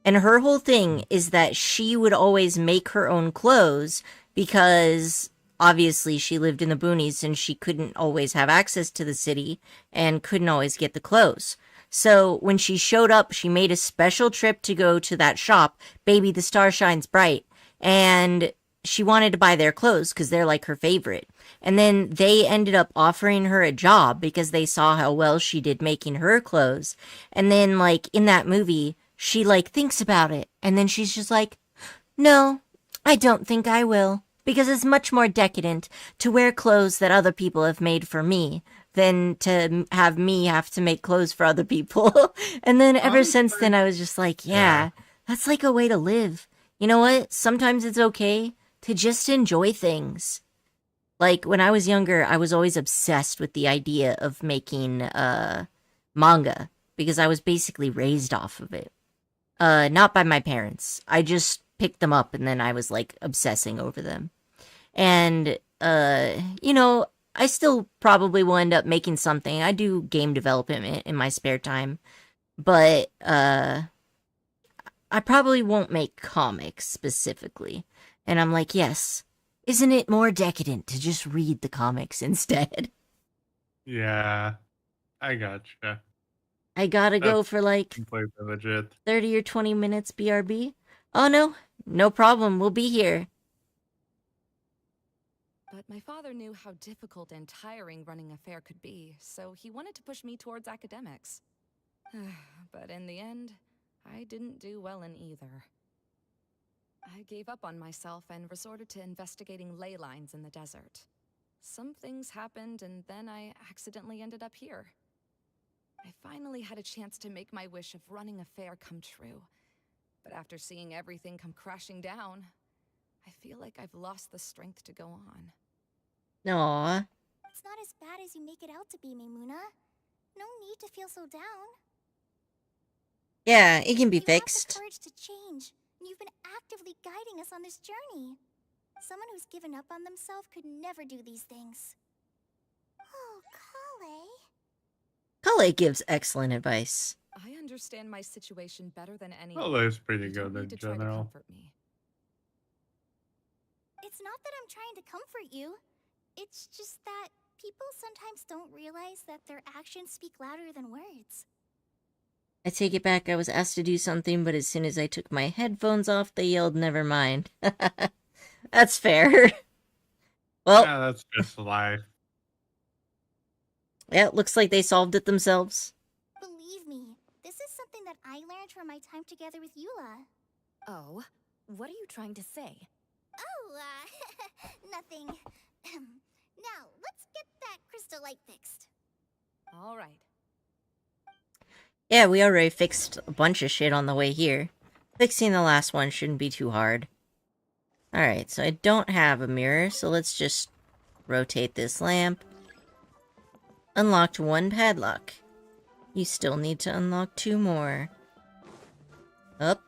And her whole thing is that she would always make her own clothes because obviously she lived in the boonies and she couldn't always have access to the city and couldn't always get the clothes. So when she showed up, she made a special trip to go to that shop, Baby the Star Shines Bright, and she wanted to buy their clothes because they're like her favorite. And then they ended up offering her a job because they saw how well she did making her clothes. And then like in that movie, she like thinks about it and then she's just like, no, I don't think I will, because it's much more decadent to wear clothes that other people have made for me than to have me have to make clothes for other people. And then ever since then I was just like, yeah, that's like a way to live. You know what? Sometimes it's okay to just enjoy things. Like when I was younger, I was always obsessed with the idea of making manga because I was basically raised off of it. Not by my parents. I just picked them up and then I was like obsessing over them. And, you know, I still probably will end up making something. I do game development in my spare time. But, I probably won't make comics specifically. And I'm like, yes, isn't it more decadent to just read the comics instead? Yeah, I gotcha. I gotta go That's for like completely legit. 30 or 20 minutes BRB. Oh no, no problem, we'll be here. But my father knew how difficult and tiring running a fair could be, so he wanted to push me towards academics. But in the end, I didn't do well in either. I gave up on myself and resorted to investigating ley lines in the desert. Some things happened, and then I accidentally ended up here. I finally had a chance to make my wish of running a fair come true. But after seeing everything come crashing down, I feel like I've lost the strength to go on. Aww. It's not as bad as you make it out to be, Maimuna. No need to feel so down. Yeah, it can be You have the fixed. courage to change, and you've been actively guiding us on this journey. Someone who's given up on themselves could never do these things. Oh, Kale. Kale gives excellent advice. I understand my situation better than anyone. Well, that's pretty You don't good need in to try to general. comfort me. It's not that I'm trying to comfort you. It's just that people sometimes don't realize that their actions speak louder than words. I take it back, I was asked to do something, but as soon as I took my headphones off, they yelled, "Never mind." That's fair. Well, Yeah, that's just life. yeah, it looks like they solved it themselves. Believe me, this is something that I learned from my time together with Eula. Oh, what are you trying to say? Oh, nothing. Now, let's get that crystal light fixed. All right. Yeah, we already fixed a bunch of shit on the way here. Fixing the last one shouldn't be too hard. Alright, so I don't have a mirror, so let's just rotate this lamp. Unlocked 1 padlock. You still need to unlock 2 more. Up.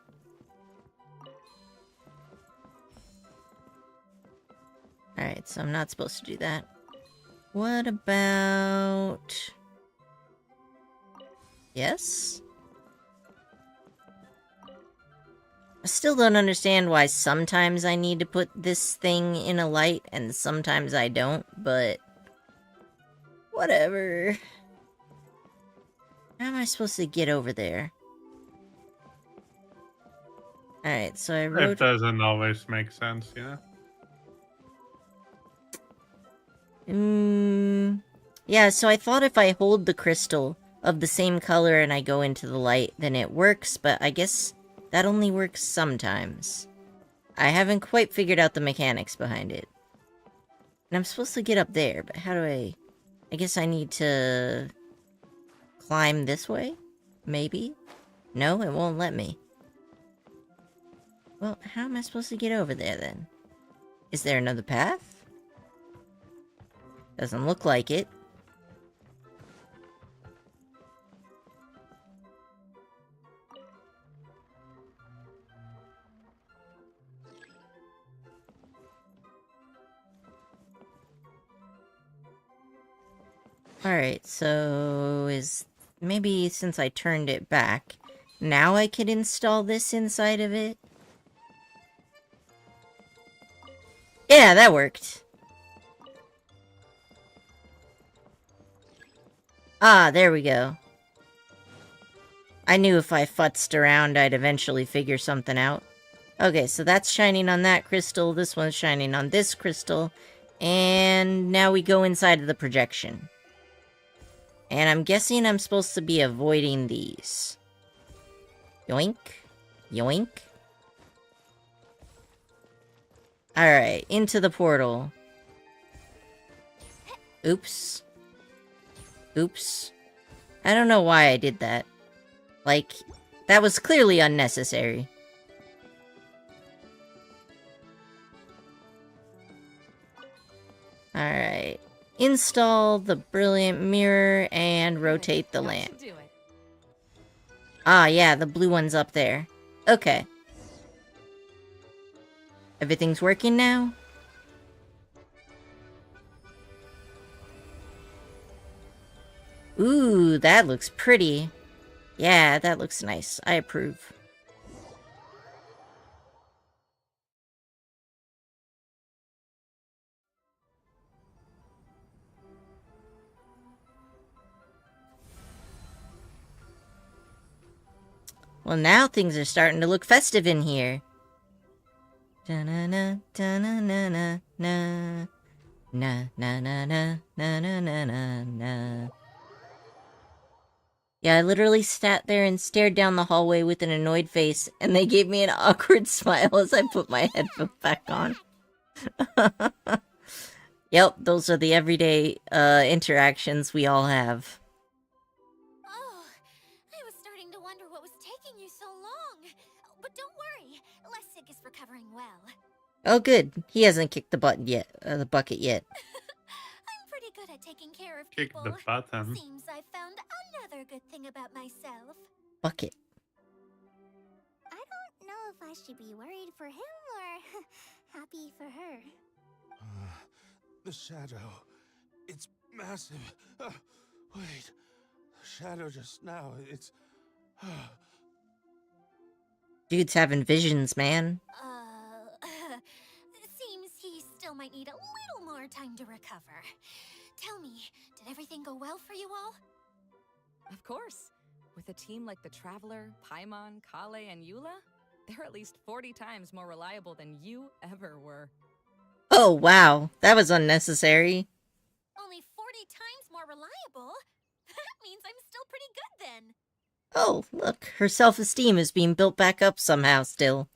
Alright, so I'm not supposed to do that. What about... Yes? I still don't understand why sometimes I need to put this thing in a light and sometimes I don't, but... Whatever. How am I supposed to get over there? Alright, so I It wrote... doesn't always make sense, you know? Yeah, so I thought if I hold the crystal of the same color and I go into the light, then it works, but I guess that only works sometimes. I haven't quite figured out the mechanics behind it. And I'm supposed to get up there, but how do I... I guess I need to... climb this way? Maybe? No, it won't let me. Well, how am I supposed to get over there, then? Is there another path? Doesn't look like it. Alright, so is... Maybe since I turned it back, now I could install this inside of it? Yeah, that worked. Ah, there we go. I knew if I futzed around, I'd eventually figure something out. Okay, so that's shining on that crystal, this one's shining on this crystal, and now we go inside of the projection. And I'm guessing I'm supposed to be avoiding these. Yoink. Yoink. Alright, into the portal. Oops. Oops. I don't know why I did that. Like, that was clearly unnecessary. Alright. Install the brilliant mirror and rotate the lamp. Ah, yeah, the blue one's up there. Okay. Everything's working now? Ooh, that looks pretty. Yeah, that looks nice. I approve. Well, now things are starting to look festive in here. Da-na-na, da-na-na-na, na. Na-na-na-na-na-na-na-na. Yeah, I literally sat there and stared down the hallway with an annoyed face, and they gave me an awkward smile as I put my headphones back on. Yep, those are the everyday, interactions we all have. Oh, I was starting to wonder what was taking you so long. But don't worry, Lessig is recovering well. Oh, good. He hasn't kicked the bucket yet. I'm pretty good at taking care of Kick people. the button. Seems I found another good thing about myself. Bucket. I don't know if I should be worried for him or happy for her. The shadow. It's massive. Wait. The shadow just now. It's. Dude's having visions, man. Seems he still might need a little more time to recover. Tell me, did everything go well for you all? Of course. With a team like the Traveler, Paimon, Kale, and Eula, they're at least 40 times more reliable than you ever were. Oh, wow. That was unnecessary. Only 40 times more reliable? That means I'm still pretty good then. Oh, look. Her self-esteem is being built back up somehow still.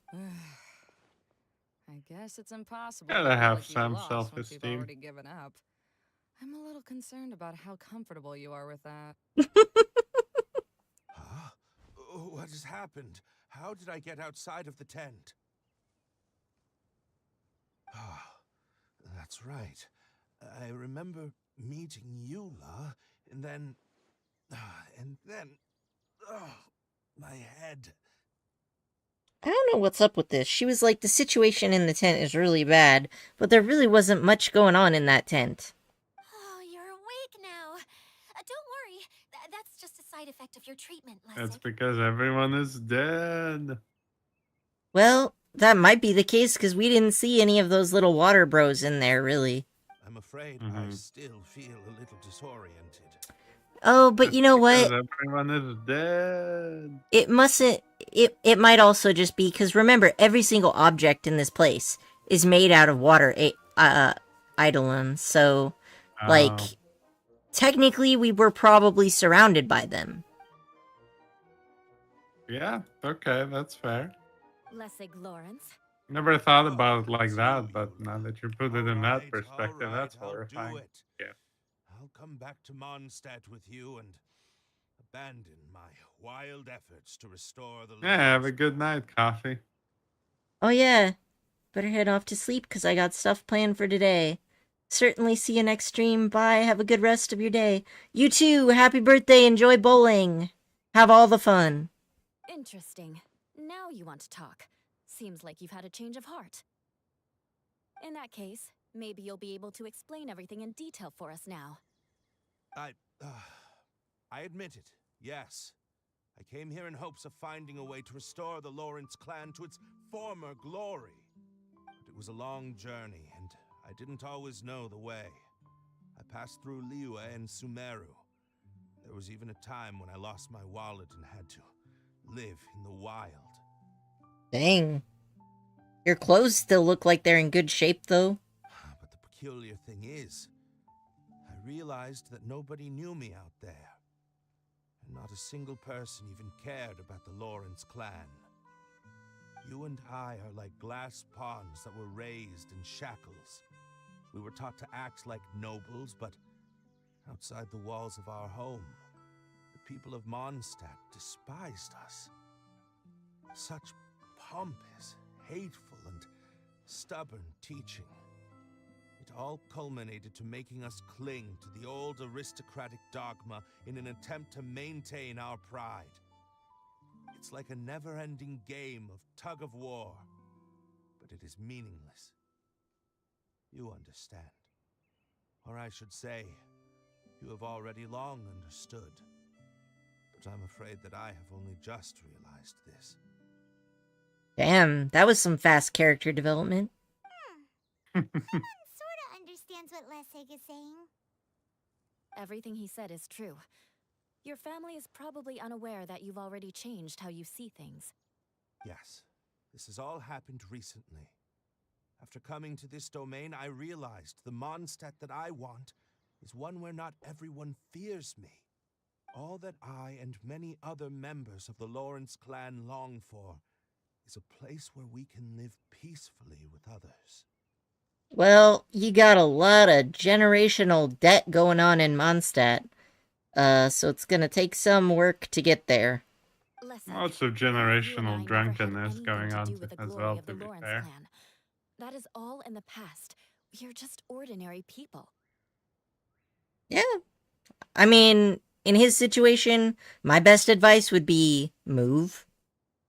I guess it's impossible Gotta to feel have like you've some lost once you've self-esteem. already given up. I'm a little concerned about how comfortable you are with that. Huh? What has happened? How did I get outside of the tent? Ah, that's right. I remember meeting Eula, and then... my head. I don't know what's up with this. She was like, the situation in the tent is really bad, but there really wasn't much going on in that tent. Oh, you're awake now. Don't worry. That's just a side effect of your treatment, That's Lessig. because everyone is dead. Well, that might be the case because we didn't see any of those little water bros in there, really. I'm afraid I still feel a little disoriented. Oh, but you know what? Because everyone is dead. It mustn't... It might also just be because, remember, every single object in this place is made out of water eidolons, so, like, technically we were probably surrounded by them. Yeah, okay, that's fair. Lessig Lawrence. Never thought about it like that, but now that you put it in that All perspective, right, that's I'll horrifying. do it. Yeah. I'll come back to Mondstadt with you and abandon my wild efforts to restore the Yeah, have a Lord's good night, Coffee. Oh yeah, better head off to sleep because I got stuff planned for today. Certainly see you next stream. Bye, have a good rest of your day. You too, happy birthday, enjoy bowling. Have all the fun. Interesting. Now you want to talk. Seems like you've had a change of heart. In that case, maybe you'll be able to explain everything in detail for us now. I admit it, yes. I came here in hopes of finding a way to restore the Lawrence clan to its former glory. But it was a long journey, and I didn't always know the way. I passed through Liyue and Sumeru. There was even a time when I lost my wallet and had to live in the wild. Dang. Your clothes still look like they're in good shape, though. But the peculiar thing is, I realized that nobody knew me out there. And not a single person even cared about the Lawrence clan. You and I are like glass pawns that were raised in shackles. We were taught to act like nobles, but outside the walls of our home, the people of Mondstadt despised us. Such pompous, hateful, and stubborn teaching. It all culminated to making us cling to the old aristocratic dogma in an attempt to maintain our pride. It's like a never-ending game of tug-of-war, but it is meaningless. You understand. Or I should say, you have already long understood. But I'm afraid that I have only just realized this. Damn, that was some fast character development. Sorta understands what Lessig is saying. Everything he said is true. Your family is probably unaware that you've already changed how you see things. Yes, this has all happened recently. After coming to this domain, I realized the Mondstadt that I want is one where not everyone fears me. All that I and many other members of the Lawrence clan long for is a place where we can live peacefully with others. Well, you got a lot of generational debt going on in Mondstadt. So it's gonna take some work to get there. Lots of you and I generational never had drunkenness anything going to on do with the as glory well, of to the be Lawrence fair. clan. That is all in the past. We are just ordinary people. Yeah. I mean, in his situation, my best advice would be move,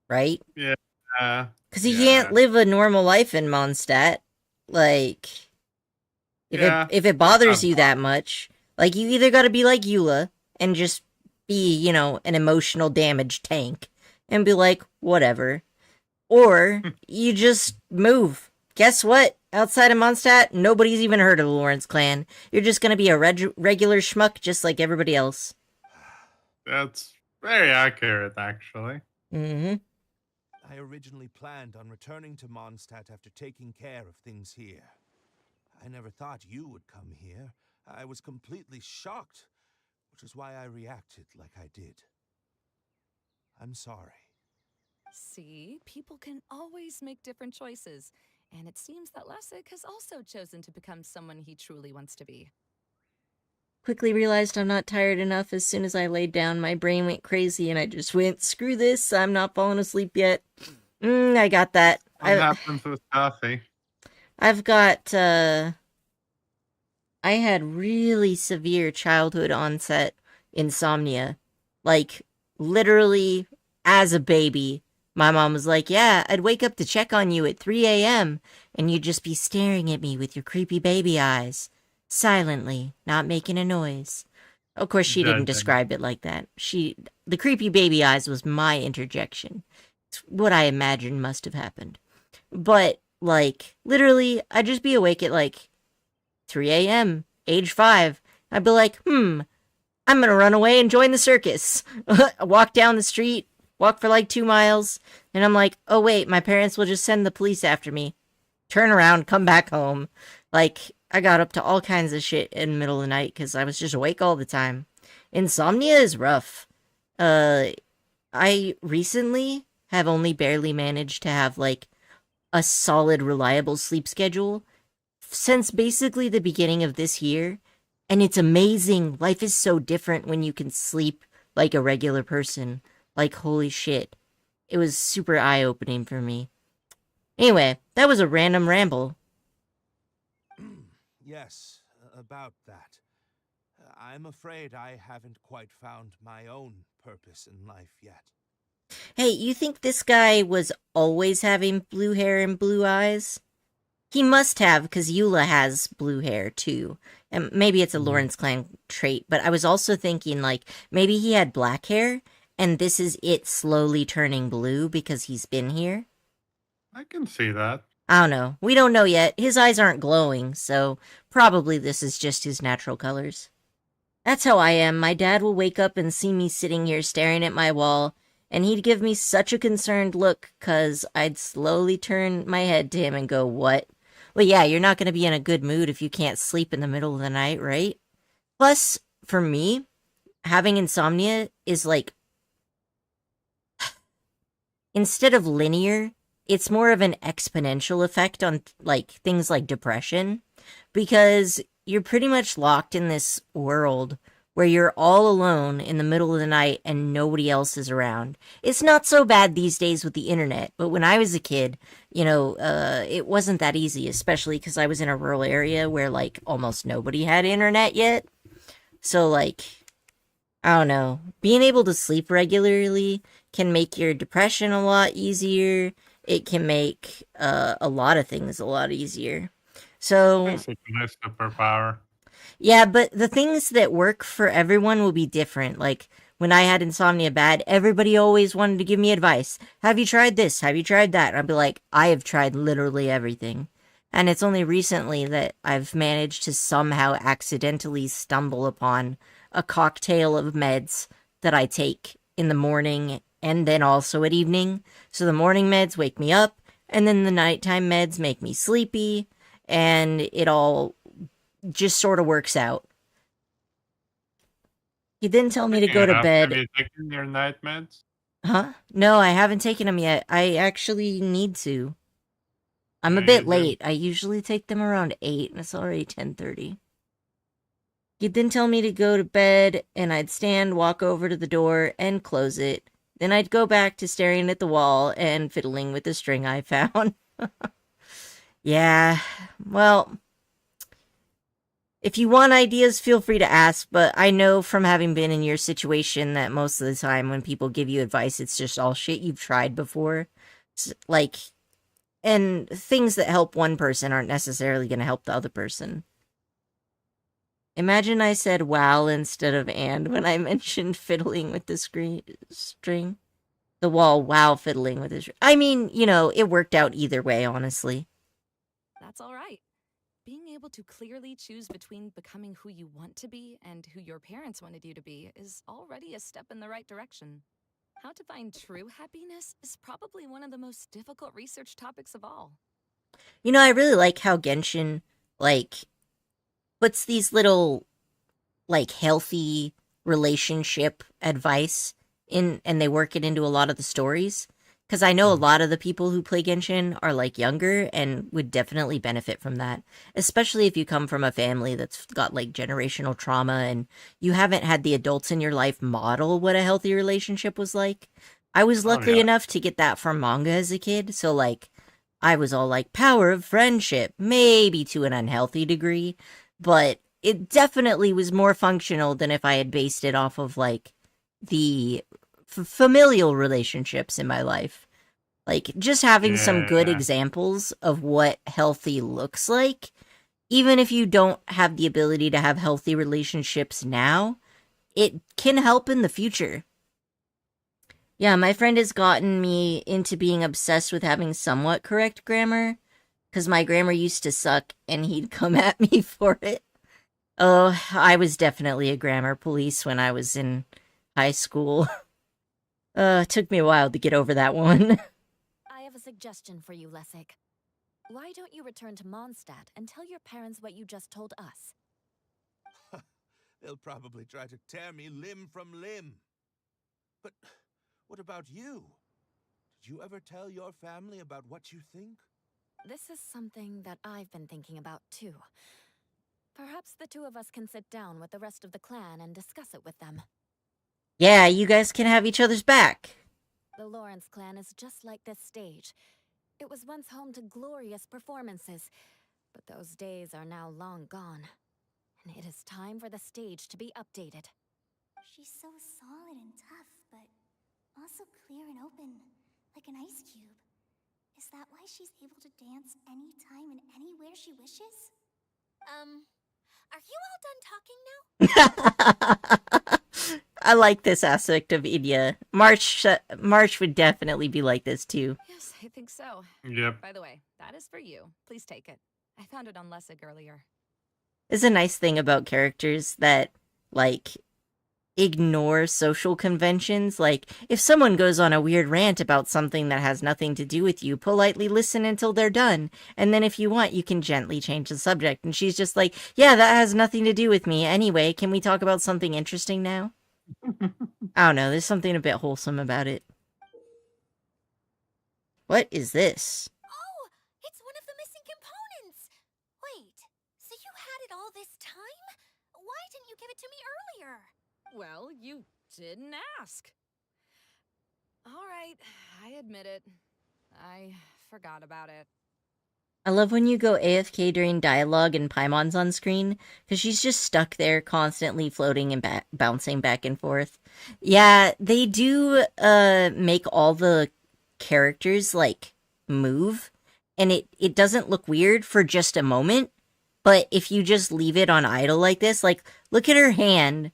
right? Yeah. Because he can't live a normal life in Mondstadt. Like, if it bothers you that much, like, you either gotta be like Eula and just be, you know, an emotional damage tank and be like, whatever. Or you just move. Guess what? Outside of Mondstadt, nobody's even heard of the Lawrence clan. You're just gonna be a regular schmuck just like everybody else. That's very accurate, actually. Mm-hmm. I originally planned on returning to Mondstadt after taking care of things here. I never thought you would come here. I was completely shocked, which is why I reacted like I did. I'm sorry. See, people can always make different choices, and it seems that Lassig has also chosen to become someone he truly wants to be. Quickly realized I'm not tired enough. As soon as I laid down, my brain went crazy and I just went, screw this, I'm not falling asleep yet. I got that. What happens with coffee? I've got, I had really severe childhood onset insomnia. Like, literally, as a baby, my mom was like, yeah, I'd wake up to check on you at 3 a.m. and you'd just be staring at me with your creepy baby eyes. Silently, not making a noise. Of course, she didn't describe it like that. The creepy baby eyes was my interjection. It's what I imagined must have happened. But, like, literally, I'd just be awake at, like, 3 a.m., age 5. I'd be like, I'm gonna run away and join the circus. Walk down the street, walk for like 2 miles, and I'm like, oh wait, my parents will just send the police after me. Turn around, come back home. Like, I got up to all kinds of shit in the middle of the night because I was just awake all the time. Insomnia is rough. I recently have only barely managed to have, like, a solid, reliable sleep schedule since basically the beginning of this year. And it's amazing. Life is so different when you can sleep like a regular person. Like, holy shit. It was super eye-opening for me. Anyway, that was a random ramble. Yes, about that. I'm afraid I haven't quite found my own purpose in life yet. Hey, you think this guy was always having blue hair and blue eyes? He must have, because Eula has blue hair, too. And maybe it's a Lawrence clan trait, but I was also thinking, like, maybe he had black hair, and this is it slowly turning blue because he's been here? I can see that. I don't know. We don't know yet. His eyes aren't glowing, so probably this is just his natural colors. That's how I am. My dad will wake up and see me sitting here staring at my wall, and he'd give me such a concerned look, 'cause I'd slowly turn my head to him and go, what? Well, yeah, you're not going to be in a good mood if you can't sleep in the middle of the night, right? Plus, for me, having insomnia is like, instead of linear, it's more of an exponential effect on, like, things like depression, because you're pretty much locked in this world where you're all alone in the middle of the night and nobody else is around. It's not so bad these days with the internet, but when I was a kid, you know, it wasn't that easy, especially because I was in a rural area where, like, almost nobody had internet yet. So, like, I don't know. Being able to sleep regularly can make your depression a lot easier. It can make a lot of things a lot easier. So, Basically, a superpower. yeah, but the things that work for everyone will be different. Like, when I had insomnia bad, everybody always wanted to give me advice. Have you tried this? Have you tried that? And I'd be like, I have tried literally everything. And it's only recently that I've managed to somehow accidentally stumble upon a cocktail of meds that I take in the morning and then also at evening. So the morning meds wake me up, and then the nighttime meds make me sleepy, and it all just sort of works out. He didn't tell me to go to bed. Have you taken your night meds? Huh? No, I haven't taken them yet. I actually need to. I'm Yeah, a bit you late. I usually take them around 8, and it's already 10:30. He didn't tell me to go to bed, and I'd stand, walk over to the door, and close it. Then I'd go back to staring at the wall and fiddling with the string I found. Yeah, well, If you want ideas, feel free to ask, but I know from having been in your situation that most of the time when people give you advice, it's just all shit you've tried before. Like, and things that help one person aren't necessarily going to help the other person. Imagine I said wow instead of and when I mentioned fiddling with the string. The wall, wow, fiddling with the string. I mean, you know, it worked out either way, honestly. That's all right. Being able to clearly choose between becoming who you want to be and who your parents wanted you to be is already a step in the right direction. How to find true happiness is probably one of the most difficult research topics of all. You know, I really like how Genshin, like, puts these little, like, healthy relationship advice in, and they work it into a lot of the stories. Because I know a lot of the people who play Genshin are, like, younger and would definitely benefit from that. Especially if you come from a family that's got, like, generational trauma and you haven't had the adults in your life model what a healthy relationship was like. I was lucky enough to get that from manga as a kid, so, like, I was all like, power of friendship, maybe to an unhealthy degree, but it definitely was more functional than if I had based it off of, like, the familial relationships in my life. Like, just having some good examples of what healthy looks like, even if you don't have the ability to have healthy relationships now, it can help in the future. Yeah, my friend has gotten me into being obsessed with having somewhat correct grammar, because my grammar used to suck, and he'd come at me for it. Oh, I was definitely a grammar police when I was in high school. It took me a while to get over that one. I have a suggestion for you, Lessig. Why don't you return to Mondstadt and tell your parents what you just told us? They'll probably try to tear me limb from limb. But what about you? Did you ever tell your family about what you think? This is something that I've been thinking about, too. Perhaps the two of us can sit down with the rest of the clan and discuss it with them. Yeah, you guys can have each other's back. The Lawrence clan is just like this stage. It was once home to glorious performances, but those days are now long gone. And it is time for the stage to be updated. She's so solid and tough, but also clear and open, like an ice cube. Is that why she's able to dance anytime and anywhere she wishes? Are you all done talking now? I like this aspect of India. March would definitely be like this too. Yes, I think so. Yep. By the way, that is for you. Please take it. I found it on Lessig earlier. It's a nice thing about characters that, like, ignore social conventions. Like, if someone goes on a weird rant about something that has nothing to do with you, politely listen until they're done. And then if you want, you can gently change the subject. And she's just like, yeah, that has nothing to do with me. Anyway, can we talk about something interesting now? I don't know, there's something a bit wholesome about it. What is this? Oh, it's one of the missing components! Wait, so you had it all this time? Why didn't you give it to me earlier? Well, you didn't ask. All right, I admit it. I forgot about it. I love when you go AFK during dialogue and Paimon's on screen, because she's just stuck there constantly floating and bouncing back and forth. Yeah, they do make all the characters, like, move, and it doesn't look weird for just a moment, but if you just leave it on idle like this, like, look at her hand.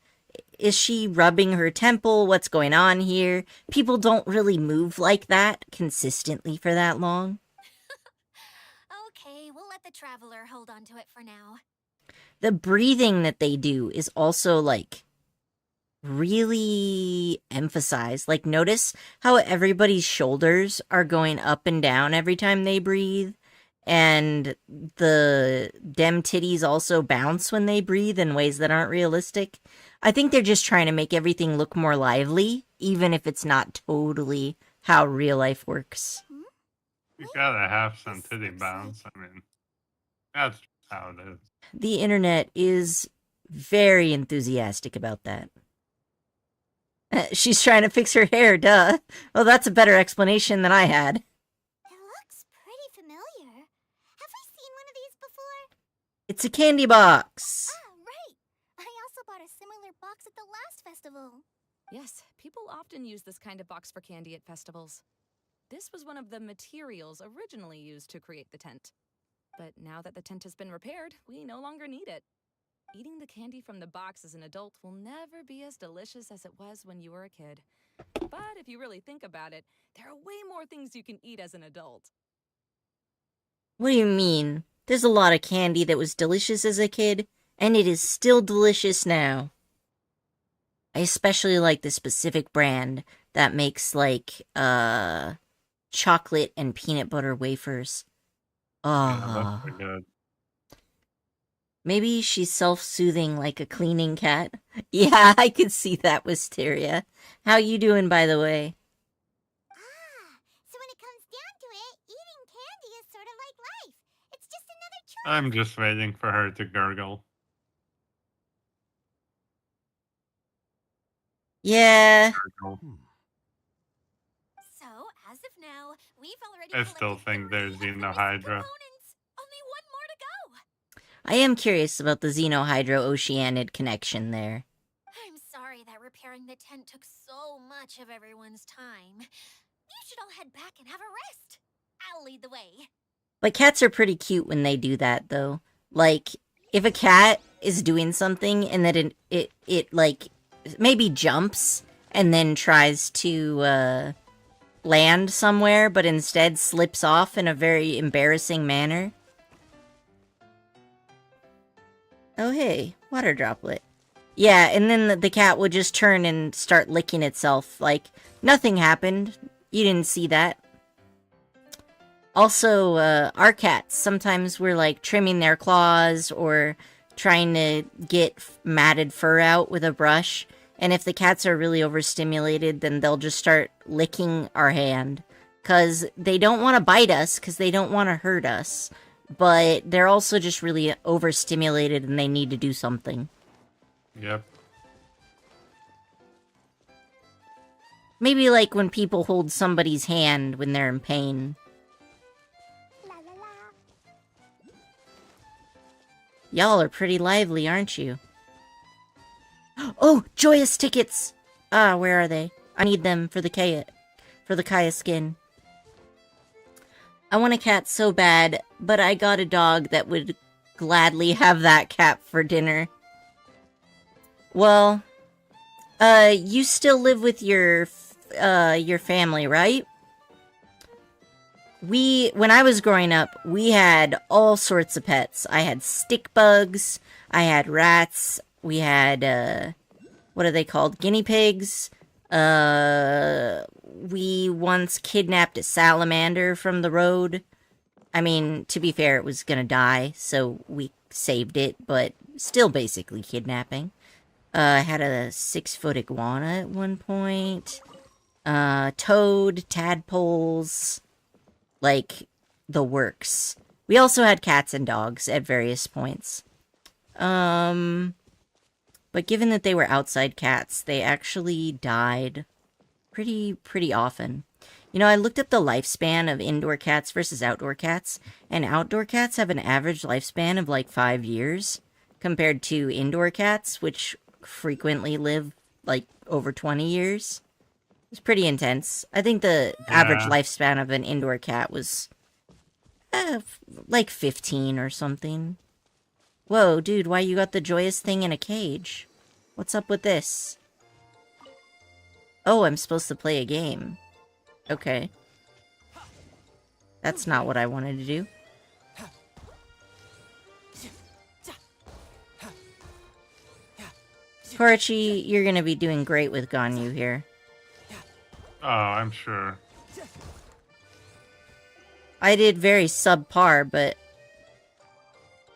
Is she rubbing her temple? What's going on here? People don't really move like that consistently for that long. Okay, we'll let the traveler hold on to it for now. The breathing that they do is also, like, really emphasized. Like, notice how everybody's shoulders are going up and down every time they breathe, and the dem titties also bounce when they breathe in ways that aren't realistic. I think they're just trying to make everything look more lively, even if it's not totally how real life works. You gotta have some titty bounce. I mean, that's how it is. The internet is very enthusiastic about that. She's trying to fix her hair, duh. Well, that's a better explanation than I had. It looks pretty familiar. Have we seen one of these before? It's a candy box. Oh, box at the last festival. Yes, people often use this kind of box for candy at festivals. This was one of the materials originally used to create the tent. But now that the tent has been repaired, we no longer need it. Eating the candy from the box as an adult will never be as delicious as it was when you were a kid. But if you really think about it, there are way more things you can eat as an adult. What do you mean? There's a lot of candy that was delicious as a kid, and it is still delicious now. I especially like the specific brand that makes, like, chocolate and peanut butter wafers. Yeah, those are good. Maybe she's self-soothing like a cleaning cat. Yeah, I could see that, Wisteria. How you doing, by the way? So when it comes down to it, eating candy is sort of like life. It's just another choice. I'm just waiting for her to gurgle. Yeah. Gurgle. So, as of now, we've already I still collected think 3 there's of the missing Xenohydra. components. Only one more to go. I am curious about the Xenohydro-Oceanid connection there. I'm sorry that repairing the tent took so much of everyone's time. You should all head back and have a rest. I'll lead the way. But cats are pretty cute when they do that, though. Like, if a cat is doing something and that it like, maybe jumps and then tries to, land somewhere, but instead slips off in a very embarrassing manner. Oh, hey, water droplet. Yeah, and then the cat would just turn and start licking itself, like, nothing happened. You didn't see that. Also, our cats, sometimes we're, like, trimming their claws or trying to get matted fur out with a brush. And if the cats are really overstimulated, then they'll just start licking our hand. Because they don't want to bite us, because they don't want to hurt us. But they're also just really overstimulated and they need to do something. Yep. Maybe like when people hold somebody's hand when they're in pain. La la la. Y'all are pretty lively, aren't you? Oh, joyous tickets! Ah, where are they? I need them for the Kaeya skin. I want a cat so bad, but I got a dog that would gladly have that cat for dinner. Well, you still live with your family, right? When I was growing up, we had all sorts of pets. I had stick bugs, I had rats, we had, what are they called? Guinea pigs. We once kidnapped a salamander from the road. I mean, to be fair, it was gonna die, so we saved it, but still basically kidnapping. I had a 6-foot iguana at one point. Toad, tadpoles, like, the works. We also had cats and dogs at various points. But given that they were outside cats, they actually died pretty often. You know, I looked up the lifespan of indoor cats versus outdoor cats, and outdoor cats have an average lifespan of like 5 years, compared to indoor cats, which frequently live like over 20 years. It's pretty intense. I think the average lifespan of an indoor cat was like 15 or something. Whoa, dude, why you got the joyous thing in a cage? What's up with this? Oh, I'm supposed to play a game. Okay. That's not what I wanted to do. Korochi, you're gonna be doing great with Ganyu here. Oh, I'm sure. I did very subpar, but...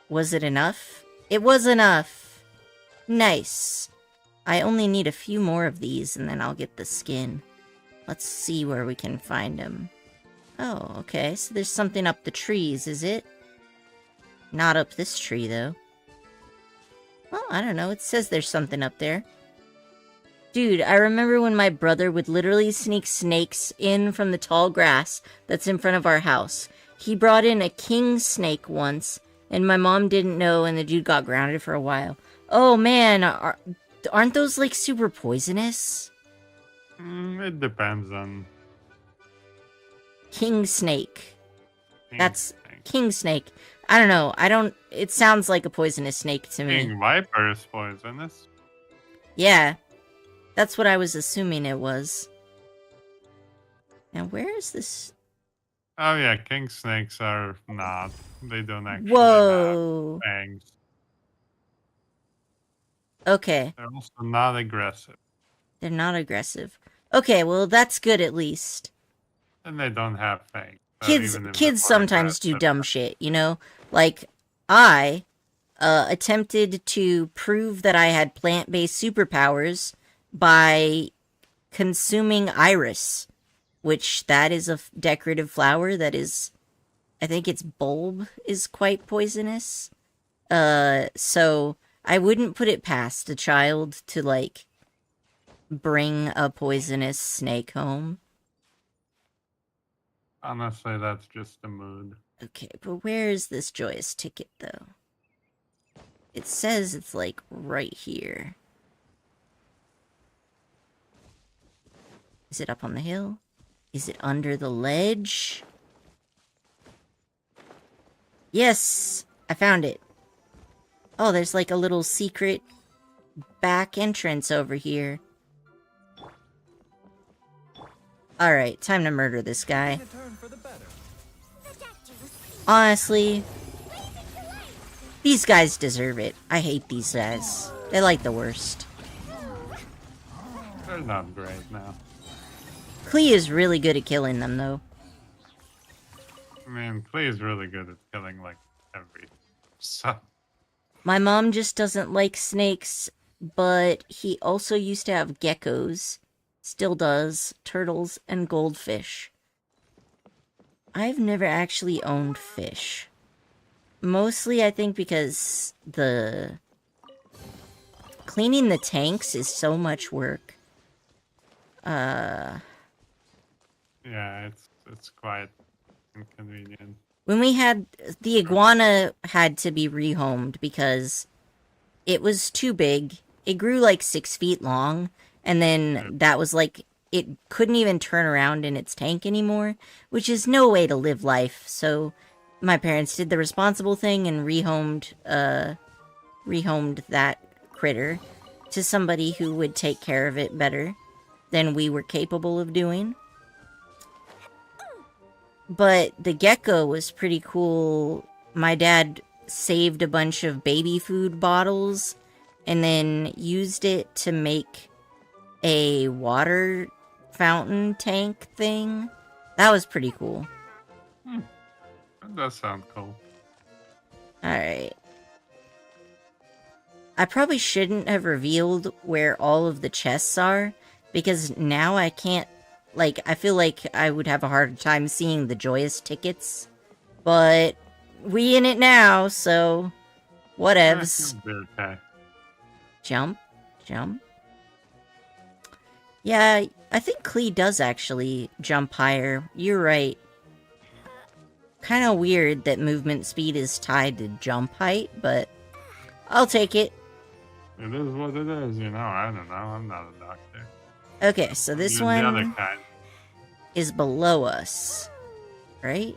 was it enough? It was enough! Nice. I only need a few more of these, and then I'll get the skin. Let's see where we can find them. Oh, okay, so there's something up the trees, is it? Not up this tree, though. Well, I don't know, it says there's something up there. Dude, I remember when my brother would literally sneak snakes in from the tall grass that's in front of our house. He brought in a king snake once, and my mom didn't know, and the dude got grounded for a while. Oh man, Aren't those like super poisonous? It depends on King snake. That's King. king snake. I don't know. It sounds like a poisonous snake to me. King viper is poisonous. Yeah. That's what I was assuming it was. Now, where is this? Oh yeah, king snakes are not. They don't actually Whoa. have fangs. Okay. They're also not aggressive. They're not aggressive. Okay, well, that's good at least. And they don't have fangs. So Kids even if kids they're sometimes do aggressive, dumb shit, you know? Like, I attempted to prove that I had plant-based superpowers by consuming iris, which that is a decorative flower that is, I think its bulb is quite poisonous. So I wouldn't put it past a child to, like, bring a poisonous snake home. honestly, that's just a mood. Okay, but where is this joyous ticket, though? It says it's, like, right here. Is it up on the hill? Is it under the ledge? Yes! I found it. Oh, there's, like, a little secret back entrance over here. Alright, time to murder this guy. Taking a turn for the better. Honestly, these guys deserve it. I hate these guys. They're like the worst. They're not great now. Klee is really good at killing them, though. I mean, Clay is really good at killing like everything. So My mom just doesn't like snakes, but he also used to have geckos. Still does. Turtles and goldfish. I've never actually owned fish. Mostly, I think, because the cleaning the tanks is so much work. yeah, it's quite inconvenient. When we had the iguana had to be rehomed because it was too big. It grew like 6 feet long, and then that was like it couldn't even turn around in its tank anymore, which is no way to live life. So my parents did the responsible thing and rehomed that critter to somebody who would take care of it better than we were capable of doing. But the gecko was pretty cool. My dad saved a bunch of baby food bottles and then used it to make a water fountain tank thing. That was pretty cool. That does sound cool. Alright. I probably shouldn't have revealed where all of the chests are, because now I can't, like, I feel like I would have a hard time seeing the joyous tickets. But we in it now, so whatevs. Okay. Jump, jump. Yeah, I think Klee does actually jump higher. You're right. Kind of weird that movement speed is tied to jump height, but I'll take it. It is what it is, you know. I don't know. I'm not a doctor. Okay, so this You're the other one kind. is below us, right?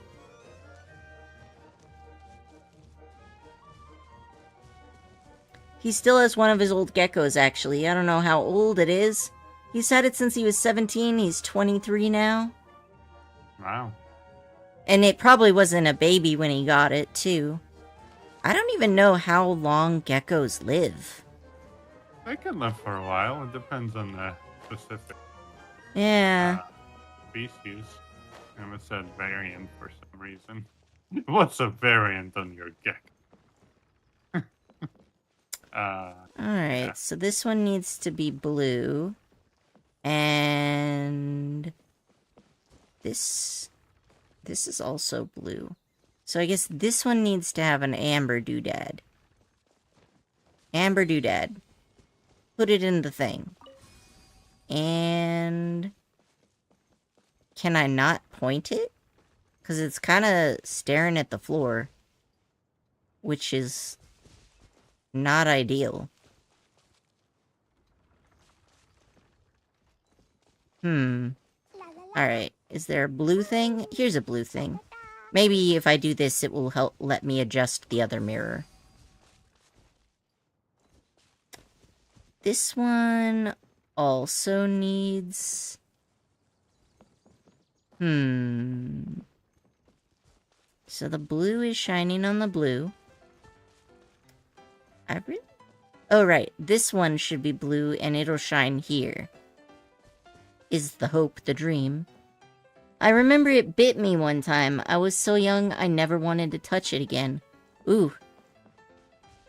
He still has one of his old geckos, actually. I don't know how old it is. He's had it since he was 17. He's 23 now. Wow. And it probably wasn't a baby when he got it, too. I don't even know how long geckos live. They can live for a while. It depends on the specific Yeah. species. I almost said variant for some reason. What's a variant on your gecko? Alright, yeah. so this one needs to be blue. And this is also blue. So I guess this one needs to have an amber doodad. Amber doodad. Put it in the thing. And can I not point it? Because it's kind of staring at the floor, which is not ideal. Alright, is there a blue thing? Here's a blue thing. Maybe if I do this, it will help let me adjust the other mirror. This one also needs... So the blue is shining on the blue. Oh, right. This one should be blue, and it'll shine here. Is the hope, the dream. I remember it bit me one time. I was so young, I never wanted to touch it again. Ooh.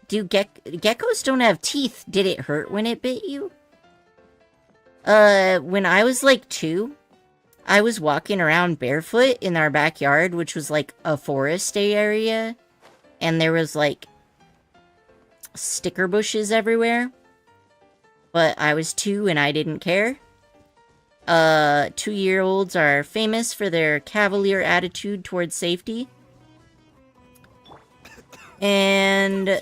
Do geckos don't have teeth. Did it hurt when it bit you? When I was like 2, I was walking around barefoot in our backyard, which was like a forest area, and there was like sticker bushes everywhere. But I was 2 and I didn't care. 2-year-olds are famous for their cavalier attitude towards safety. And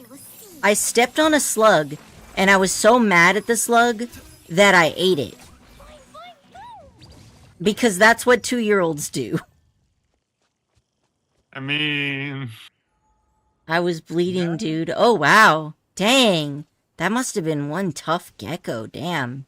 I stepped on a slug, and I was so mad at the slug that I ate it. Because that's what 2-year-olds do. I mean... I was bleeding, dude. Oh, wow. Dang. That must have been one tough gecko. Damn.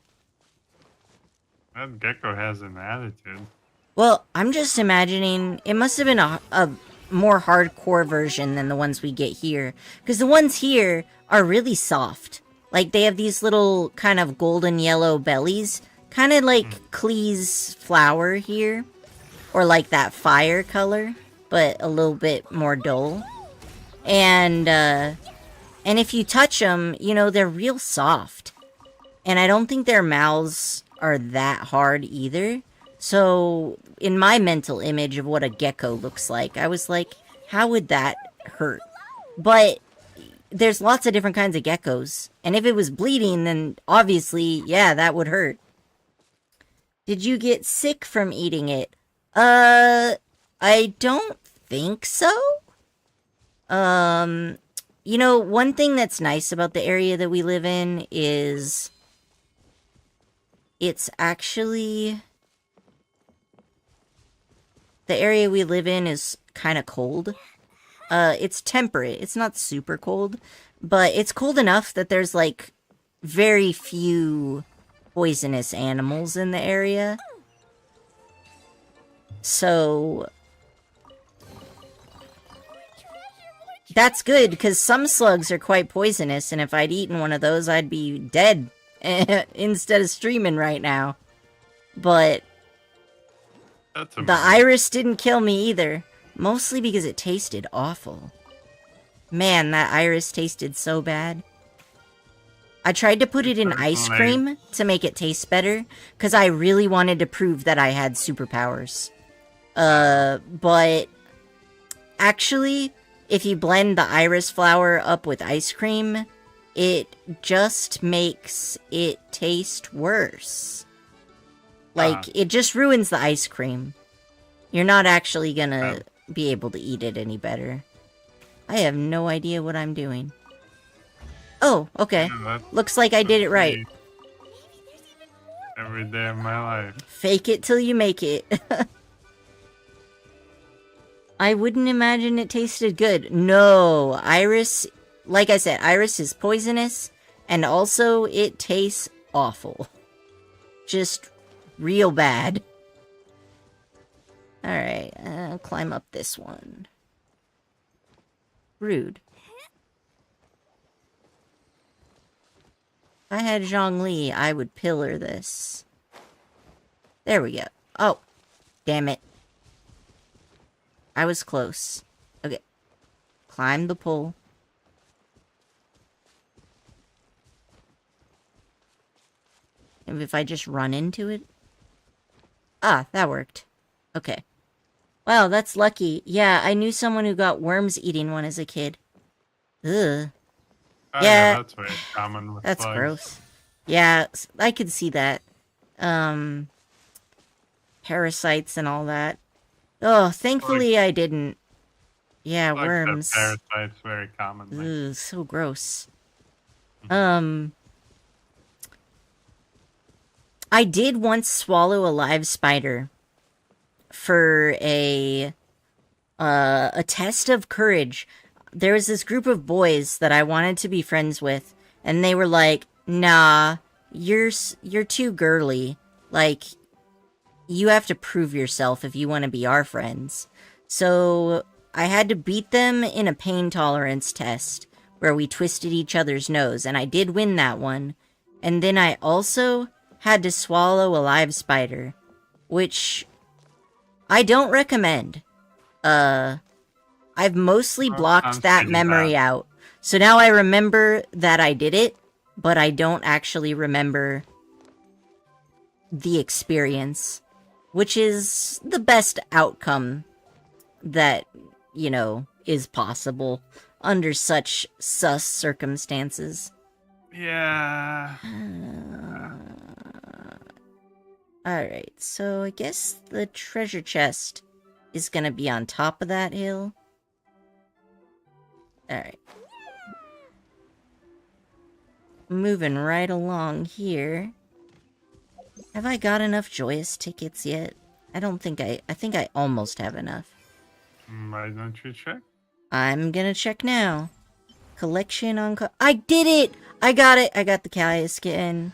That gecko has an attitude. Well, I'm just imagining it must have been a more hardcore version than the ones we get here. Because the ones here are really soft. Like, they have these little kind of golden yellow bellies. Kind of like Klee's flower here. Or like that fire color. But a little bit more dull. And if you touch them, you know, they're real soft. And I don't think their mouths are that hard either. So, in my mental image of what a gecko looks like, I was like, how would that hurt? But there's lots of different kinds of geckos. And if it was bleeding, then obviously, yeah, that would hurt. Did you get sick from eating it? I don't think so. You know, one thing that's nice about the area that we live in is it's actually... The area we live in is kind of cold. It's temperate. It's not super cold, but it's cold enough that there's, like, very few poisonous animals in the area. So... That's good, because some slugs are quite poisonous, and if I'd eaten one of those, I'd be dead instead of streaming right now. But the iris didn't kill me either, mostly because it tasted awful. Man, that iris tasted so bad. I tried to put it in ice cream to make it taste better, because I really wanted to prove that I had superpowers. But actually... If you blend the iris flower up with ice cream, it just makes it taste worse. Like, it just ruins the ice cream. You're not actually gonna be able to eat it any better. I have no idea what I'm doing. Oh, okay. Looks like I did it right. Every day of my life. Fake it till you make it. I wouldn't imagine it tasted good. No, iris, like I said, iris is poisonous, and also it tastes awful. Just real bad. Alright, I'll climb up this one. Rude. If I had Zhongli, I would pillar this. There we go. Oh, damn it. I was close. Okay. Climb the pole. And if I just run into it? Ah, that worked. Okay. Wow, that's lucky. Yeah, I knew someone who got worms eating one as a kid. Ugh. Oh, yeah, that's very common with that's slugs. gross. Yeah, I could see that. Parasites and all that. Oh, thankfully I didn't. Yeah, Slugs worms. have parasites very commonly. Ugh, so gross. I did once swallow a live spider for a test of courage. There was this group of boys that I wanted to be friends with, and they were like, "Nah, you're too girly. Like, you have to prove yourself if you want to be our friends." So I had to beat them in a pain tolerance test where we twisted each other's nose, and I did win that one. And then I also had to swallow a live spider, which I don't recommend. I've mostly blocked sounds that pretty memory bad. out. So now I remember that I did it, but I don't actually remember the experience, which is the best outcome that, you know, is possible under such sus circumstances. Yeah. Alright, so I guess the treasure chest is gonna be on top of that hill. Alright. Moving right along here. Have I got enough joyous tickets yet? I think I almost have enough. Why don't you check? I'm gonna check now. Collection on... I did it! I got it! I got the Kaeya skin.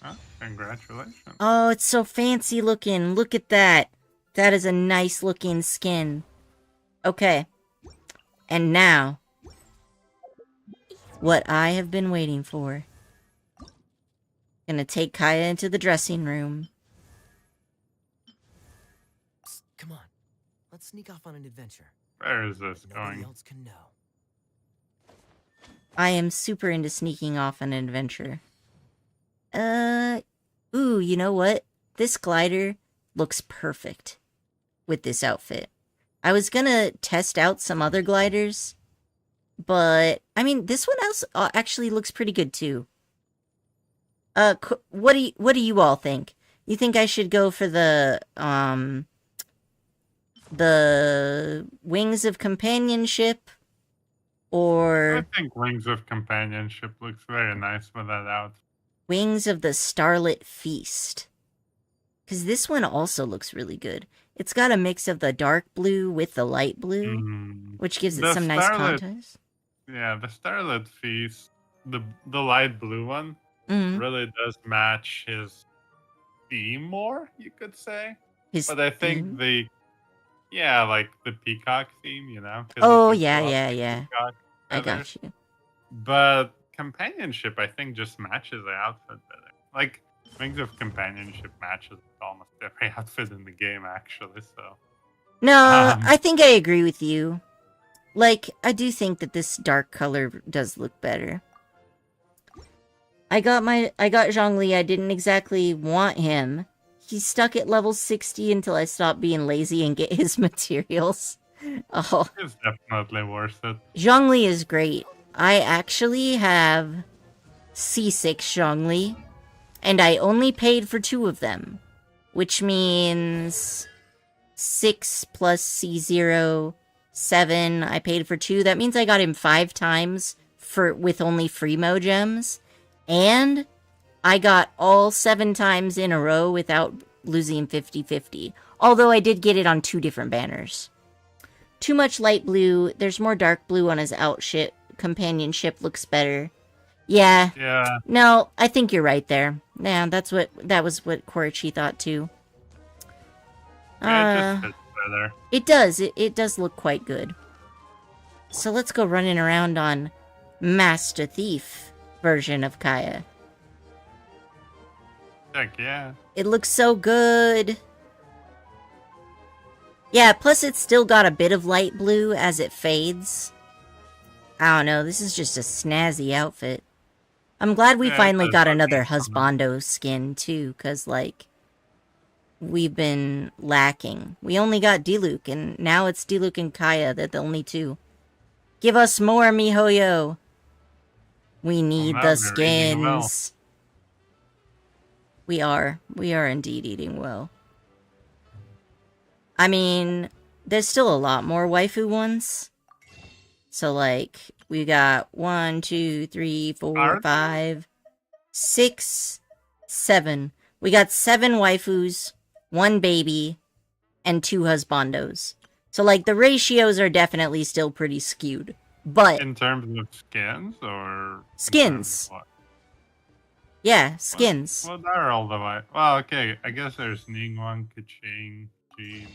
Oh, congratulations. Oh, it's so fancy looking. Look at that. That is a nice looking skin. Okay. And now, what I have been waiting for. Gonna take Kaeya into the dressing room. Psst, come on. Let's sneak off on an adventure. Where is this Nobody going? else can know. I am super into sneaking off on an adventure. Ooh, you know what? This glider looks perfect with this outfit. I was gonna test out some other gliders, but, I mean, this one else actually looks pretty good too. What do you all think? You think I should go for the Wings of Companionship? Or I think Wings of Companionship looks very nice with that out. Wings of the Starlit Feast? Because this one also looks really good. It's got a mix of the dark blue with the light blue, which gives it The some nice Starlit- contrast. Yeah, the Starlit Feast, the light blue one, Mhm. really does match his theme more, you could say. His But I think theme? like the peacock theme, you know? 'cause it Oh, looks a yeah, lot yeah, like yeah. peacock I feathers. got you. But Companionship, I think, just matches the outfit better. Like, Wings of Companionship matches almost every outfit in the game, actually, so... No, Um, I think I agree with you. Like, I do think that this dark color does look better. I got Zhongli. I didn't exactly want him. He's stuck at level 60 until I stop being lazy and get his materials. Oh, It's definitely worth it. Zhongli is great. I actually have C6 Zhongli, and I only paid for 2 of them, which means 6 plus C0, 7. I paid for 2. That means I got him 5 times with only Freemo gems, and I got all 7 times in a row without losing 50-50. Although I did get it on 2 different banners. Too much light blue. There's more dark blue on his outfit. Companionship looks better. Yeah. Yeah. No, I think you're right there. Yeah, that was what Korochi thought too. It just fits better. It does. It does look quite good. So let's go running around on Master Thief version of Kaeya. Heck yeah. It looks so good. Yeah, plus it's still got a bit of light blue as it fades. I don't know, this is just a snazzy outfit. I'm glad we Yeah, it finally does got look another nice on them. husbando skin too, because, like, we've been lacking. We only got Diluc, and now it's Diluc and Kaeya. They're the only 2. Give us more, miHoYo! We need now the we're eating well. skins. We are indeed eating well. I mean, there's still a lot more waifu ones. So, like, we got 1, 2, 3, 4, Are there? 5, 6, 7. We got 7 waifus, 1 baby, and 2 husbandos. So, like, the ratios are definitely still pretty skewed. But... In terms of skins, or... Skins. Yeah, skins. Well, they're all the way. Well, okay, I guess there's Ningguang, Keqing, Jean...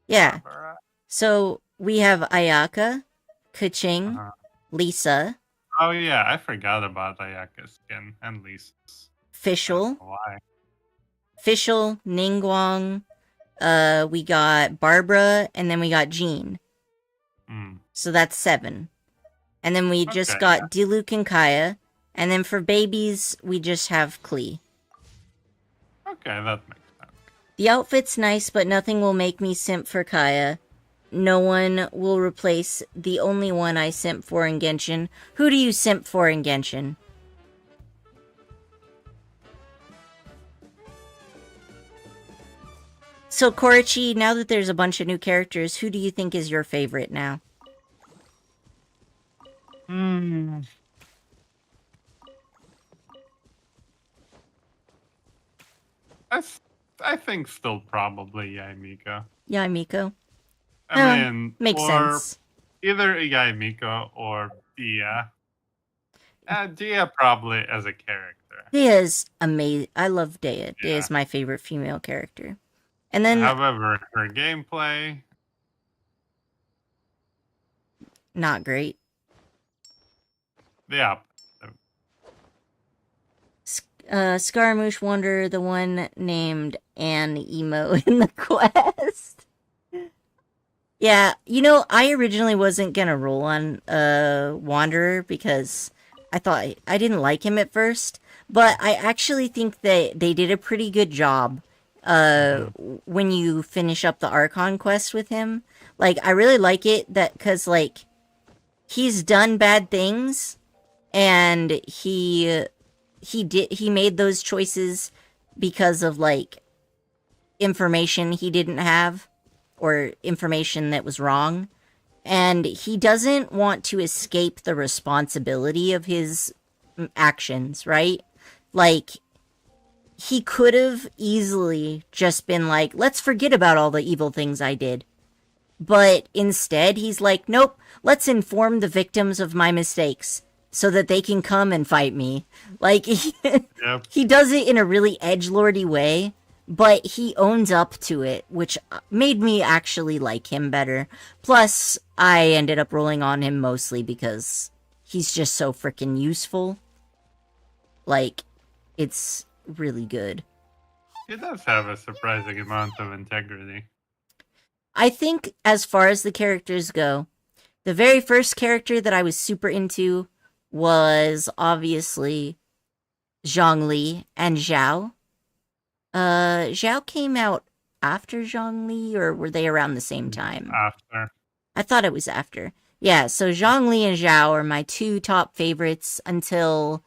Yeah. Barbara. So, we have Ayaka, Keqing, Uh-huh. Lisa... Oh yeah, I forgot about Ayaka's skin and Lisa's. Fischl, Why? Fischl, Ningguang, we got Barbara, and then we got Jean. So that's 7. And then we just got Diluc and Kaeya, and then for babies, we just have Klee. Okay, that makes sense. The outfit's nice, but nothing will make me simp for Kaeya. No one will replace the only one I simp for in Genshin. Who do you simp for in Genshin? So, Korochi, now that there's a bunch of new characters, who do you think is your favorite now? I think still probably Yaimiko. Yaimiko? I mean, makes sense. Either Yaimiko or Dia. Dia probably as a character. Dia's amazing. I love Dea. Dea is my favorite female character. And then, however, her gameplay... not great. Yeah. Scaramouche Wanderer, the one named Anne Emo in the quest. Yeah, you know, I originally wasn't gonna roll on Wanderer because I thought I didn't like him at first, but I actually think that they did a pretty good job when you finish up the Archon quest with him. Like, I really like it that because, like, he's done bad things and he made those choices because of, like, information he didn't have or information that was wrong, and he doesn't want to escape the responsibility of his actions, right? Like, he could have easily just been like, let's forget about all the evil things I did. But instead, he's like, nope, let's inform the victims of my mistakes so that they can come and fight me. Like, he does it in a really edgelordy way, but he owns up to it, which made me actually like him better. Plus, I ended up rolling on him mostly because he's just so freaking useful. Like, it's really good. He does have a surprising amount of integrity. I think, as far as the characters go, the very first character that I was super into was obviously Zhongli and Zhao. Zhao came out after Zhongli, or were they around the same time? After. I thought it was after. Yeah, so Zhongli and Zhao are my 2 top favorites until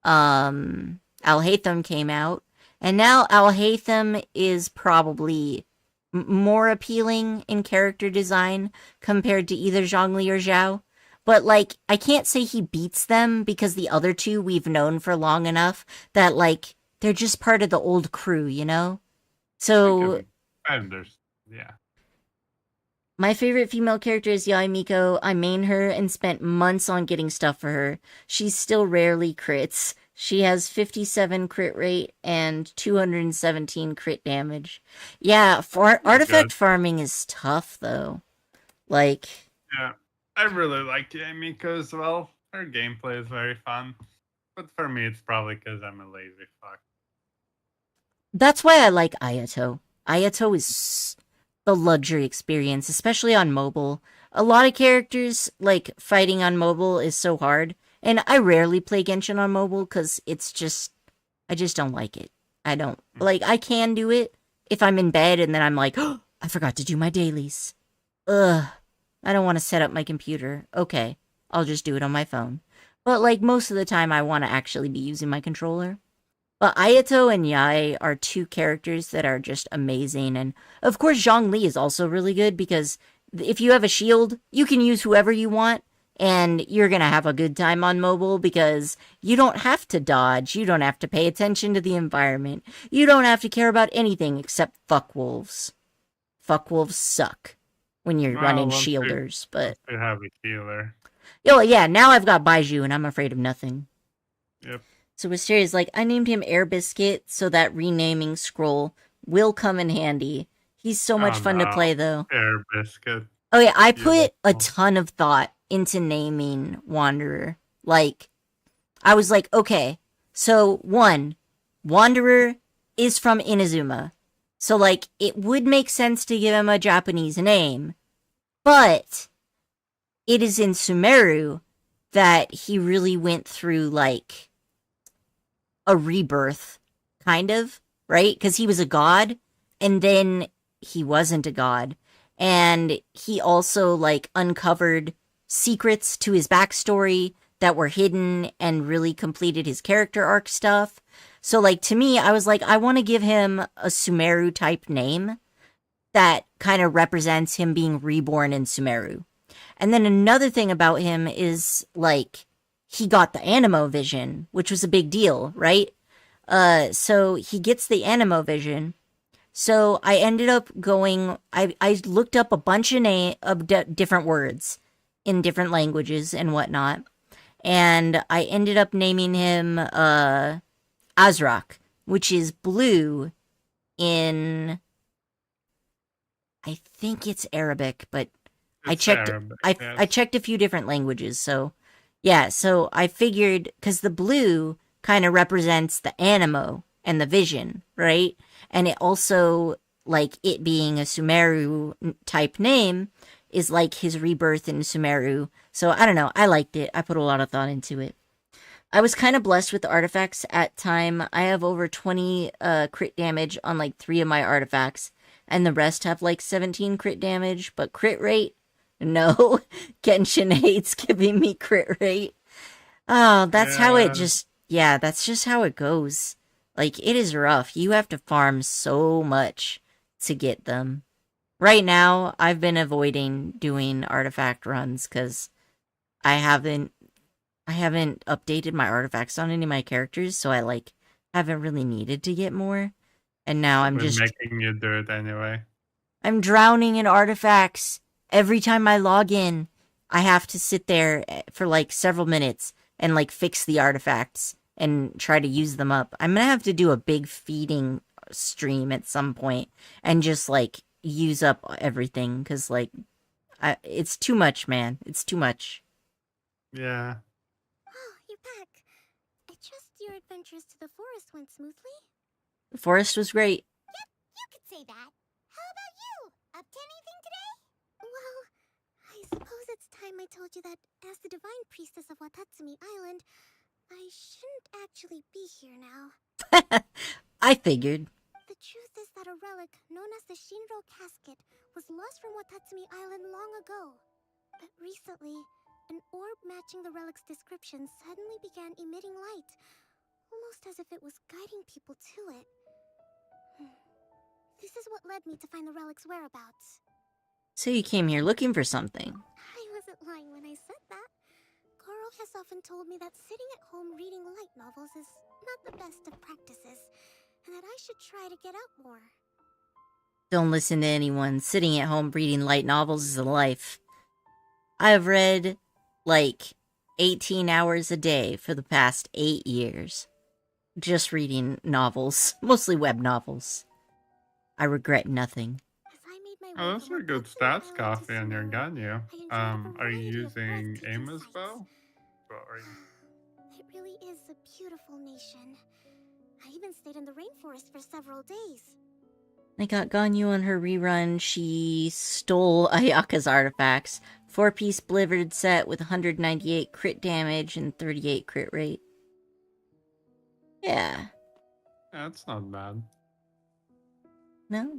Alhaitham came out. And now Alhaitham is probably more appealing in character design compared to either Zhongli or Zhao. But, like, I can't say he beats them because the other 2 we've known for long enough that, like, they're just part of the old crew, you know? So... yeah. My favorite female character is Yaimiko. I main her and spent months on getting stuff for her. She still rarely crits. She has 57 crit rate and 217 crit damage. Yeah, artifact farming is tough, though. Like... Yeah, I really like Yaimiko as well. Her gameplay is very fun. But for me, it's probably because I'm a lazy fuck. That's why I like Ayato. Ayato is the luxury experience, especially on mobile. A lot of characters, like, fighting on mobile is so hard. And I rarely play Genshin on mobile because it's just... I just don't like it. I don't... Like, I can do it if I'm in bed and then I'm like, oh, I forgot to do my dailies. Ugh. I don't want to set up my computer. Okay, I'll just do it on my phone. But, like, most of the time I want to actually be using my controller. But Ayato and Yae are 2 characters that are just amazing. And, of course, Zhongli is also really good because if you have a shield, you can use whoever you want. And you're gonna have a good time on mobile because you don't have to dodge, you don't have to pay attention to the environment, you don't have to care about anything except fuck wolves. Fuck wolves suck when you're Well, running once shielders, but... you have a healer. Oh yeah, now I've got Baiju and I'm afraid of nothing. Yep. So Wisteria's like, I named him Air Biscuit, so that renaming scroll will come in handy. He's so much fun to play, though. Air Biscuit. Oh yeah, I put a ton of thought into naming Wanderer. Like, I was like, okay, so 1, Wanderer is from Inazuma. So, like, it would make sense to give him a Japanese name. But it is in Sumeru that he really went through, like, a rebirth, kind of, right? Because he was a god, and then he wasn't a god. And he also, like, uncovered secrets to his backstory that were hidden and really completed his character arc stuff. So, like, to me, I was like, I want to give him a Sumeru-type name that kind of represents him being reborn in Sumeru. And then another thing about him is, like, he got the Anemo vision, which was a big deal, right? So he gets the Anemo vision. So I ended up going, I looked up a bunch of different words in different languages and whatnot. And I ended up naming him Azrak, which is blue in, I think it's Arabic, but I checked Arabic, I yes. checked a few different languages. So yeah, so I figured, because the blue kind of represents the Anemo and the vision, right? And it also, like, it being a Sumeru type name is like his rebirth in Sumeru. So I don't know, I liked it. I put a lot of thought into it. I was kind of blessed with the artifacts at time. I have over 20 crit damage on like 3 of my artifacts, and the rest have like 17 crit damage, but crit rate? No. Genshin hates giving me crit rate. Oh, that's how it just, yeah, that's just how it goes. Like, it is rough. You have to farm so much to get them. Right now, I've been avoiding doing artifact runs because I haven't updated my artifacts on any of my characters, so I, like, haven't really needed to get more. And now I'm just making you do it anyway. I'm drowning in artifacts. Every time I log in, I have to sit there for, like, several minutes and, like, fix the artifacts and try to use them up. I'm gonna have to do a big feeding stream at some point and just, like, use up everything, because, like, it's too much, man. It's too much. Yeah. Oh, you're back. I trust your adventures to the forest went smoothly? The forest was great. Yep, you could say that. How about you? Up to anything today? Well, I suppose it's time I told you that as the divine priestess of Watatsumi Island, I shouldn't actually be here now. I figured. The truth is that a relic known as the Shinro casket was lost from Watatsumi Island long ago. But recently, an orb matching the relic's description suddenly began emitting light, almost as if it was guiding people to it. This is what led me to find the relic's whereabouts. So you came here looking for something. I wasn't lying when I said that. Koro has often told me that sitting at home reading light novels is not the best of practices, and that I should try to get out more. Don't listen to anyone. Sitting at home reading light novels is a life. I've read, like, 18 hours a day for the past 8 years. Just reading novels. Mostly web novels. I regret nothing. Oh, those are good stats, Coffee, on your gun, you. Are you using Amos bow? What are you... It really is a beautiful nation. I even stayed in the rainforest for several days. I got Ganyu on her rerun. She stole Ayaka's artifacts. 4-piece blizzard set with 198 crit damage and 38 crit rate. Yeah. That's not bad. No.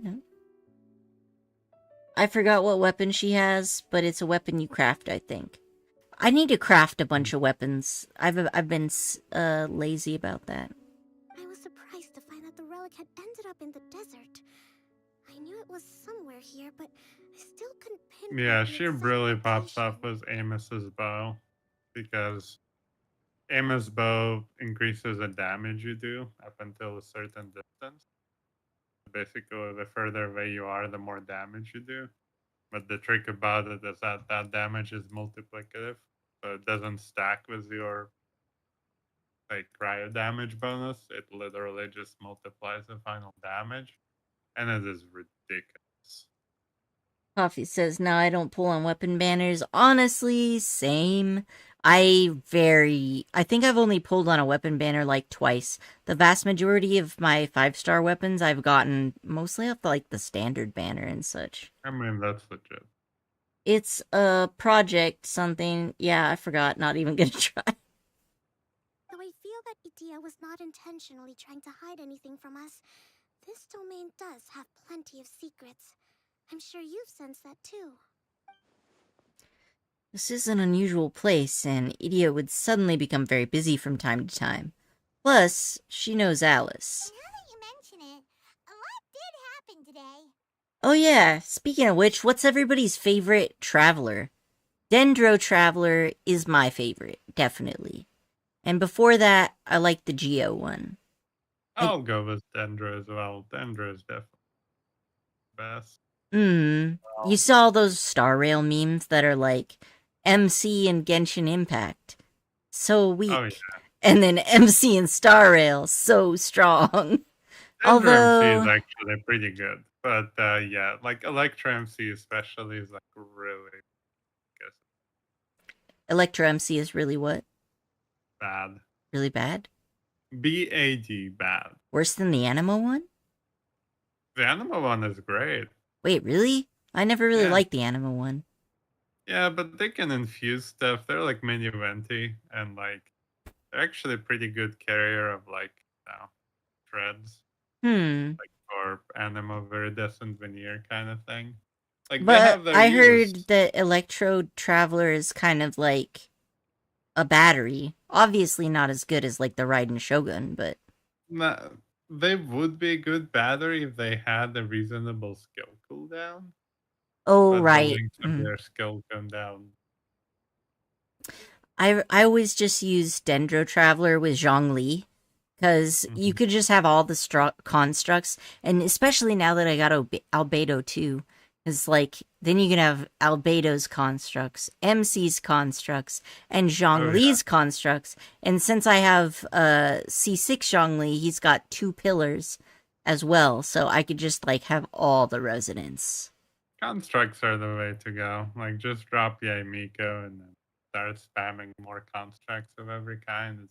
I forgot what weapon she has, but it's a weapon you craft, I think. I need to craft a bunch of weapons. I've been lazy about that. I was surprised to find that the relic had ended up in the desert. I I knew it was somewhere here, but I still couldn't pinpoint Yeah, the she exact really pops up location. as Amos's bow because Amos bow increases the damage you do up until a certain distance. Basically, the further away you are, the more damage you do. But the trick about it is that that damage is multiplicative, so it doesn't stack with your like cryo damage bonus. It literally just multiplies the final damage, and it is ridiculous. Coffee says, no, I don't pull on weapon banners. Honestly, same. I think I've only pulled on a weapon banner like twice. The vast majority of my 5-star weapons I've gotten mostly off like the standard banner and such. I mean, that's legit. It's a project something. Yeah, I forgot. Not even gonna try. Though I feel that Idea was not intentionally trying to hide anything from us, this domain does have plenty of secrets. I'm sure you've sensed that too. This is an unusual place, and Idia would suddenly become very busy from time to time. Plus, she knows Alice. Now that you mention it, a lot did happen today. Oh yeah, speaking of which, what's everybody's favorite traveler? Dendro Traveler is my favorite, definitely. And before that, I like the Geo one. I'll go with Dendro as well. Dendro is definitely the best. You saw those Star Rail memes that are like, MC and Genshin Impact, so weak. Oh, yeah. And then MC and Star Rail, so strong. Dendro Although MC is actually pretty good. But yeah, like Electro MC especially is like really good. Electro MC is really what? Bad. Really bad? BAD bad. Worse than the Anima one? The Anima one is great. Wait, really? I never really Yeah. liked the Anima one. Yeah, but they can infuse stuff. They're like mini venti and like they're actually a pretty good carrier of like threads. Like for Anima Viridescent Veneer kind of thing. Like they have But their I heard use. that Electrode Traveler is kind of like a battery. Obviously not as good as like the Raiden Shogun, but Nah, they would be a good battery if they had a reasonable skill cooldown. oh But right. the links of their skill come down. I always just use Dendro Traveler with Zhongli, because you could just have all the constructs, and especially now that I got Albedo too, because like then you can have Albedo's constructs, MC's constructs, and Zhongli's constructs. And since I have C6 Zhongli, he's got 2 pillars as well, so I could just like have all the residents. Constructs are the way to go. Like just drop Yai Miko and then start spamming more constructs of every kind.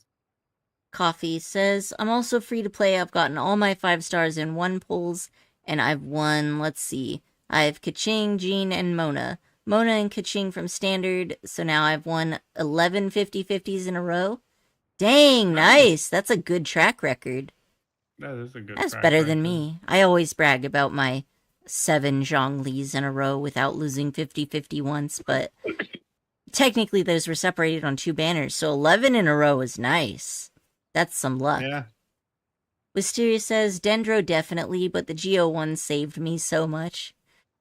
Coffee says, I'm also free to play. I've gotten all my 5 stars in 1 pulls, and I've won, let's see, I have Kaching, Jean, and Mona. Mona and Kaching from Standard, so now I've won 11 50-50s in a row. Dang, nice! That's a good track record. That is a good That's track better record. than me. I always brag about my 7 Zhonglis in a row without losing 50-50 once, but technically those were separated on 2 banners, so 11 in a row is nice. That's some luck. Yeah. Wisteria says, Dendro definitely, but the Geo one saved me so much.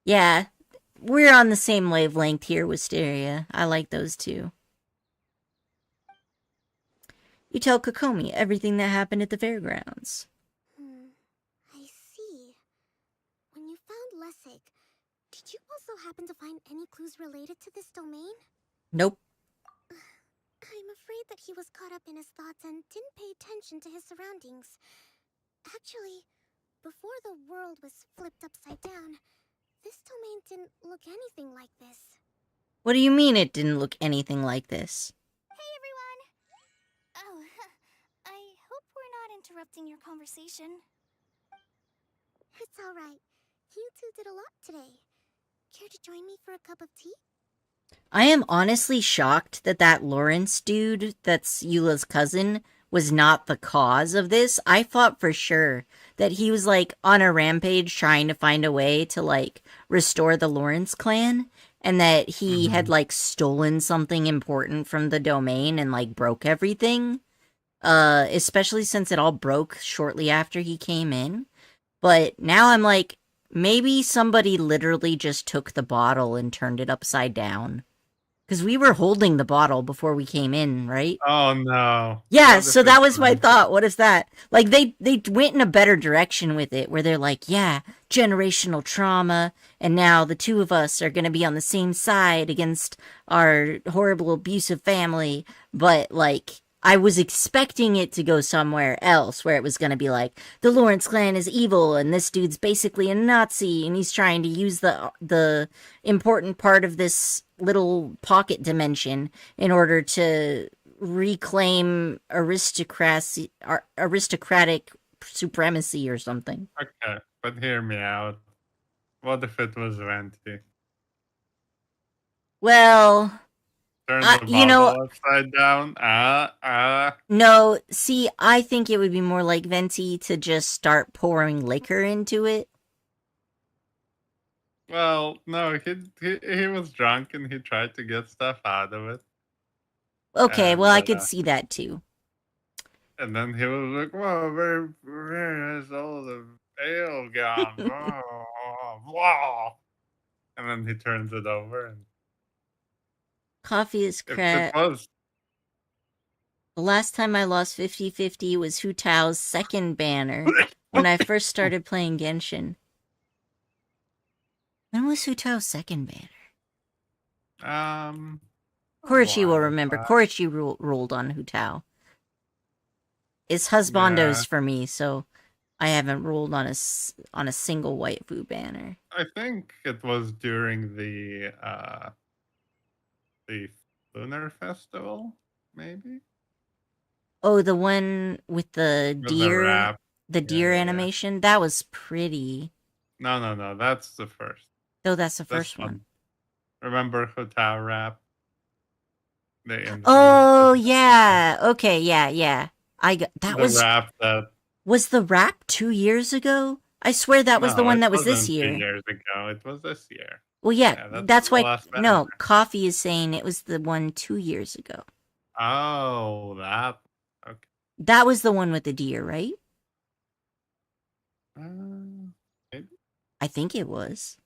Yeah, we're on the same wavelength here, Wisteria. I like those too. You tell Kokomi everything that happened at the fairgrounds. I see. When you found Lessig, did you also happen to find any clues related to this domain? Nope. I'm afraid that he was caught up in his thoughts and didn't pay attention to his surroundings. Actually, before the world was flipped upside down, this domain didn't look anything like this. What do you mean it didn't look anything like this? Hey everyone! Oh, I hope we're not interrupting your conversation. It's alright. You two did a lot today. Care to join me for a cup of tea? I am honestly shocked that that Lawrence dude, that's Eula's cousin, was not the cause of this. I thought for sure that he was, like, on a rampage trying to find a way to, like, restore the Lawrence clan, and that he had, like, stolen something important from the domain and, like, broke everything. Especially since it all broke shortly after he came in. But now I'm like, maybe somebody literally just took the bottle and turned it upside down. Because we were holding the bottle before we came in, right? Oh no. Yeah, What so if that it's was my Venti? thought. What is that? Like, they went in a better direction with it, where they're like, yeah, generational trauma, and now the two of us are gonna be on the same side against our horrible abusive family. But, like, I was expecting it to go somewhere else, where it was gonna be like, the Lawrence clan is evil, and this dude's basically a Nazi, and he's trying to use the important part of this little pocket dimension in order to reclaim aristocratic supremacy or something. Okay, but hear me out. What if it was Venti? Well, Turn the you know, bottle upside down. no, see, I think it would be more like Venti to just start pouring liquor into it. Well, no, he was drunk and he tried to get stuff out of it. Okay, well, I And, could see that too. And then he was like, "Whoa, where is all the ale gone?" Wow. And then he turns it over, and Coffee is if crap. it was The last time I lost 50-50 was Hu Tao's second banner when I first started playing Genshin. When was Hu Tao's second banner? Korochi will remember. Korochi ruled on Hu Tao. It's husbandos for me, so I haven't ruled on a single waifu banner. I think it was during the Lunar Festival, maybe. Oh, the one with the With deer, rap. the deer animation. That was pretty. No, that's the first. Oh, that's the This first one. Remember Hotel Rap? Oh yeah. Okay. Yeah. That the was rap that was the rap 2 years ago. I swear that was the one that was this year. 2 years ago. It was this year. Well, yeah, that's why. No, banner. Coffee is saying it was the one 2 years ago. Oh, that. Okay. That was the one with the deer, right? Maybe. I think it was.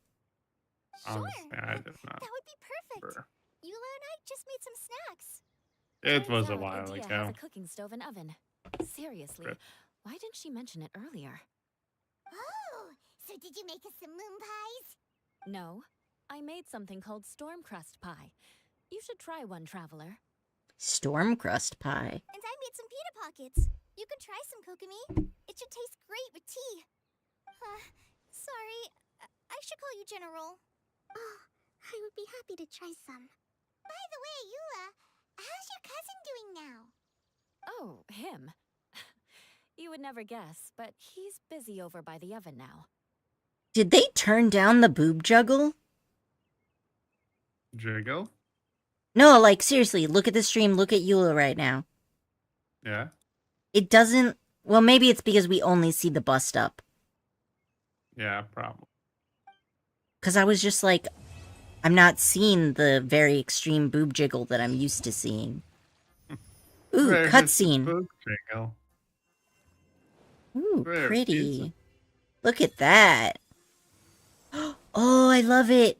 Honestly, I did not. That would be perfect. Remember. Eula and I just made some snacks. It was a Turns out while Adia ago. has a cooking stove and oven. Seriously, Good. why didn't she mention it earlier? Oh, so did you make us some moon pies? No, I made something called storm crust pie. You should try one, traveler. Storm crust pie. And I made some pita pockets. You can try some, Kokomi. It should taste great with tea. Sorry, I should call you General. Oh, I would be happy to try some. By the way, Eula, how's your cousin doing now? Oh, him. You would never guess, but he's busy over by the oven now. Did they turn down the boob juggle? Jiggle? No, like seriously, look at the stream, look at Eula right now. Yeah. It doesn't. Well, maybe it's because we only see the bust up. Yeah, probably. Because I was just like, I'm not seeing the very extreme boob jiggle that I'm used to seeing. Ooh, Where is the cutscene. boob jiggle? Ooh, Where is pretty. it? Look at that. Oh, I love it.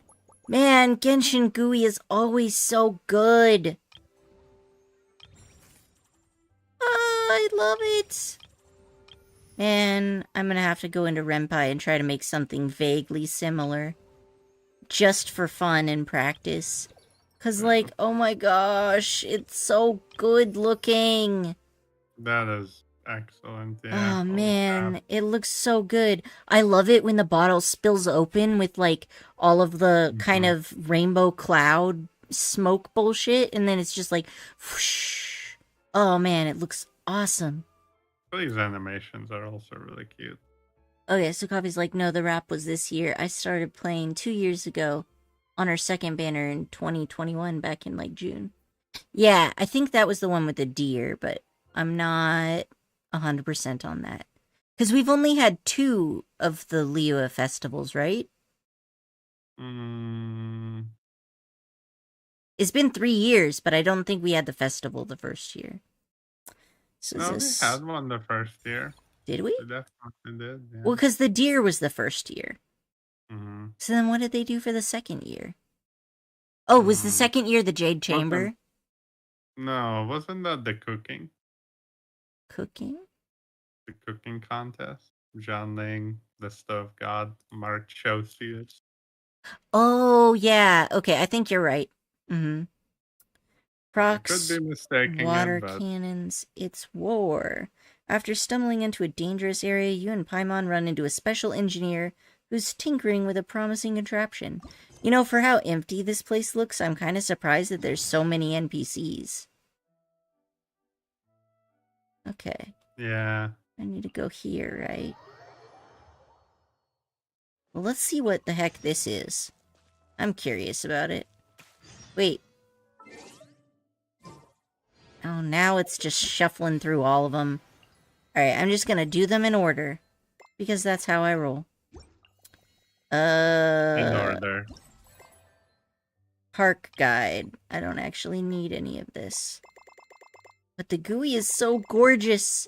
Man, Genshin GUI is always so good. Oh, I love it. Man, I'm gonna have to go into Renpai and try to make something vaguely similar. Just for fun and practice. Cause like, oh my gosh, it's so good looking. That is excellent. Yeah. Oh man, it looks so good. I love it when the bottle spills open with like all of the kind of rainbow cloud smoke bullshit, and then it's just like whoosh. Oh man, it looks awesome. These animations are also really cute. Okay, so Coffee's like, no, the rap was this year. I started playing 2 years ago on our second banner in 2021 back in like June. Yeah, I think that was the one with the deer, but I'm not 100% on that. Because we've only had 2 of the Liyue festivals, right? It's been 3 years, but I don't think we had the festival the first year. So No, we had one the first year. Did we? We definitely did. Yeah. Well, because the deer was the first year. So then what did they do for the second year? Oh, was the second year the Jade Chamber? No, wasn't that the cooking? Cooking? The cooking contest? John Ling, the Stove God, Mark Chosius. Oh, yeah. Okay, I think you're right. Mm-hmm. I could Procs, be mistaken water it, but cannons, it's war. After stumbling into a dangerous area, you and Paimon run into a special engineer who's tinkering with a promising contraption. You know, for how empty this place looks, I'm kind of surprised that there's so many NPCs. Okay. yeah. I need to go here, right? Well, let's see what the heck this is. I'm curious about it. Wait. Oh, now it's just shuffling through all of them. Alright, I'm just gonna do them in order. Because that's how I roll. In order. Park guide. I don't actually need any of this. But the GUI is so gorgeous.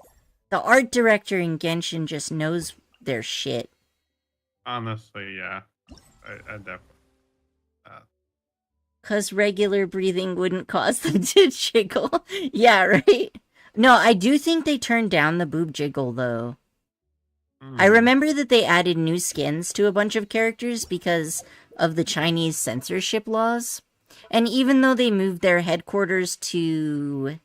The art director in Genshin just knows their shit. Honestly, yeah. I definitely. 'Cause regular breathing wouldn't cause them to jiggle. Yeah, right? No, I do think they turned down the boob jiggle, though. I remember that they added new skins to a bunch of characters because of the Chinese censorship laws. And even though they moved their headquarters to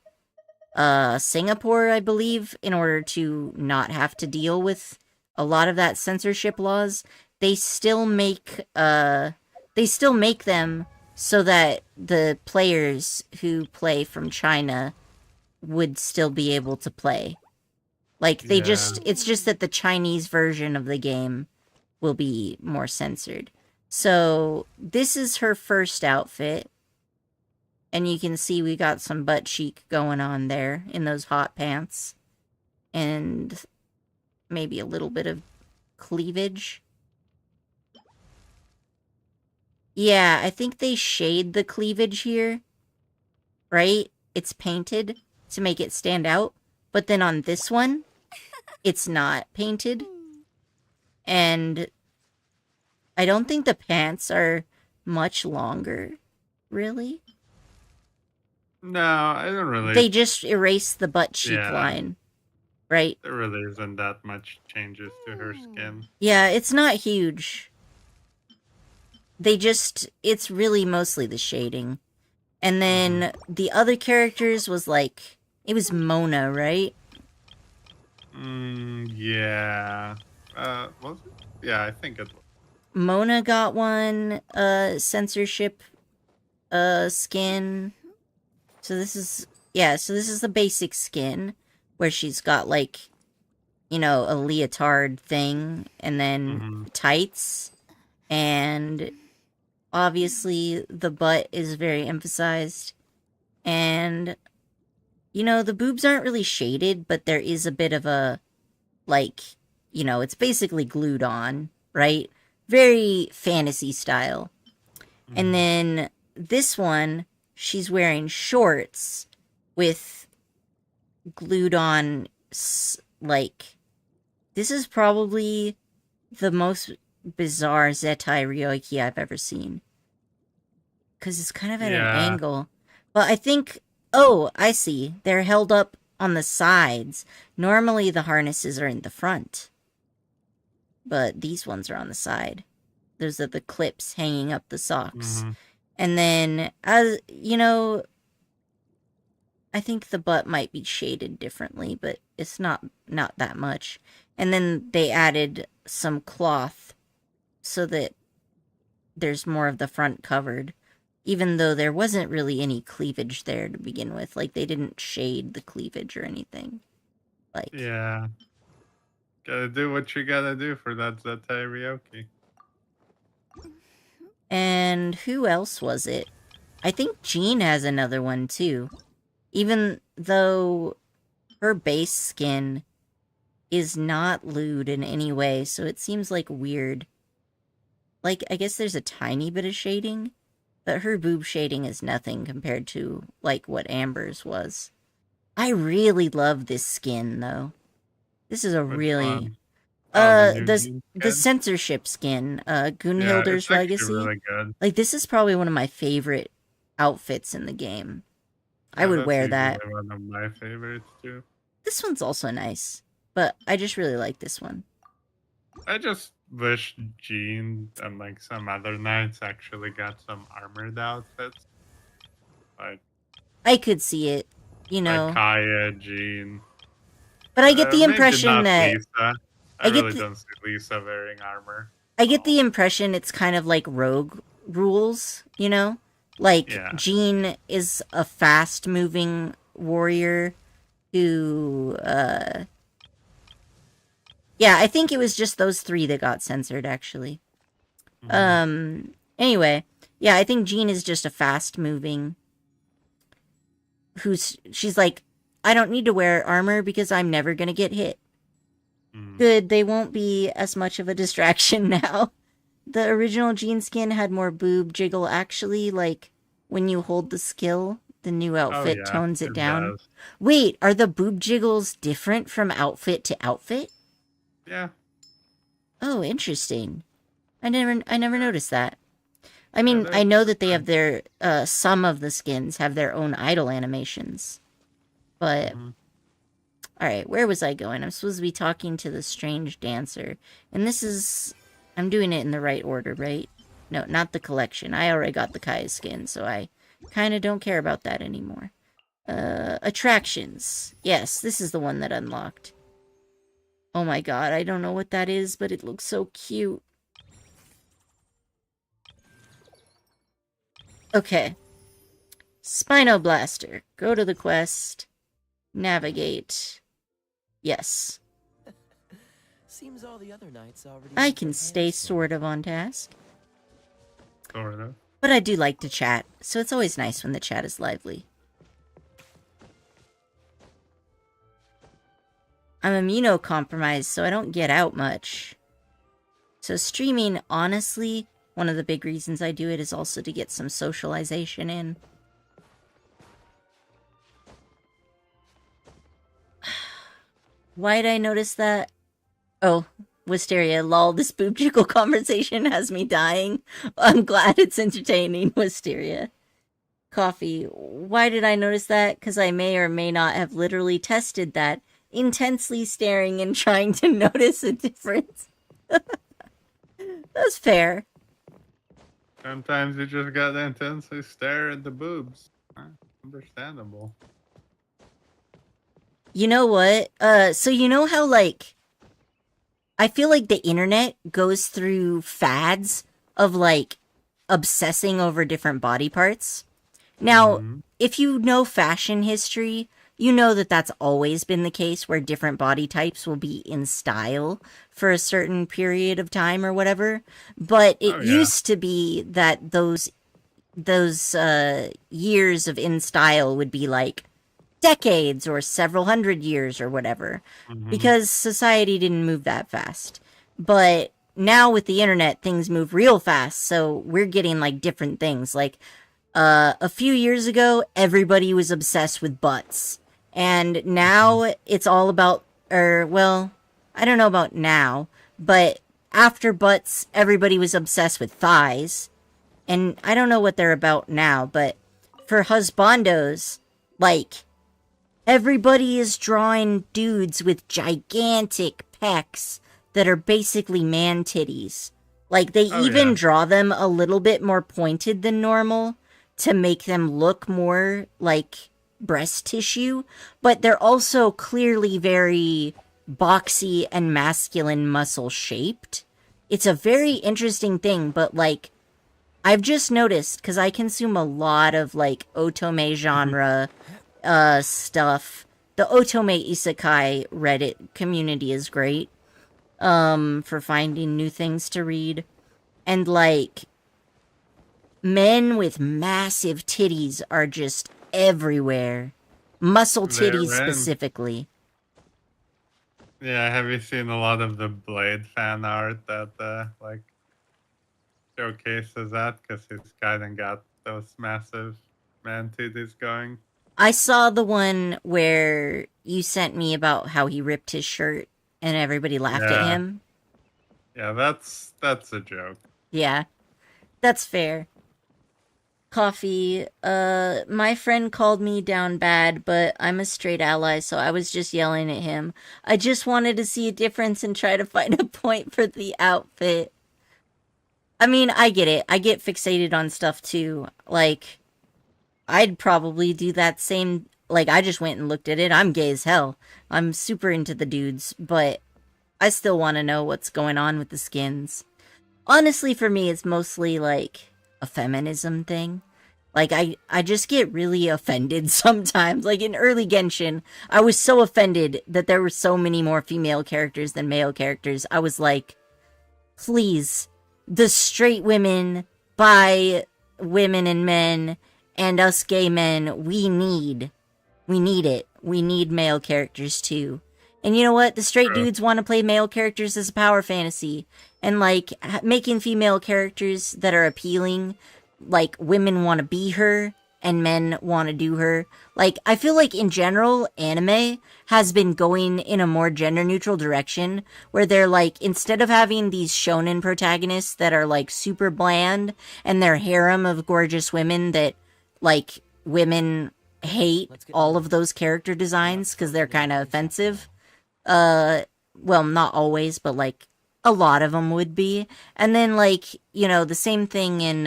Singapore, I believe, in order to not have to deal with a lot of that censorship laws, they still make them so that the players who play from China would still be able to play. Like, it's just that the Chinese version of the game will be more censored. So, this is her first outfit. And you can see we got some butt cheek going on there in those hot pants. And maybe a little bit of cleavage. Yeah, I think they shade the cleavage here. Right? It's painted to make it stand out. But then on this one, it's not painted. And I don't think the pants are much longer, really. No, I don't really. They just erase the butt cheek line, right? There really isn't that much changes to her skin. Yeah, it's not huge. It's really mostly the shading. And then the other characters was like, it was Mona, right? Yeah. Was it? Yeah, I think it was. Mona got one, censorship, skin. So this is the basic skin, where she's got, like, you know, a leotard thing, and then tights, and obviously the butt is very emphasized, and, you know, the boobs aren't really shaded, but there is a bit of a, like, you know, it's basically glued on, right? Very fantasy style. And then this one, she's wearing shorts with glued on, like, this is probably the most bizarre Zetai Ryoiki I've ever seen. Because it's kind of at an angle. But I think, oh, I see. They're held up on the sides. Normally the harnesses are in the front. But these ones are on the side. Those are the clips hanging up the socks. And then, as you know, I think the butt might be shaded differently, but it's not that much. And then they added some cloth so that there's more of the front covered, even though there wasn't really any cleavage there to begin with. Like, they didn't shade the cleavage or anything. Like, yeah. Gotta do what you gotta do for that Zetai Ryoki. And who else was it? I think Jean has another one too. Even though her base skin is not lewd in any way, so it seems like weird. Like, I guess there's a tiny bit of shading, but her boob shading is nothing compared to, like, what Amber's was. I really love this skin, though. This is a really... New The Gene the skin? censorship skin, Yeah, Gunhilder's it's actually Legacy. really good. Like, this is probably one of my favorite outfits in the game. I Yeah, would that's wear usually that. one of my favorites too. This one's also nice, but I just really like this one. I just wish Jean and like some other knights actually got some armored outfits. Like I could see it, you like know. Kaeya, Jean. But I get the Maybe impression not that Lisa. I I get really the don't see Lisa wearing armor. I get the impression it's kind of like rogue rules, you know? Like, Yeah. Jean is a fast-moving warrior who, yeah, I think it was just those 3 that got censored, actually. Anyway, yeah, I think Jean is just a fast-moving she's like, I don't need to wear armor because I'm never gonna get hit. Good, they won't be as much of a distraction now. The original Jean skin had more boob jiggle, actually, like, when you hold the skill, the new outfit tones it down. Does. Wait, are the boob jiggles different from outfit to outfit? Yeah. Oh, interesting. I never noticed that. I mean, Yeah, I know that they have their, some of the skins have their own idle animations. But, alright, where was I going? I'm supposed to be talking to the strange dancer. And this is, I'm doing it in the right order, right? No, not the collection. I already got the Kaeya skin, so I kind of don't care about that anymore. Attractions. Yes, this is the one that unlocked. Oh my god, I don't know what that is, but it looks so cute. Okay. Spino Blaster. Go to the quest. Navigate. Yes. Seems all the other knights already. I can stay sort of on task. Sort of. But I do like to chat, so it's always nice when the chat is lively. I'm immunocompromised, so I don't get out much. So streaming, honestly, one of the big reasons I do it is also to get some socialization in. Why'd I notice that? Oh, Wisteria, lol, this boob jiggle conversation has me dying. I'm glad it's entertaining, Wisteria. Coffee, why did I notice that? Because I may or may not have literally tested that, intensely staring and trying to notice a difference. That's fair. Sometimes you just gotta intensely stare at the boobs. Understandable. You know what? So you know how, like, I feel like the internet goes through fads of, like, obsessing over different body parts? Now, if you know fashion history, you know that that's always been the case, where different body types will be in style for a certain period of time or whatever. But it used to be that those years of in style would be like decades or several hundred years or whatever, because society didn't move that fast. But now with the internet, things move real fast, so we're getting like different things. Like a few years ago, everybody was obsessed with butts, and now it's all about, well, I don't know about now, but after butts, everybody was obsessed with thighs, and I don't know what they're about now, but for husbandos, like, everybody is drawing dudes with gigantic pecs that are basically man titties. Like, they even draw them a little bit more pointed than normal to make them look more like breast tissue, but they're also clearly very boxy and masculine muscle shaped. It's a very interesting thing, but like, I've just noticed, because I consume a lot of like otome genre stuff. The otome isekai Reddit community is great for finding new things to read. And like, men with massive titties are just everywhere. Muscle titties specifically. Yeah, have you seen a lot of the Blade fan art that like showcases that? Because he's kind of got those massive man titties going. I saw the one where you sent me about how he ripped his shirt. and everybody laughed at Yeah. him. Yeah, that's a joke. Yeah, that's fair. Coffee, my friend called me down bad, but I'm a straight ally, so I was just yelling at him. I just wanted to see a difference and try to find a point for the outfit. I mean, I get it. I get fixated on stuff too. Like, I'd probably do that same. Like, I just went and looked at it. I'm gay as hell. I'm super into the dudes, but I still want to know what's going on with the skins. Honestly, for me, it's mostly like a feminism thing. Like, I just get really offended sometimes. Like, in early Genshin, I was so offended that there were so many more female characters than male characters. I was like, please, the straight women, bi women and men, and us gay men, we need it. We need male characters too. And you know what? The straight dudes want to play male characters as a power fantasy. And, like, making female characters that are appealing, like, women want to be her, and men want to do her. Like, I feel like, in general, anime has been going in a more gender-neutral direction, where they're, like, instead of having these shonen protagonists that are, like, super bland, and their harem of gorgeous women that, like, women hate all of those character designs, because they're kind of offensive. Well, not always, but, like, a lot of them would be. And then, like, you know, the same thing in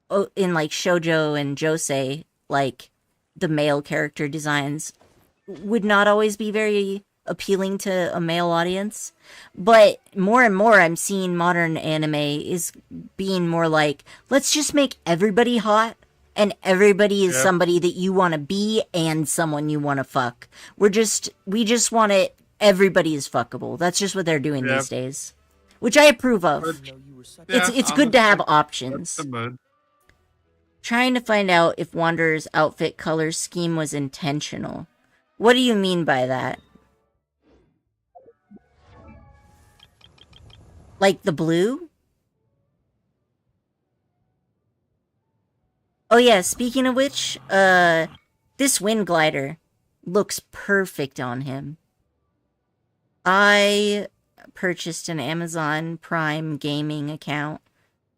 like, shoujo and josei, like, the male character designs would not always be very appealing to a male audience. But more and more, I'm seeing modern anime is being more like, let's just make everybody hot, and everybody is somebody that you want to be and someone you want to fuck. We just want it. Everybody is fuckable. That's just what they're doing these days, which I approve of. It's good to have options. Trying to find out if Wanderer's outfit color scheme was intentional. What do you mean by that? Like the blue? Oh yeah, speaking of which, this wind glider looks perfect on him. I purchased an Amazon Prime gaming account,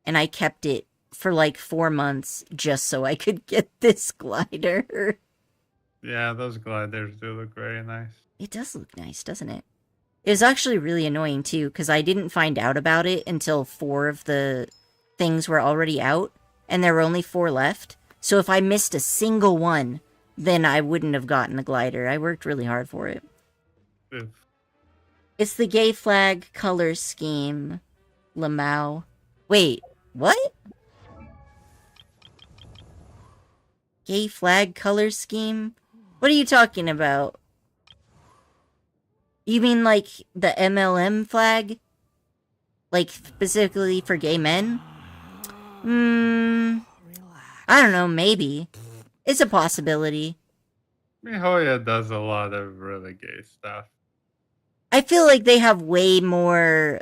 and I kept it for like 4 months just so I could get this glider. Yeah, those gliders do look very nice. It does look nice, doesn't it? It was actually really annoying too, because I didn't find out about it until 4 of the things were already out, and there were only 4 left. So if I missed a single one, then I wouldn't have gotten the glider. I worked really hard for it. Oof. It's the gay flag color scheme. Lamau. Wait, what? Gay flag color scheme? What are you talking about? You mean like the MLM flag? Like specifically for gay men? I don't know, maybe. It's a possibility. Mihoya does a lot of really gay stuff. I feel like they have way more,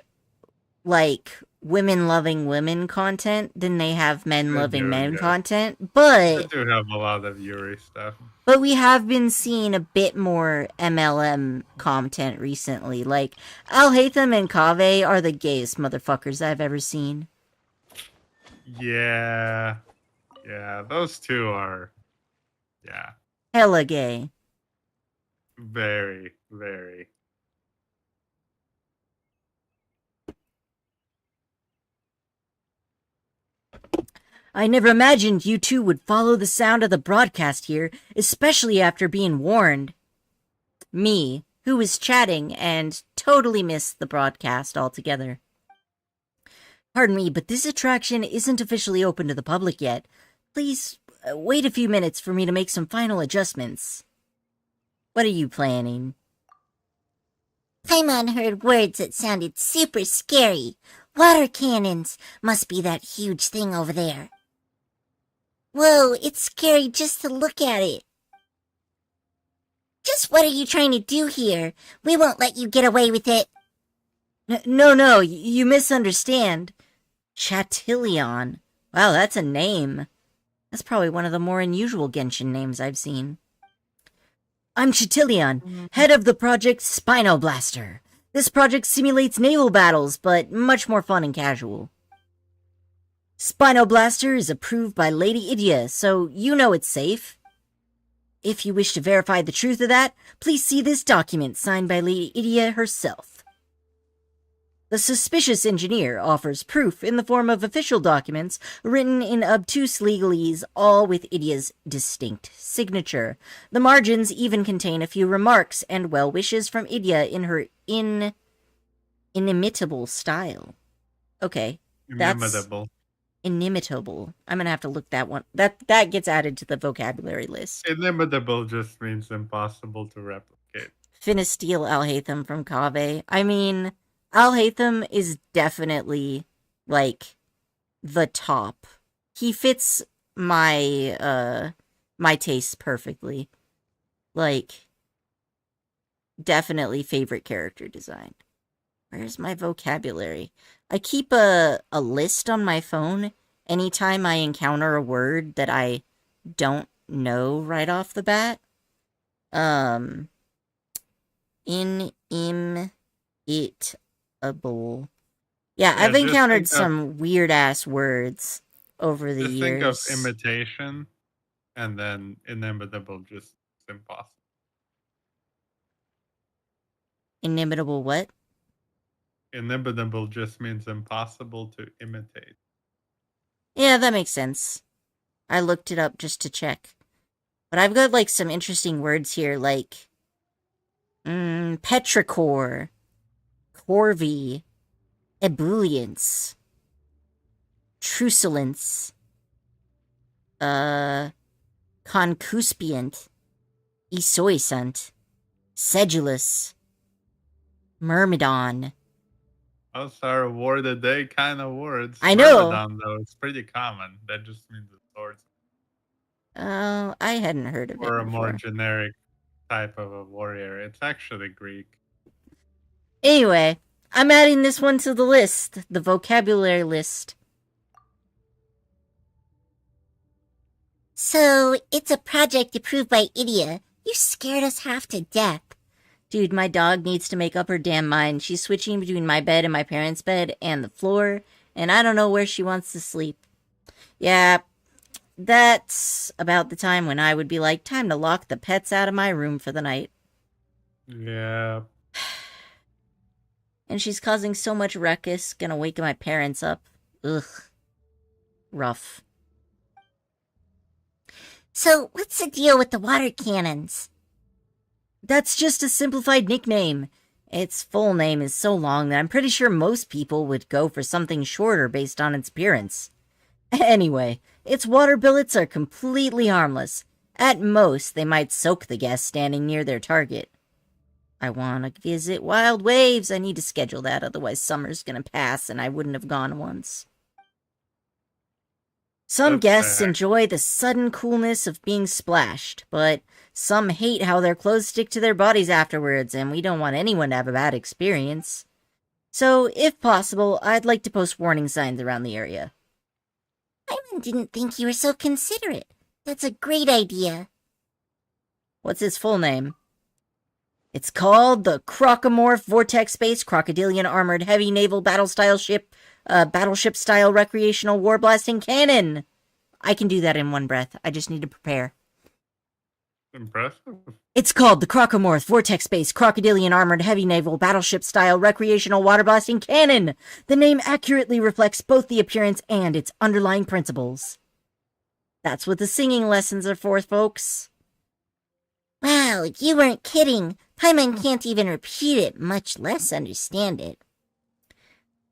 like, women-loving women content than they have men-loving men content, but... They do have a lot of Yuri stuff. But we have been seeing a bit more MLM content recently. Like, Alhaitham and Kaveh are the gayest motherfuckers I've ever seen. Yeah. Yeah, those two are... Yeah. Hella gay. Very, very. I never imagined you two would follow the sound of the broadcast here, especially after being warned. Me, who was chatting and totally missed the broadcast altogether. Pardon me, but this attraction isn't officially open to the public yet. Please wait a few minutes for me to make some final adjustments. What are you planning? Paimon heard words that sounded super scary. Water cannons must be that huge thing over there. Whoa, it's scary just to look at it. Just what are you trying to do here? We won't let you get away with it. No, you misunderstand. Chatilion. Wow, that's a name. That's probably one of the more unusual Genshin names I've seen. I'm Chitilion, head of the project Spino Blaster. This project simulates naval battles, but much more fun and casual. Spino Blaster is approved by Lady Idia, so you know it's safe. If you wish to verify the truth of that, please see this document signed by Lady Idia herself. The suspicious engineer offers proof in the form of official documents written in obtuse legalese, all with Idia's distinct signature. The margins even contain a few remarks and well wishes from Idia in her inimitable style. Okay, that's inimitable. I'm gonna have to look that one. That gets added to the vocabulary list. Inimitable just means impossible to replicate. Finisteel Alhaitham from Kaveh. I mean, Alhaitham is definitely, like, the top. He fits my taste perfectly. Like, definitely favorite character design. Where's my vocabulary? I keep a list on my phone anytime I encounter a word that I don't know right off the bat. Yeah, I've encountered some weird-ass words over the years. Just think of imitation, and then inimitable just impossible. Inimitable what? Inimitable just means impossible to imitate. Yeah, that makes sense. I looked it up just to check. But I've got, like, some interesting words here, like petrichor, corvy, ebullience, truculence, concuspiant, esoisant, sedulous, myrmidon. Those are word a day kind of words. I know. Myrmidon, though, it's pretty common. That just means the swords. Oh, I hadn't heard of it Or a before. more generic type of a warrior. It's actually Greek. Anyway, I'm adding this one to the list, the vocabulary list. So, it's a project approved by Idia. You scared us half to death. Dude, my dog needs to make up her damn mind. She's switching between my bed and my parents' bed and the floor, and I don't know where she wants to sleep. Yeah, that's about the time when I would be like, time to lock the pets out of my room for the night. Yeah. And she's causing so much ruckus, gonna wake my parents up. Ugh. Rough. So, what's the deal with the water cannons? That's just a simplified nickname. Its full name is so long that I'm pretty sure most people would go for something shorter based on its appearance. Anyway, its water billets are completely harmless. At most, they might soak the guest standing near their target. I want to visit Wild Waves. I need to schedule that, otherwise summer's gonna pass and I wouldn't have gone once. Some guests enjoy the sudden coolness of being splashed, but some hate how their clothes stick to their bodies afterwards, and we don't want anyone to have a bad experience. So, if possible, I'd like to post warning signs around the area. Paimon didn't think you were so considerate. That's a great idea. What's its full name? It's called the Crocomorph Vortex-based Crocodilian Armored Heavy Naval Battleship Style Recreational War Blasting Cannon. I can do that in one breath. I just need to prepare. Impressive. It's called the Crocomorph Vortex-based Crocodilian Armored Heavy Naval Battleship Style Recreational Water Blasting Cannon. The name accurately reflects both the appearance and its underlying principles. That's what the singing lessons are for, folks. Wow, you weren't kidding. Paimon can't even repeat it, much less understand it.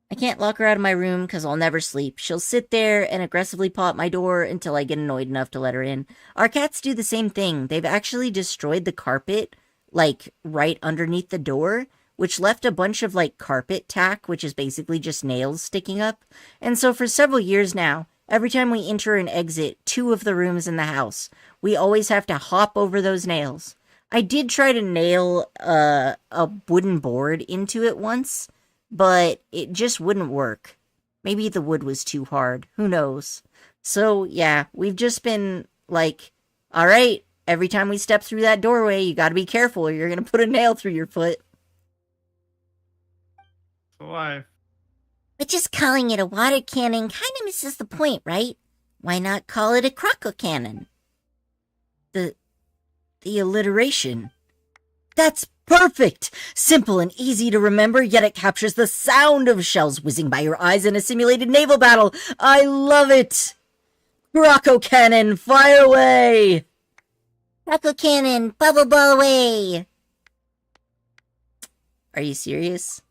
I can't lock her out of my room because I'll never sleep. She'll sit there and aggressively paw at my door until I get annoyed enough to let her in. Our cats do the same thing. They've actually destroyed the carpet, like, right underneath the door, which left a bunch of, like, carpet tack, which is basically just nails sticking up. And so for several years now, every time we enter and exit 2 of the rooms in the house, we always have to hop over those nails. I did try to nail a wooden board into it once, but it just wouldn't work. Maybe the wood was too hard. Who knows? So, yeah, we've just been like, all right, Every time we step through that doorway, you gotta be careful or you're gonna put a nail through your foot. It's alive. But just calling it a water cannon kind of misses the point, right? Why not call it a croco cannon? The alliteration. That's perfect! Simple and easy to remember, yet it captures the sound of shells whizzing by your eyes in a simulated naval battle. I love it! Croco cannon, fire away! Croco cannon, bubble ball away! Are you serious?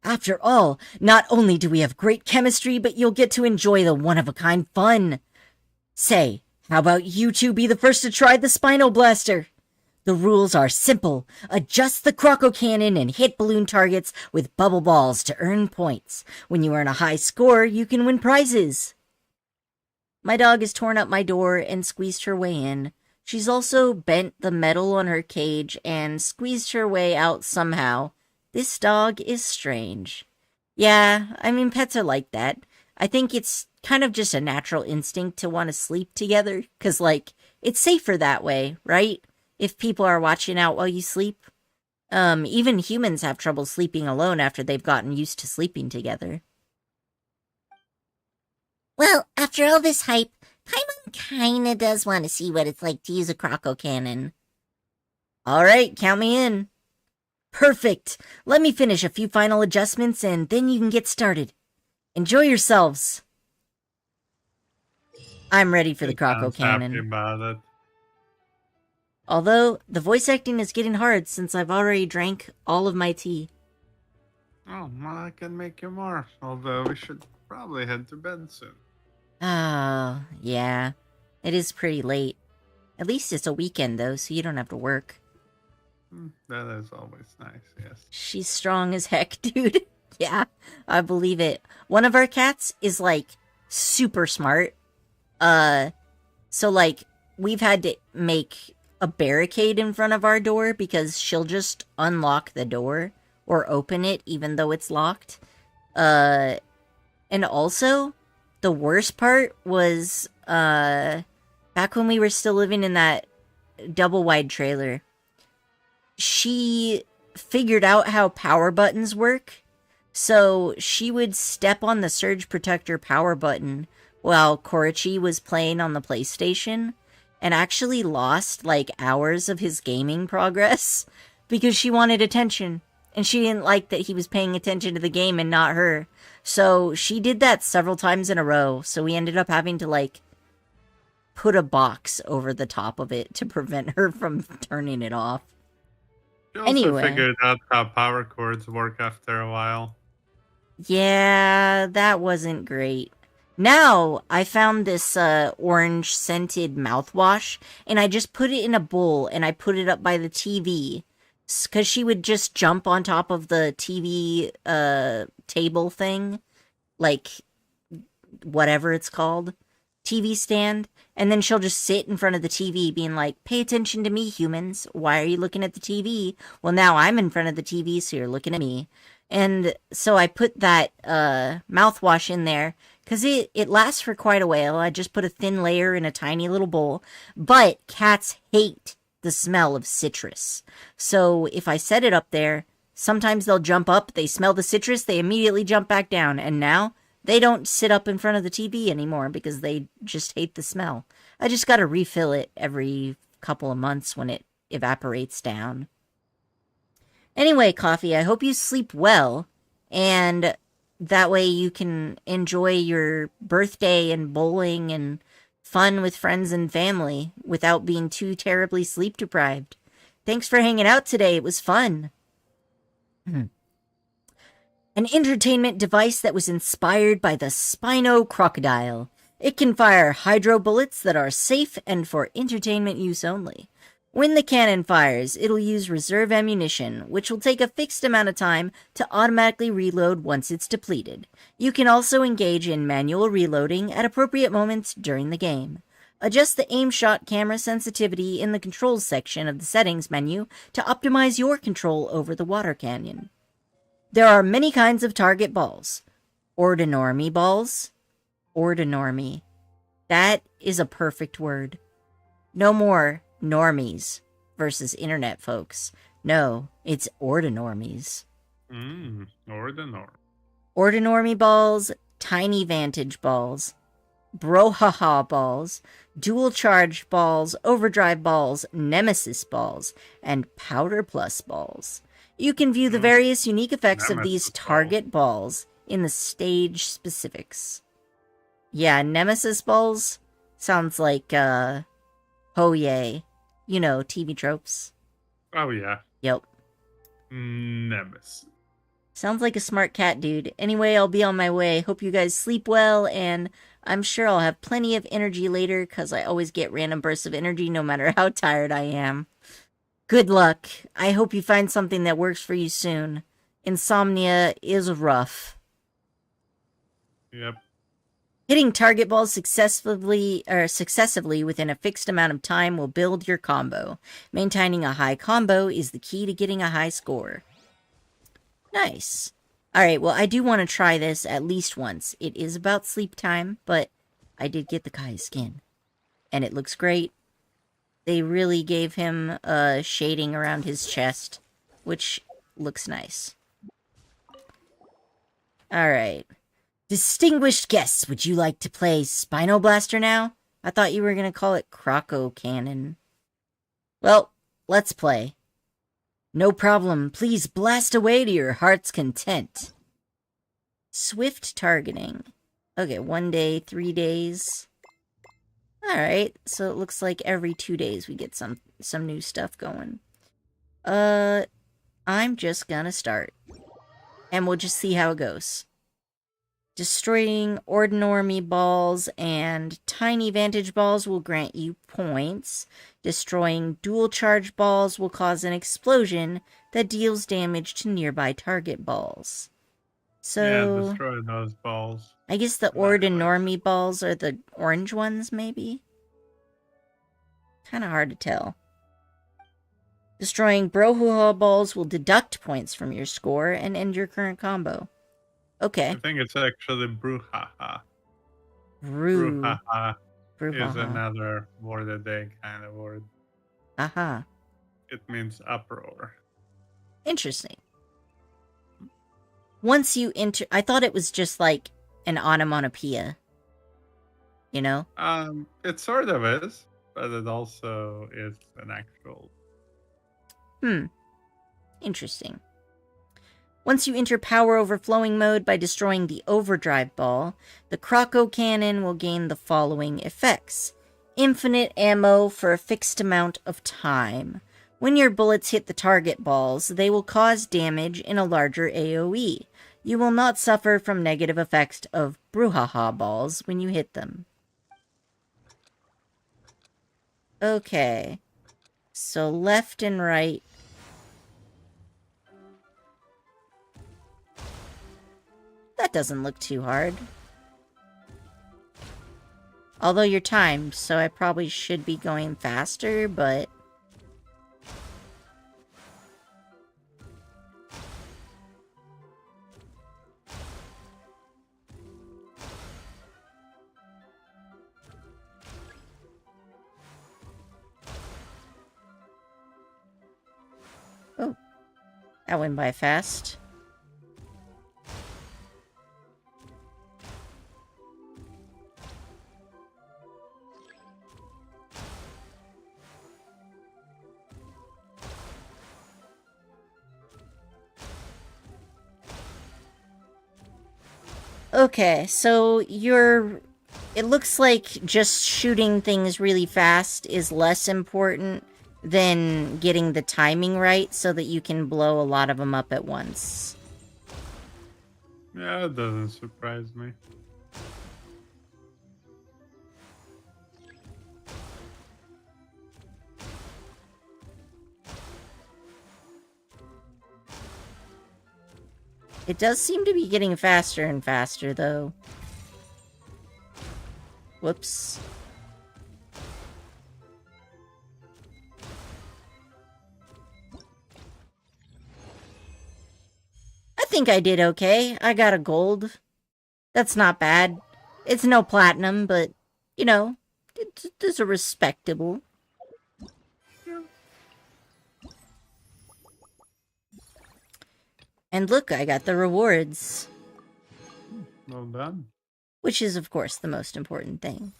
After all, not only do we have great chemistry, but you'll get to enjoy the one-of-a-kind fun. Say, how about you two be the first to try the Spino Blaster? The rules are simple. Adjust the Croco Cannon and hit balloon targets with bubble balls to earn points. When you earn a high score, you can win prizes. My dog has torn up my door and squeezed her way in. She's also bent the metal on her cage and squeezed her way out somehow. This dog is strange. Yeah, I mean, pets are like that. I think it's kind of just a natural instinct to want to sleep together, because, like, it's safer that way, right? If people are watching out while you sleep. Even humans have trouble sleeping alone after they've gotten used to sleeping together. Well, after all this hype, Paimon kinda does want to see what it's like to use a croco cannon. Alright, count me in. Perfect! Let me finish a few final adjustments and then you can get started. Enjoy yourselves! I'm ready for the croco Sounds happy cannon. about it. Although, the voice acting is getting hard since I've already drank all of my tea. Oh, well, I can make you more. Although we should probably head to bed soon. Oh, yeah. It is pretty late. At least it's a weekend, though, so you don't have to work. That is always nice, yes. She's strong as heck, dude. Yeah, I believe it. One of our cats is, like, super smart. So, like, we've had to make a barricade in front of our door because she'll just unlock the door or open it even though it's locked. And also, the worst part was, back when we were still living in that double-wide trailer, she figured out how power buttons work, so she would step on the surge protector power button while Korochi was playing on the PlayStation, and actually lost, like, hours of his gaming progress because she wanted attention, and she didn't like that he was paying attention to the game and not her. So she did that several times in a row, so we ended up having to, like, put a box over the top of it to prevent her from turning it off. She also Anyway. figured out how power cords work after a while. Yeah, that wasn't great. Now, I found this orange scented mouthwash, and I just put it in a bowl, and I put it up by the TV. Because she would just jump on top of the TV table thing, like, whatever it's called, TV stand, and then she'll just sit in front of the TV being like, pay attention to me, humans. Why are you looking at the TV? Well, now I'm in front of the TV, so you're looking at me. And so I put that mouthwash in there, because it lasts for quite a while. I just put a thin layer in a tiny little bowl. But cats hate the smell of citrus. So if I set it up there, sometimes they'll jump up, they smell the citrus, they immediately jump back down. And now they don't sit up in front of the TV anymore because they just hate the smell. I just gotta refill it every couple of months when it evaporates down. Anyway, Coffee, I hope you sleep well, and that way you can enjoy your birthday and bowling and fun with friends and family without being too terribly sleep deprived. Thanks for hanging out today. It was fun. An entertainment device that was inspired by the Spino crocodile. It can fire hydro bullets that are safe and for entertainment use only. When the cannon fires, it'll use reserve ammunition, which will take a fixed amount of time to automatically reload once it's depleted. You can also engage in manual reloading at appropriate moments during the game. Adjust the aim shot camera sensitivity in the controls section of the settings menu to optimize your control over the water canyon. There are many kinds of target balls. Ordinormy balls. Ordinormy. That is a perfect word. No more normies versus internet folks. No, it's ordinormies. Ordinary. Ordinormy balls, tiny vantage balls, brouhaha balls, dual charge balls, overdrive balls, nemesis balls, and powder plus balls. You can view the various unique effects of these Nemesis target balls in the stage specifics. Yeah, nemesis balls sounds like, oh yay. You know, TV tropes. Oh, yeah. Yep. Nemesis. Sounds like a smart cat, dude. Anyway, I'll be on my way. Hope you guys sleep well, and I'm sure I'll have plenty of energy later, because I always get random bursts of energy no matter how tired I am. Good luck. I hope you find something that works for you soon. Insomnia is rough. Yep. Hitting target balls successively within a fixed amount of time will build your combo. Maintaining a high combo is the key to getting a high score. Nice. Alright, well, I do want to try this at least once. It is about sleep time, but I did get the Kaeya skin. And it looks great. They really gave him shading around his chest, which looks nice. Alright. Distinguished guests, would you like to play Spino Blaster now? I thought you were going to call it Croco Cannon. Well, let's play. No problem. Please blast away to your heart's content. Swift targeting. Okay, 1 day, 3 days. Alright, so it looks like every 2 days we get some new stuff going. I'm just gonna start. And we'll just see how it goes. Destroying ordinary balls and tiny vantage balls will grant you points. Destroying dual charge balls will cause an explosion that deals damage to nearby target balls. So, yeah, destroy those balls. I guess the ordinary balls are the orange ones, maybe? Kind of hard to tell. Destroying brouhaha balls will deduct points from your score and end your current combo. Okay. I think it's actually brouhaha. Brouhaha. Brouhaha is another word a day kind of word. Aha. It means uproar. Interesting. Once you enter... I thought it was just like an onomatopoeia. You know? It sort of is, but it also is an actual... Interesting. Once you enter power overflowing mode by destroying the overdrive ball, the Croco Cannon will gain the following effects. Infinite ammo for a fixed amount of time. When your bullets hit the target balls, they will cause damage in a larger AoE. You will not suffer from negative effects of brouhaha balls when you hit them. Okay. So left and right. That doesn't look too hard. Although you're timed, so I probably should be going faster, but... Oh. That went by fast. Okay, so it looks like just shooting things really fast is less important than getting the timing right so that you can blow a lot of them up at once. Yeah, it doesn't surprise me. It does seem to be getting faster and faster, though. Whoops. I think I did okay. I got a gold. That's not bad. It's no platinum, but, you know, it's a respectable. And look, I got the rewards. Well done. Which is, of course, the most important thing.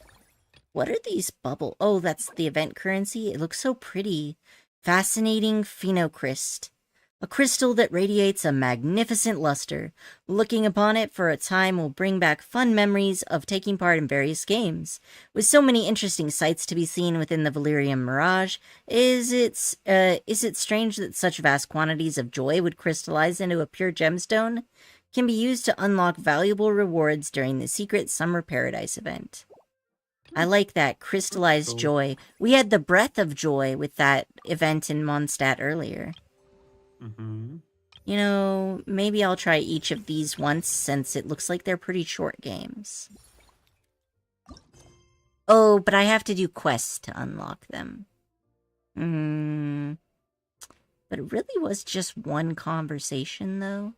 What are these bubble? Oh, that's the event currency. It looks so pretty. Fascinating phenocryst. A crystal that radiates a magnificent luster. Looking upon it for a time will bring back fun memories of taking part in various games. With so many interesting sights to be seen within the Valyrian Mirage, is it strange that such vast quantities of joy would crystallize into a pure gemstone? Can be used to unlock valuable rewards during the secret Summer Paradise event. I like that, crystallized joy. We had the Breath of Joy with that event in Mondstadt earlier. Mm-hmm. You know, maybe I'll try each of these once, since it looks like they're pretty short games. Oh, but I have to do quests to unlock them. But it really was just one conversation, though.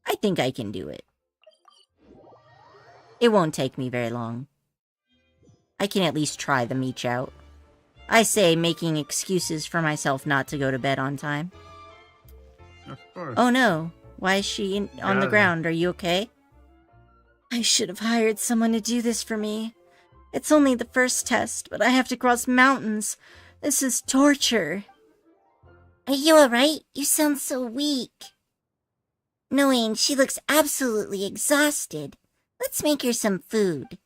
I think I can do it. It won't take me very long. I can at least try them each out. I say, making excuses for myself not to go to bed on time. Of course. Oh no, why is she on the Yeah. ground? Are you okay? I should have hired someone to do this for me. It's only the first test, but I have to cross mountains. This is torture. Are you alright? You sound so weak. Knowing she looks absolutely exhausted. Let's make her some food.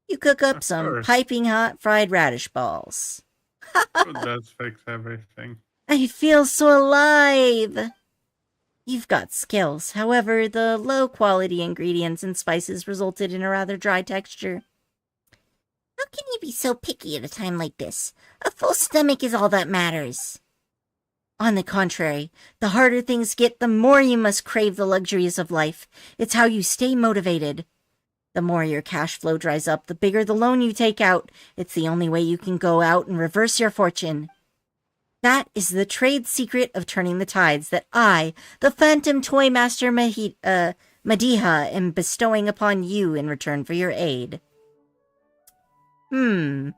You cook up Of some course. piping hot fried radish balls. Food does fix everything. I feel so alive! You've got skills. However, the low-quality ingredients and spices resulted in a rather dry texture. How can you be so picky at a time like this? A full stomach is all that matters. On the contrary, the harder things get, the more you must crave the luxuries of life. It's how you stay motivated. The more your cash flow dries up, the bigger the loan you take out. It's the only way you can go out and reverse your fortune. That is the trade secret of turning the tides that I, the Phantom Toy Master Madiha, am bestowing upon you in return for your aid. Phantom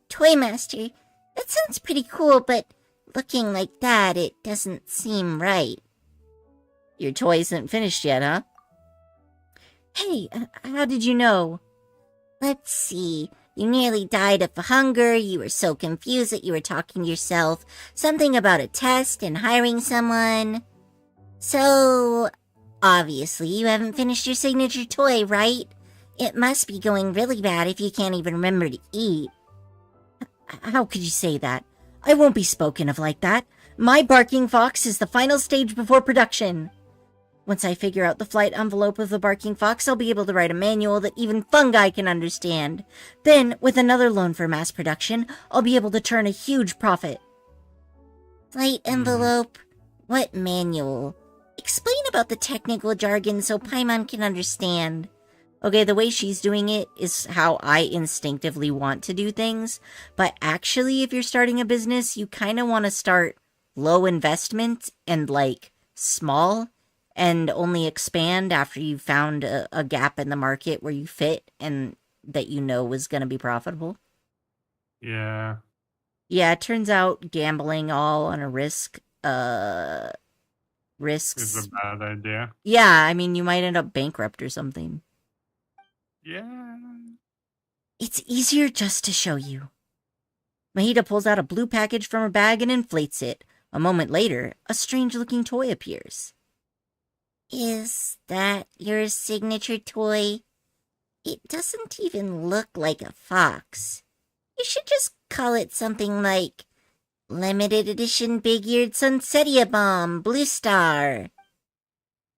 Toy Master. That sounds pretty cool, but looking like that, it doesn't seem right. Your toy isn't finished yet, huh? Hey, how did you know? Let's see. You nearly died of hunger, you were so confused that you were talking to yourself. Something about a test and hiring someone. So, obviously you haven't finished your signature toy, right? It must be going really bad if you can't even remember to eat. How could you say that? I won't be spoken of like that. My barking fox is the final stage before production. Once I figure out the flight envelope of the barking fox, I'll be able to write a manual that even fungi can understand. Then, with another loan for mass production, I'll be able to turn a huge profit. Flight envelope? What manual? Explain about the technical jargon so Paimon can understand. Okay, the way she's doing it is how I instinctively want to do things, but actually, if you're starting a business, you kind of want to start low investment and, small, and only expand after you've found a gap in the market where you fit and that you know is going to be profitable. Yeah. Yeah, it turns out gambling all on a risks. It's a bad idea. Yeah, I mean, you might end up bankrupt or something. Yeah. It's easier just to show you. Mahita pulls out a blue package from her bag and inflates it. A moment later, a strange-looking toy appears. Is that your signature toy? It doesn't even look like a fox. You should just call it something like Limited Edition Big-Eared Sunsetia Bomb Blue Star.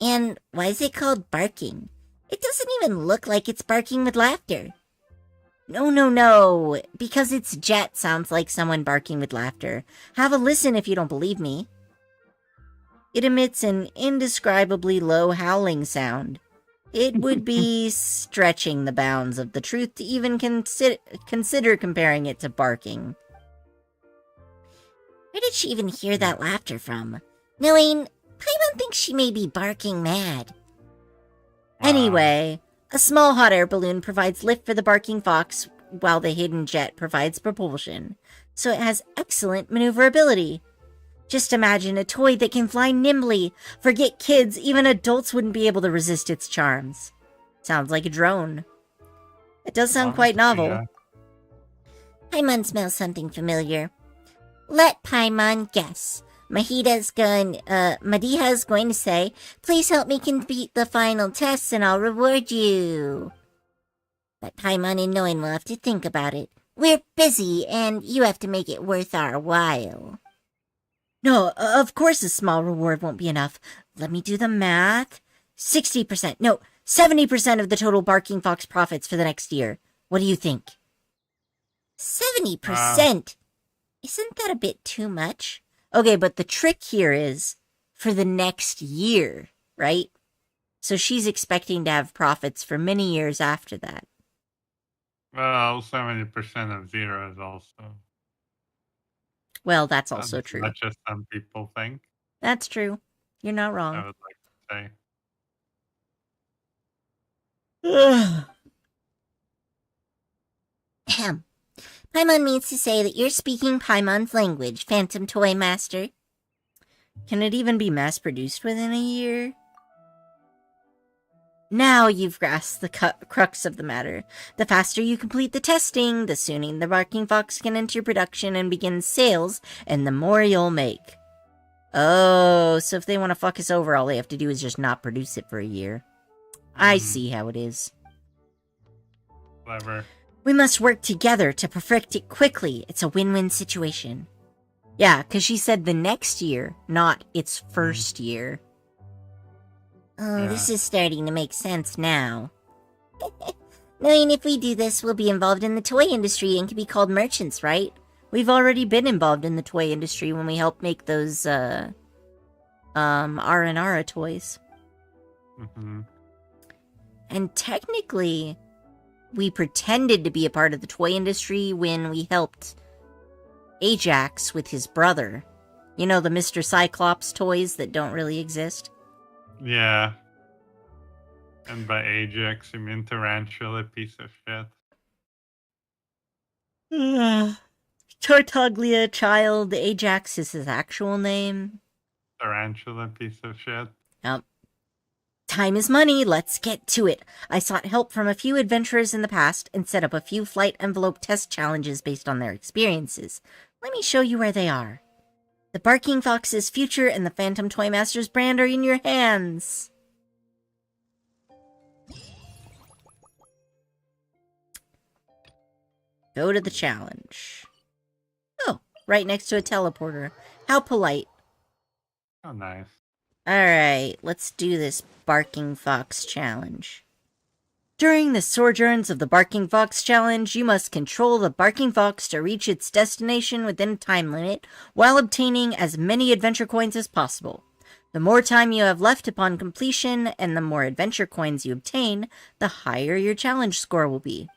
And why is it called barking? It doesn't even look like it's barking with laughter. No, because its jet sounds like someone barking with laughter. Have a listen if you don't believe me. It emits an indescribably low howling sound. It would be stretching the bounds of the truth to even consider comparing it to barking. Where did she even hear that laughter from? Knowing Paimon thinks she may be barking mad. Anyway, a small hot air balloon provides lift for the barking fox, while the hidden jet provides propulsion, so it has excellent maneuverability. Just imagine a toy that can fly nimbly. Forget kids, even adults wouldn't be able to resist its charms. Sounds like a drone. It does sound quite Honestly, novel. yeah. Paimon smells something familiar. Let Paimon guess. Madiha's going to say, please help me complete the final tests and I'll reward you. But Paimon and Noin will have to think about it. We're busy and you have to make it worth our while. No, of course a small reward won't be enough. Let me do the math. 60%, no, 70% of the total Barking Fox profits for the next year. What do you think? 70%? Isn't that a bit too much? Okay, but the trick here is for the next year, right? So she's expecting to have profits for many years after that. Well, 70% of 0 is also Well, that's also as true. much as some people think, That's true. You're not I wrong. would like to say. Ahem. Paimon means to say that you're speaking Paimon's language, Phantom Toy Master. Can it even be mass-produced within a year? Now you've grasped the crux of the matter. The faster you complete the testing, the sooner the Barking Fox can enter production and begin sales, and the more you'll make. Oh, so if they want to fuck us over, all they have to do is just not produce it for a year. I see how it is. Clever. We must work together to perfect it quickly. It's a win-win situation. Yeah, because she said the next year, not its first year. Oh, Yeah. this is starting to make sense now. Knowing if we do this, we'll be involved in the toy industry and can be called merchants, right? We've already been involved in the toy industry when we helped make those, R&R toys. Mm-hmm. And technically, we pretended to be a part of the toy industry when we helped Ajax with his brother. You know, the Mr. Cyclops toys that don't really exist? Yeah. And by Ajax, you mean Tarantula, piece of shit. Tartaglia Child Ajax is his actual name. Tarantula, piece of shit. Yep. Time is money, let's get to it. I sought help from a few adventurers in the past and set up a few flight envelope test challenges based on their experiences. Let me show you where they are. The Barking Fox's future and the Phantom Toy Master's brand are in your hands. Go to the challenge. Oh, right next to a teleporter. How polite. Oh, nice. Alright, let's do this Barking Fox challenge. During the sojourns of the Barking Fox challenge, you must control the Barking Fox to reach its destination within a time limit, while obtaining as many adventure coins as possible. The more time you have left upon completion, and the more adventure coins you obtain, the higher your challenge score will be.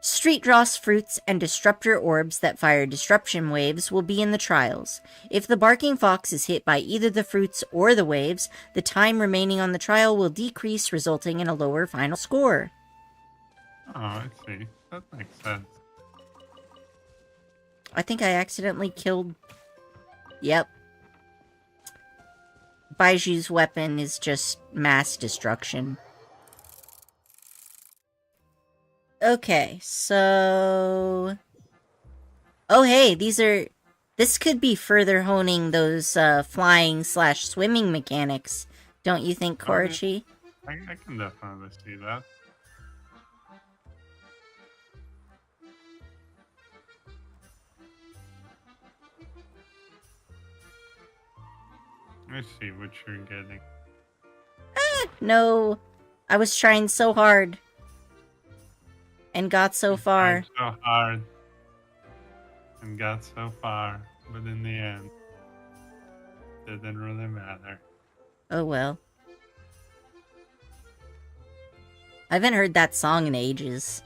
Street Dross fruits and disruptor orbs that fire disruption waves will be in the trials. If the Barking Fox is hit by either the fruits or the waves, the time remaining on the trial will decrease, resulting in a lower final score. Oh, I see. That makes sense. I think I accidentally killed... Yep. Baiju's weapon is just mass destruction. Okay, so... Oh, hey, this could be further honing those flying/swimming mechanics, don't you think, Korochi? I can definitely see that. I see what you're getting. No, I was trying so hard. And got so far. Tried so hard and got so far, but in the end, it didn't really matter. Oh well. I haven't heard that song in ages.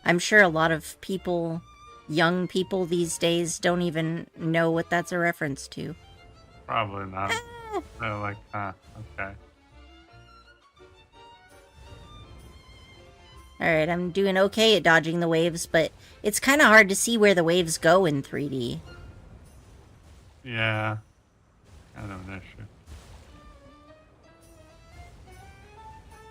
I'm sure a lot of people, young people these days, don't even know what that's a reference to. Probably not. They're like, okay. Alright, I'm doing okay at dodging the waves, but it's kind of hard to see where the waves go in 3D. Yeah, kind of an issue.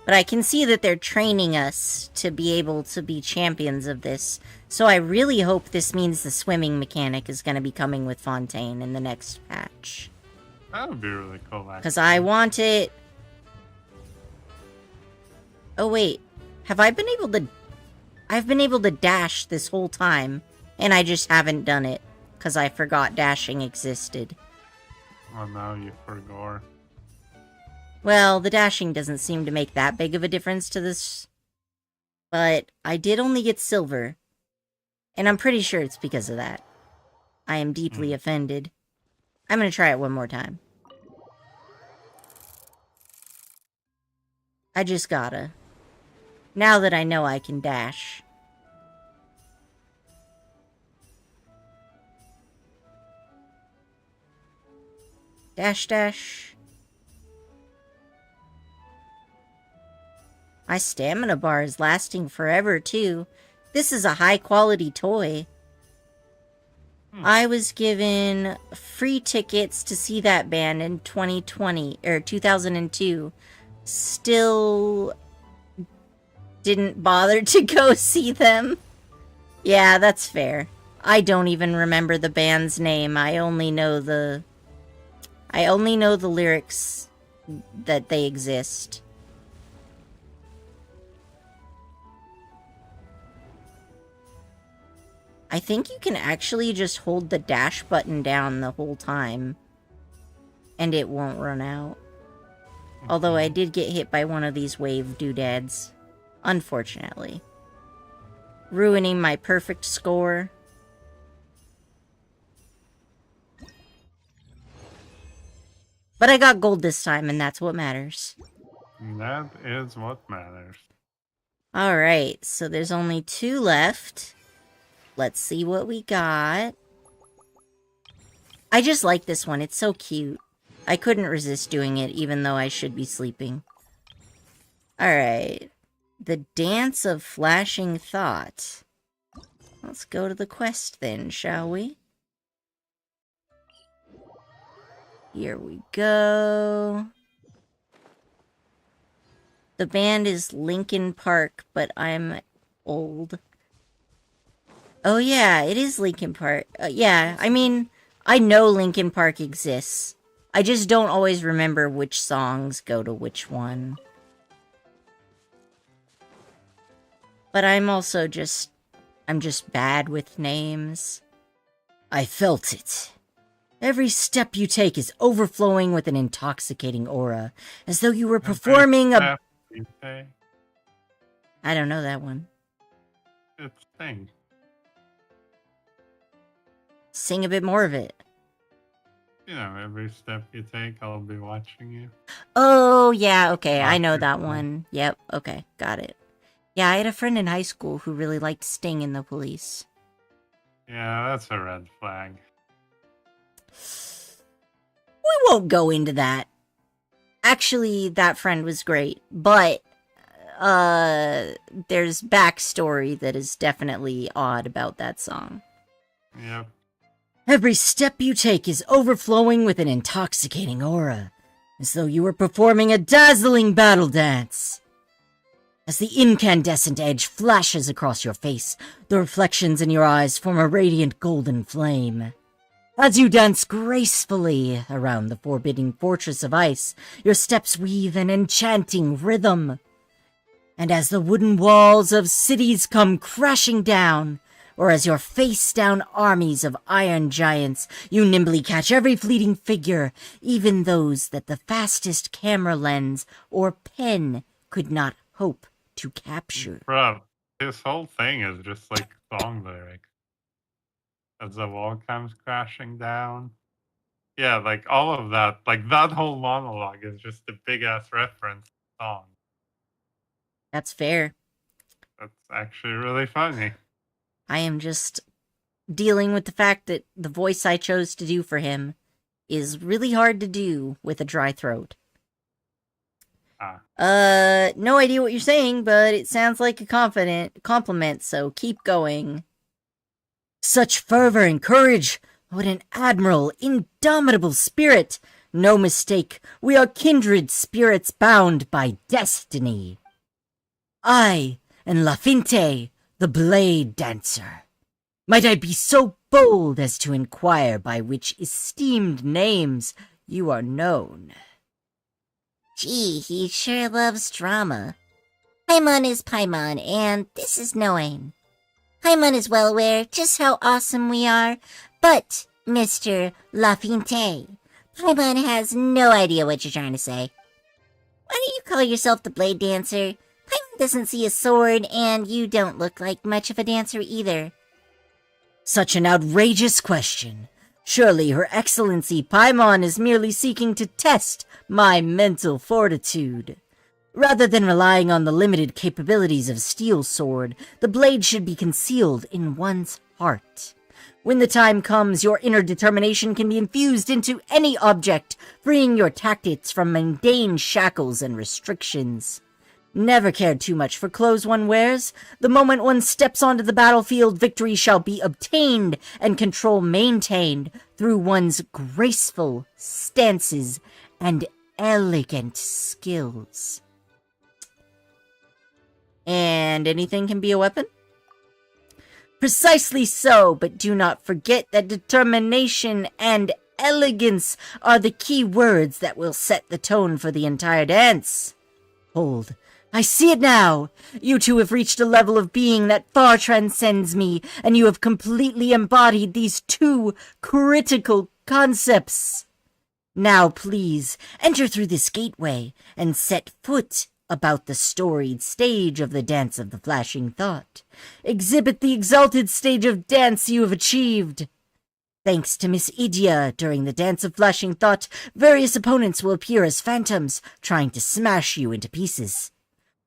But I can see that they're training us to be able to be champions of this. So I really hope this means the swimming mechanic is going to be coming with Fontaine in the next patch. That would be really cool, actually. Because I want it... Oh wait, have I been able to... I've been able to dash this whole time, and I just haven't done it, because I forgot dashing existed. Well, now you forgot. Well, the dashing doesn't seem to make that big of a difference to this, but I did only get silver, and I'm pretty sure it's because of that. I am deeply offended. I'm gonna try it one more time. I just gotta. Now that I know I can dash. Dash, dash. My stamina bar is lasting forever, too. This is a high-quality toy. I was given free tickets to see that band in 2020, or 2002. Still didn't bother to go see them. Yeah, that's fair. I don't even remember the band's name. I only know the lyrics that they exist. I think you can actually just hold the dash button down the whole time, and it won't run out. Although I did get hit by one of these wave doodads, unfortunately. Ruining my perfect score. But I got gold this time, and that's what matters. That is what matters. Alright, so there's only 2 left. Let's see what we got. I just like this one. It's so cute. I couldn't resist doing it, even though I should be sleeping. Alright. The Dance of Flashing Thought. Let's go to the quest then, shall we? Here we go. The band is Linkin Park, but I'm old. Oh yeah, it is Linkin Park. Yeah, I mean, I know Linkin Park exists. I just don't always remember which songs go to which one. But I'm also I'm just bad with names. I felt it. Every step you take is overflowing with an intoxicating aura, as though you were performing a... I don't know that one. It's Sing. Sing a bit more of it. You know, every step you take, I'll be watching you. Oh, yeah, okay, I know that one. Yep, okay, got it. Yeah, I had a friend in high school who really liked Sting in the Police. Yeah, that's a red flag. We won't go into that. Actually, that friend was great, but there's backstory that is definitely odd about that song. Yep. Every step you take is overflowing with an intoxicating aura, as though you were performing a dazzling battle dance. As the incandescent edge flashes across your face, the reflections in your eyes form a radiant golden flame. As you dance gracefully around the forbidding fortress of ice, your steps weave an enchanting rhythm. And as the wooden walls of cities come crashing down, or as your face-down armies of iron giants, you nimbly catch every fleeting figure, even those that the fastest camera lens or pen could not hope to capture. Bruh, this whole thing is just like song lyrics. As the wall comes crashing down. Yeah, like all of that, like that whole monologue is just a big-ass reference to the song. That's fair. That's actually really funny. I am just dealing with the fact that the voice I chose to do for him is really hard to do with a dry throat. No idea what you're saying, but it sounds like a compliment, so keep going. Such fervor and courage! What an admirable, indomitable spirit! No mistake, we are kindred spirits bound by destiny. I am La Finte, the Blade Dancer. Might I be so bold as to inquire by which esteemed names you are known? Gee, he sure loves drama. Paimon is Paimon, and this is Noain. Paimon is well aware just how awesome we are, but, Mr. La Finte, Paimon has no idea what you're trying to say. Why do you call yourself the Blade Dancer? Paimon doesn't see a sword, and you don't look like much of a dancer either. Such an outrageous question. Surely Her Excellency Paimon is merely seeking to test my mental fortitude. Rather than relying on the limited capabilities of a steel sword, the blade should be concealed in one's heart. When the time comes, your inner determination can be infused into any object, freeing your tactics from mundane shackles and restrictions. Never cared too much for clothes one wears. The moment one steps onto the battlefield, victory shall be obtained and control maintained through one's graceful stances and elegant skills. And anything can be a weapon? Precisely so, but do not forget that determination and elegance are the key words that will set the tone for the entire dance. Hold, I see it now! You two have reached a level of being that far transcends me, and you have completely embodied these two critical concepts. Now, please, enter through this gateway and set foot about the storied stage of the Dance of the Flashing Thought. Exhibit the exalted stage of dance you have achieved. Thanks to Miss Idia, during the Dance of Flashing Thought, various opponents will appear as phantoms, trying to smash you into pieces.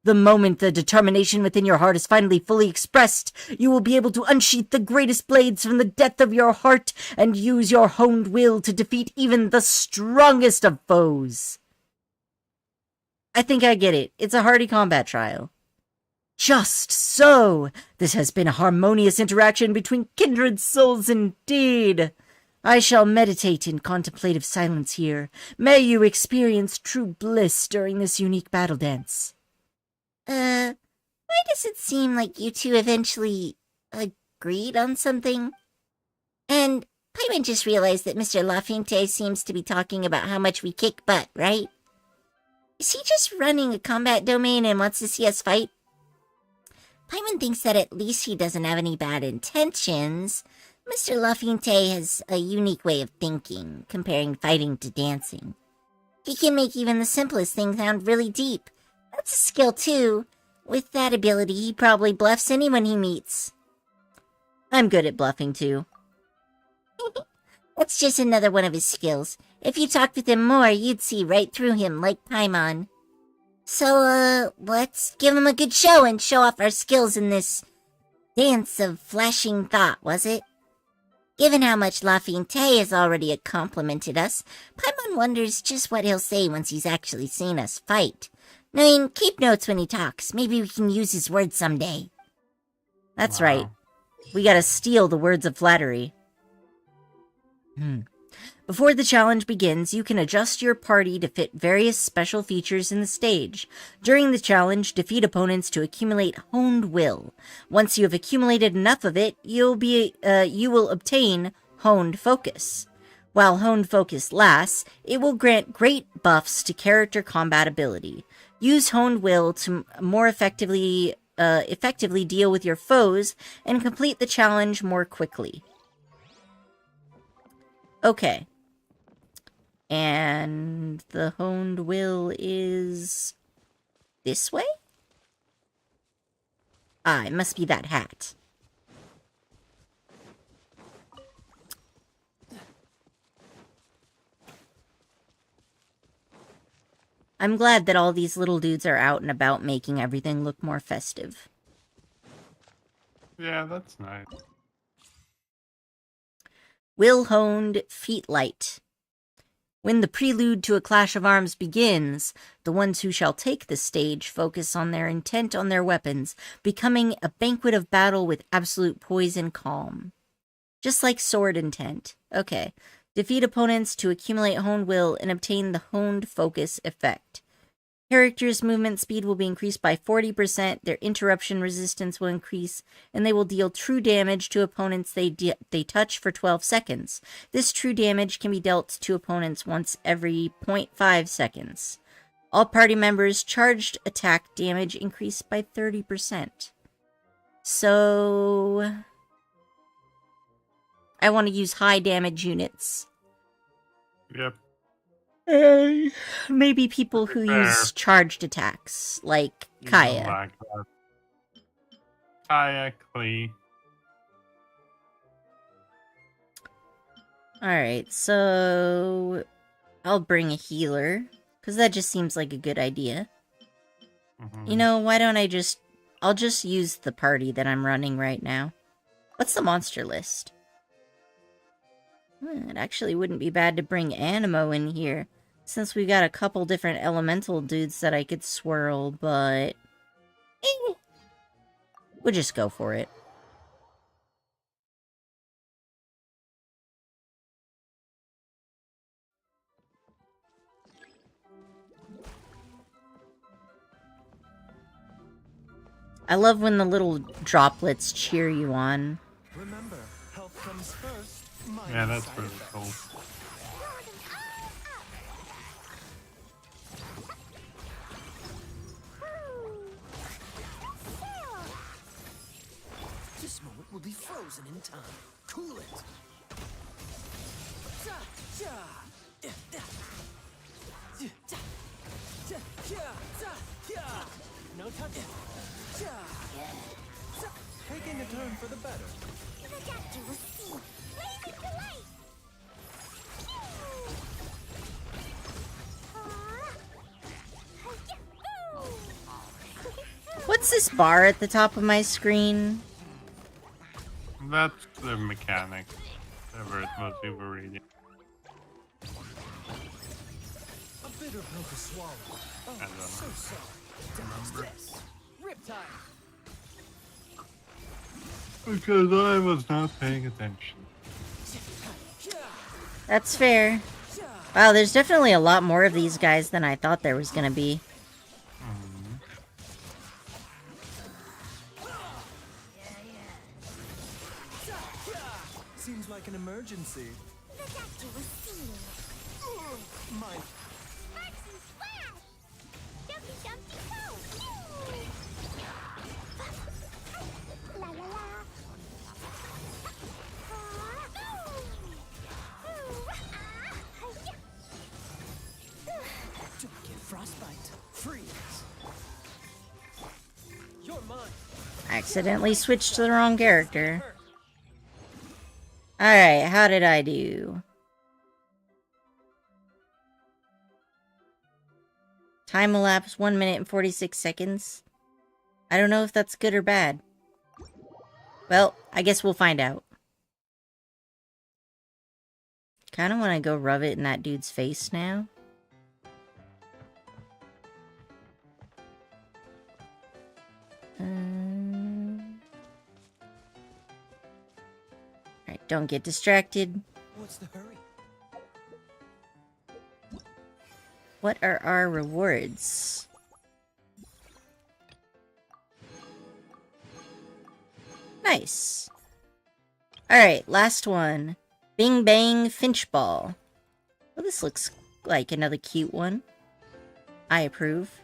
The moment the determination within your heart is finally fully expressed, you will be able to unsheath the greatest blades from the depth of your heart and use your honed will to defeat even the strongest of foes. I think I get it. It's a hearty combat trial. Just so! This has been a harmonious interaction between kindred souls indeed. I shall meditate in contemplative silence here. May you experience true bliss during this unique battle dance. Why does it seem like you two eventually agreed on something? And Paimon just realized that Mr. La Finte seems to be talking about how much we kick butt, right? Is he just running a combat domain and wants to see us fight? Paimon thinks that at least he doesn't have any bad intentions. Mr. La Finte has a unique way of thinking, comparing fighting to dancing. He can make even the simplest thing sound really deep. That's a skill too. With that ability, he probably bluffs anyone he meets. I'm good at bluffing too. That's just another one of his skills. If you talked with him more, you'd see right through him like Paimon. So, let's give him a good show and show off our skills in this Dance of Flashing Thought, was it? Given how much La Finte has already complimented us, Paimon wonders just what he'll say once he's actually seen us fight. I mean, keep notes when he talks. Maybe we can use his words someday. That's right. We gotta steal the words of flattery. Before the challenge begins, you can adjust your party to fit various special features in the stage. During the challenge, defeat opponents to accumulate honed will. Once you have accumulated enough of it, you will obtain honed focus. While honed focus lasts, it will grant great buffs to character combat ability. Use honed will to more effectively deal with your foes and complete the challenge more quickly. Okay. And the honed will is this way? Ah, it must be that hat. I'm glad that all these little dudes are out and about making everything look more festive. Yeah, that's nice. Will honed, feet light. When the prelude to a clash of arms begins, the ones who shall take the stage focus on their intent on their weapons, becoming a banquet of battle with absolute poise and calm. Just like sword intent. Okay, Defeat opponents to accumulate honed will and obtain the honed focus effect. Characters' movement speed will be increased by 40%, their interruption resistance will increase, and they will deal true damage to opponents they touch for 12 seconds. This true damage can be dealt to opponents once every 0.5 seconds. All party members' charged attack damage increased by 30%. So I want to use high damage units. Yep. Maybe people who use charged attacks, like Kaeya. Like Kaeya, Klee. Alright, so I'll bring a healer, because that just seems like a good idea. You know, why don't I'll just use the party that I'm running right now. What's the monster list? It actually wouldn't be bad to bring Animo in here, since we got a couple different elemental dudes that I could swirl, but we'll just go for it. I love when the little droplets cheer you on. Remember, health comes first. Yeah, that's really cool. This moment will be frozen in time. Cool it. No touch. Taking a turn for the better. The doctor will see. Raise it to life. What's this bar at the top of my screen? That's the mechanic. Whatever it was you were reading. A bitter pill to swallow. Oh, I don't know. so sorry. This. Riptide. Because I was not paying attention. That's fair. Wow, there's definitely a lot more of these guys than I thought there was gonna be. Seems like an emergency. The doctor will see. Mine. Maxi splash! Jumpy jumpy go! La la la! Don't get frostbite. Freeze. You're mine. Accidentally switched to the wrong character. Alright, how did I do? Time elapsed 1 minute and 46 seconds. I don't know if that's good or bad. Well, I guess we'll find out. Kinda wanna go rub it in that dude's face now. Alright, don't get distracted. What's the hurry? What are our rewards? Nice. Alright, last one. Bing Bang Finch Ball. Well, this looks like another cute one. I approve.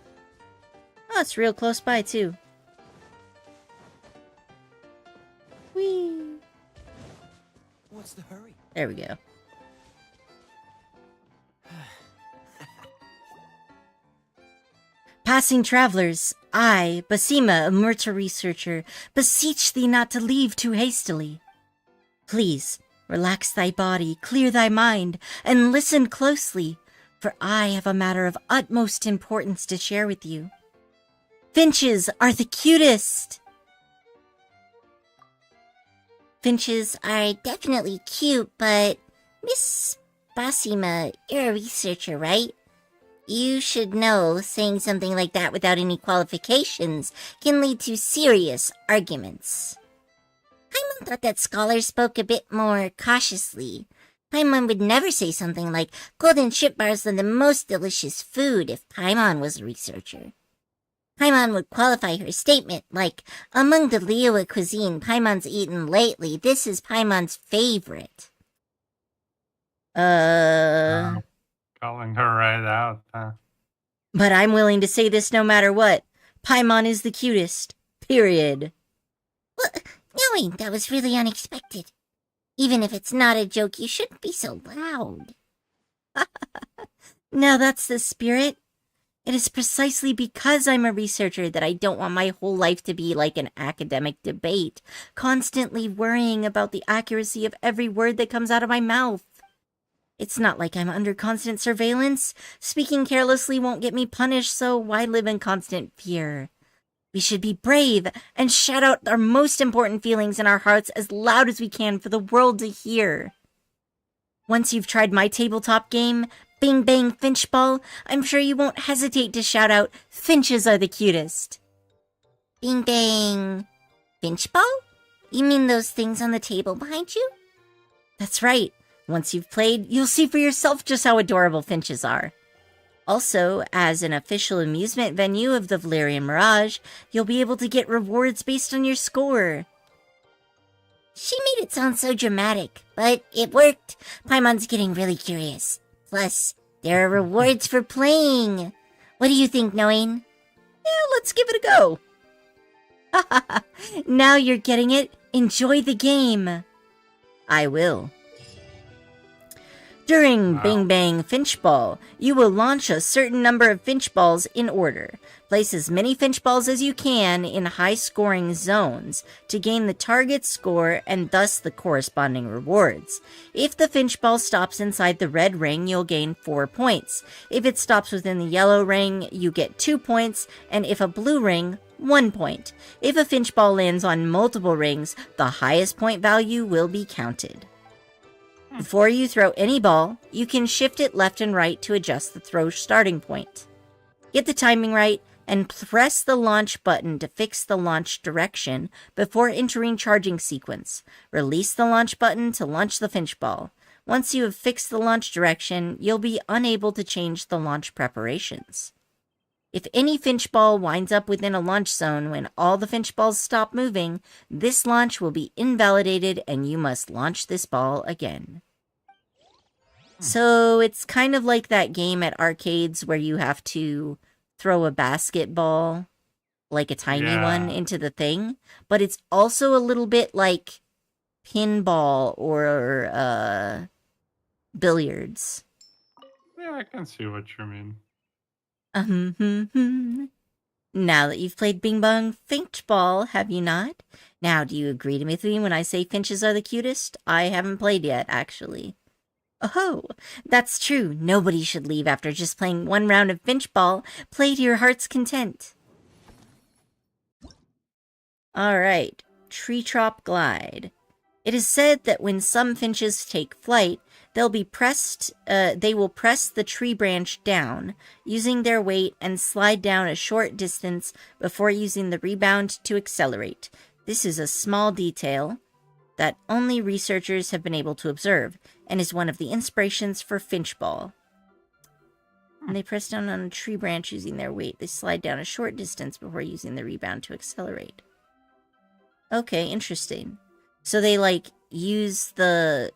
Oh, it's real close by, too. Whee! What's the hurry? There we go. Passing travelers, I, Basima, a Murta researcher, beseech thee not to leave too hastily. Please, relax thy body, clear thy mind, and listen closely, for I have a matter of utmost importance to share with you. Finches are the cutest! Finches are definitely cute, but Miss Basima, you're a researcher, right? You should know saying something like that without any qualifications can lead to serious arguments. Paimon thought that scholars spoke a bit more cautiously. Paimon would never say something like, golden ship bars are the most delicious food if Paimon was a researcher. Paimon would qualify her statement like, among the Liyue cuisine Paimon's eaten lately, this is Paimon's favorite. Calling her right out, huh? But I'm willing to say this no matter what. Paimon is the cutest. Period. Well, no, that was really unexpected. Even if it's not a joke, you shouldn't be so loud. Now that's the spirit. It is precisely because I'm a researcher that I don't want my whole life to be like an academic debate, constantly worrying about the accuracy of every word that comes out of my mouth. It's not like I'm under constant surveillance. Speaking carelessly won't get me punished, so why live in constant fear? We should be brave and shout out our most important feelings in our hearts as loud as we can for the world to hear. Once you've tried my tabletop game, Bing Bang Finchball, I'm sure you won't hesitate to shout out, finches are the cutest. Bing Bang Finchball? You mean those things on the table behind you? That's right. Once you've played, you'll see for yourself just how adorable finches are. Also, as an official amusement venue of the Valerian Mirage, you'll be able to get rewards based on your score. She made it sound so dramatic, but it worked. Paimon's getting really curious. Plus, there are rewards for playing. What do you think, Noin? Yeah, let's give it a go. Now you're getting it. Enjoy the game. I will. During Bing Bang Finchball, you will launch a certain number of Finchballs in order. Place as many Finchballs as you can in high-scoring zones to gain the target score and thus the corresponding rewards. If the Finchball stops inside the red ring, you'll gain 4 points. If it stops within the yellow ring, you get 2 points, and if a blue ring, 1 point. If a Finchball lands on multiple rings, the highest point value will be counted. Before you throw any ball, you can shift it left and right to adjust the throw starting point. Get the timing right, and press the launch button to fix the launch direction before entering charging sequence. Release the launch button to launch the Finchball. Once you have fixed the launch direction, you'll be unable to change the launch preparations. If any Finchball winds up within a launch zone when all the Finchballs stop moving, this launch will be invalidated and you must launch this ball again. So it's kind of like that game at arcades where you have to throw a basketball, like a tiny one, into the thing. But it's also a little bit like pinball or billiards. Yeah, I can see what you mean. Now that you've played Bing Bong Finchball, have you not? Now, do you agree with me when I say finches are the cutest? I haven't played yet, actually. Oh, that's true. Nobody should leave after just playing one round of Finchball. Play to your heart's content. Alright, Tree Trop Glide. It is said that when some finches take flight, they will press the tree branch down, using their weight, and slide down a short distance before using the rebound to accelerate. This is a small detail that only researchers have been able to observe, and is one of the inspirations for Finchball. When they press down on a tree branch using their weight, they slide down a short distance before using the rebound to accelerate. Okay, interesting. So they, use the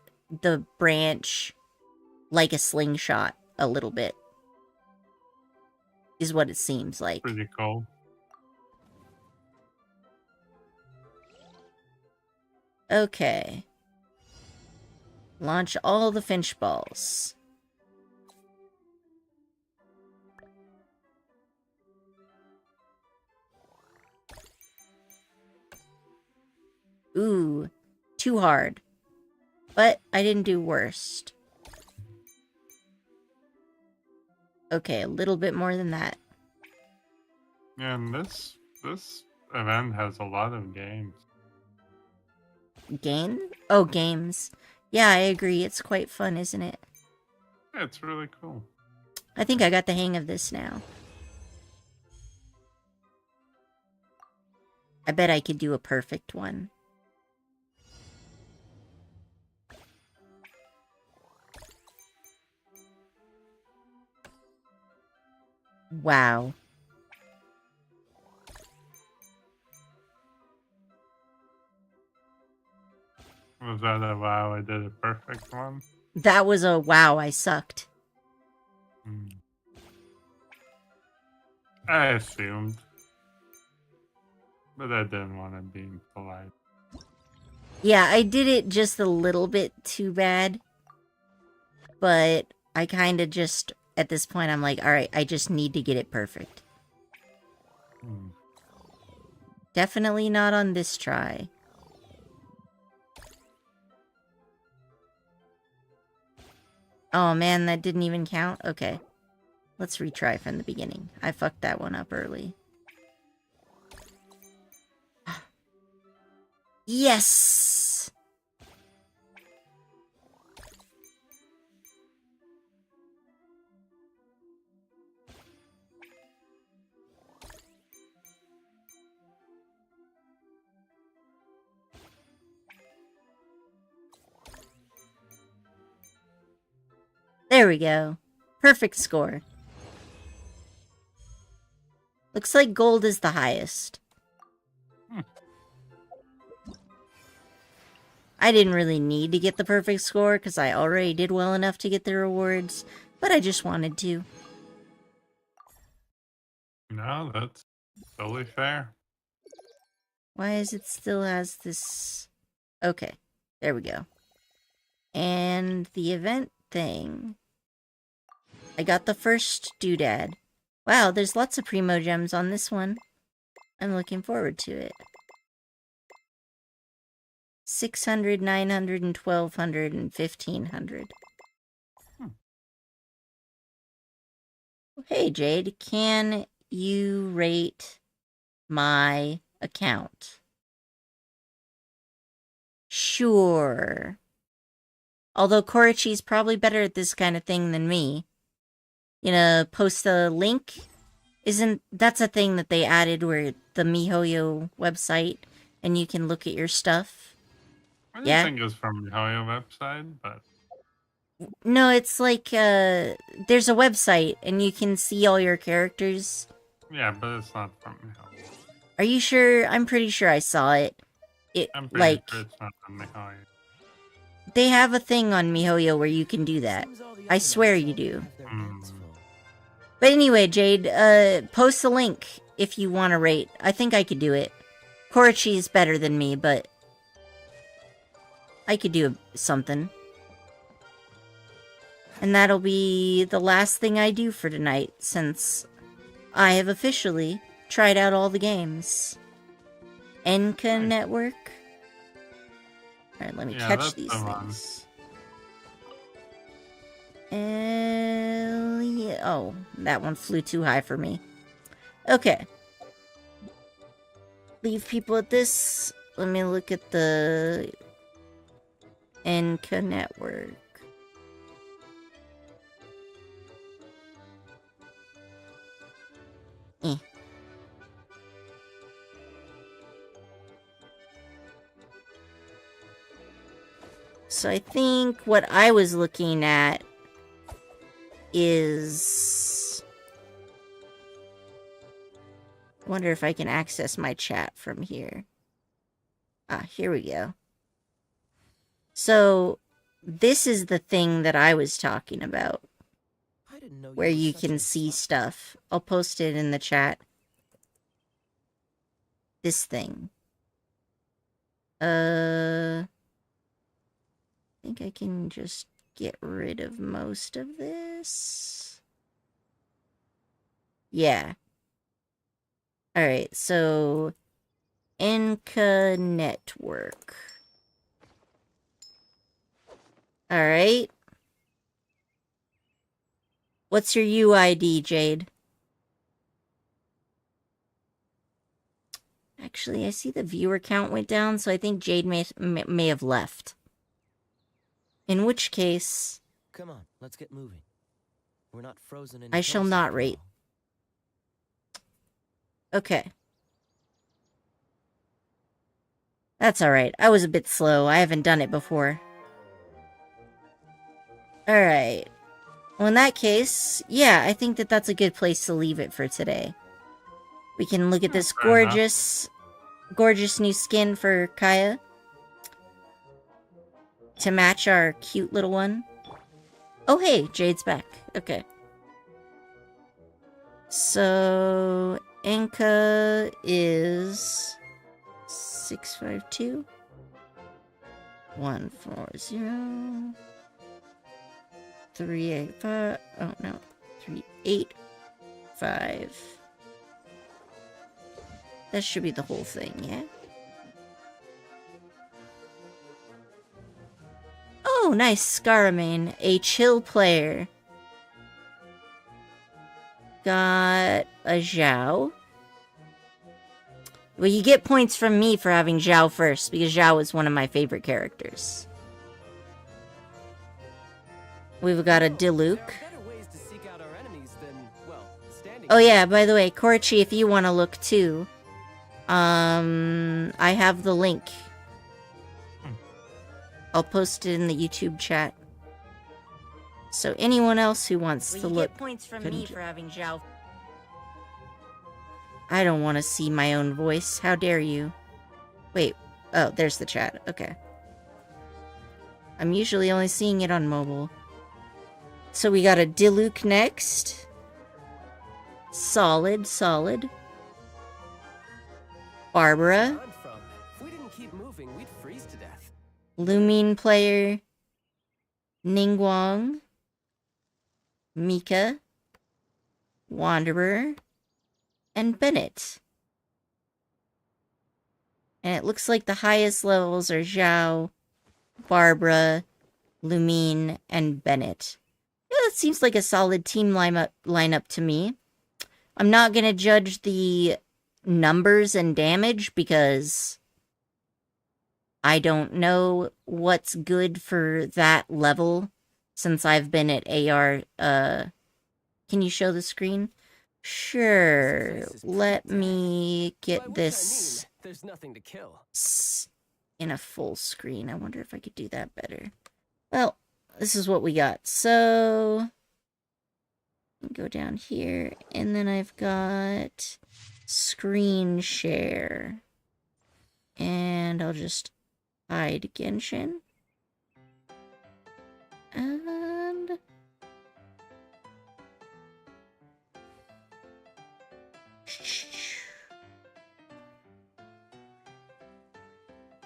branch like a slingshot a little bit, is what it seems like. Pretty cool. Okay. Launch all the Finchballs. Ooh, too hard. But I didn't do worst. Okay, a little bit more than that. Yeah, and this event has a lot of games. Game? Oh, games. Yeah, I agree. It's quite fun, isn't it? Yeah, it's really cool. I think I got the hang of this now. I bet I could do a perfect one. Wow. Was that a wow, I did a perfect one? That was a wow, I sucked. Hmm. I assumed. But I didn't want to be impolite. Yeah, I did it just a little bit too bad. But I kind of just, at this point, I'm like, alright, I just need to get it perfect. Hmm. Definitely not on this try. Oh man, that didn't even count? Okay. Let's retry from the beginning. I fucked that one up early. Yes! There we go. Perfect score. Looks like gold is the highest. I didn't really need to get the perfect score because I already did well enough to get the rewards, but I just wanted to. No, that's totally fair. Why is it still has this... Okay, there we go. And the event thing. I got the first doodad. Wow, there's lots of Primo Gems on this one. I'm looking forward to it. 600, 900, and 1200, and 1500. Hey, Jade, can you rate my account? Sure. Although Korochi's probably better at this kind of thing than me. You know, post a link? That's a thing that they added where the MiHoYo website, and you can look at your stuff? I didn't Yeah? think it was from the Hoyo website, but No, it's like, there's a website, and you can see all your characters. yeah, but it's not from Mihoyo. Are you sure? I'm pretty sure I saw it. I'm pretty sure it's not from Mihoyo. They have a thing on MiHoYo where you can do that. I swear you do. But anyway, Jade, post a link if you want to rate. I think I could do it. Korochi is better than me, but I could do something. And that'll be the last thing I do for tonight, since I have officially tried out all the games. Enka Network? Alright, let me catch these things. Yeah. Oh, that one flew too high for me. Okay. Leave people at this. Let me look at the Enka Network. So I think what I was looking at is... I wonder if I can access my chat from here. Ah, here we go. So, this is the thing that I was talking about. Where you can see stuff. I'll post it in the chat. This thing. I think I can just get rid of most of this. Yeah. Alright, so... Enka Network. Alright. What's your UID, Jade? Actually, I see the viewer count went down, so I think Jade may have left. In which case... Come on, let's get moving. We're not frozen in I shall place not after rate. all. Okay. That's alright. I was a bit slow. I haven't done it before. Alright. Well, in that case, yeah, I think that that's a good place to leave it for today. We can look at this Fair enough. gorgeous new skin for Kaeya. To match our cute little one. Oh, hey, Jade's back. Okay. So, Enka is 652 140 385. Oh no, 385. That should be the whole thing, yeah? Oh, nice, Scaramane, a chill player. Got a Zhao. Well, you get points from me for having Zhao first, because Zhao is one of my favorite characters. We've got a Diluc. Oh yeah, by the way, Korochi, if you want to look too, I have the link. I'll post it in the YouTube chat. So anyone else who wants to look... Get points from me for having Zhao. I don't want to see my own voice. How dare you? Wait. Oh, there's the chat. Okay. I'm usually only seeing it on mobile. So we got a Diluc next. Solid. Barbara. If we didn't keep moving, we'd freeze to death. Lumine player. Ningguang. Mika. Wanderer. And Bennett. And it looks like the highest levels are Zhao, Barbara, Lumine, and Bennett. Yeah, that seems like a solid team lineup to me. I'm not going to judge the numbers and damage because I don't know what's good for that level since I've been at AR. Can you show the screen? Sure. Let me get this there's nothing to kill. in a full screen. I wonder if I could do that better. Well, this is what we got. So, go down here, and then I've got screen share. And I'll just hide Genshin. And...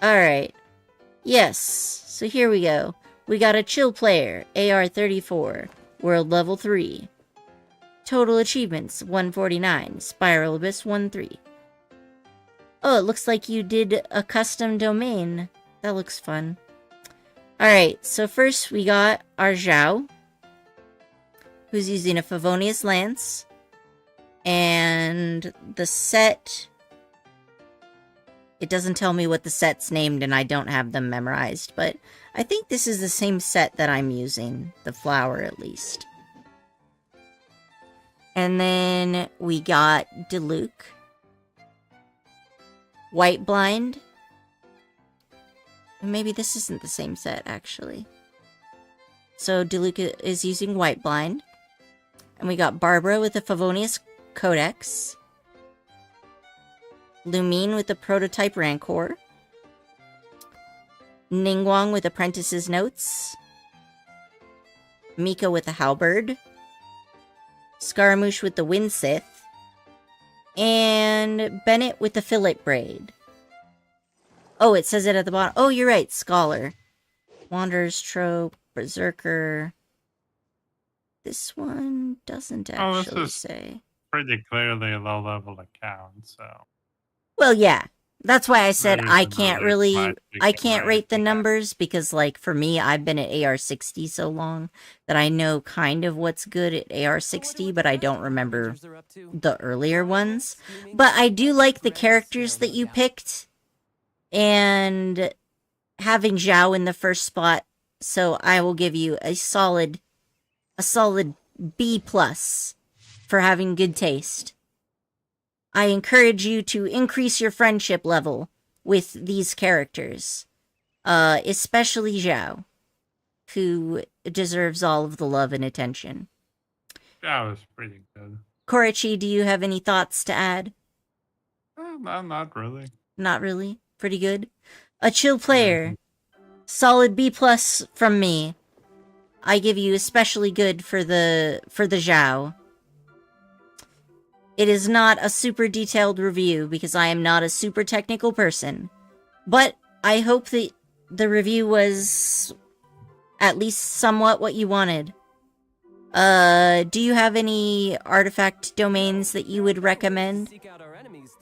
Alright. Yes. So here we go. We got a chill player, AR34, world level 3. Total achievements, 149. Spiral Abyss, 1-3. Oh, it looks like you did a custom domain. That looks fun. Alright, so first we got our Zhao, who's using a Favonius Lance. And the set... It doesn't tell me what the set's named, and I don't have them memorized, but I think this is the same set that I'm using. The flower, at least. And then we got Diluc. White Blind. Maybe this isn't the same set, actually. So Diluc is using White Blind. And we got Barbara with the Favonius Codex. Lumine with the Prototype Rancor. Ningguang with Apprentice's Notes. Mika with the Halberd. Scaramouche with the Wind Sith. And Bennett with the Fillet Braid. Oh, it says it at the bottom. Oh, you're right, Scholar. Wanderer's Trope, Berserker. This one doesn't actually say. Pretty clearly a low-level account, so... Well, yeah. That's why I said Maybe I the can't numbers really... might be I can't rate the correct, yeah. numbers because, like, for me, I've been at AR60 so long that I know kind of what's good at AR60, but I don't remember the earlier ones. But I do like the characters that you picked, and having Zhao in the first spot, so I will give you a solid B+ for having good taste. I encourage you to increase your friendship level with these characters, especially Zhao, who deserves all of the love and attention. Yeah, it was pretty good. Korochi, do you have any thoughts to add? No, not really. Not really. Pretty good. A chill player. Solid B+ from me. I give you especially good for the Zhao. It is not a super detailed review because I am not a super technical person. But I hope that the review was at least somewhat what you wanted. Do you have any artifact domains that you would recommend?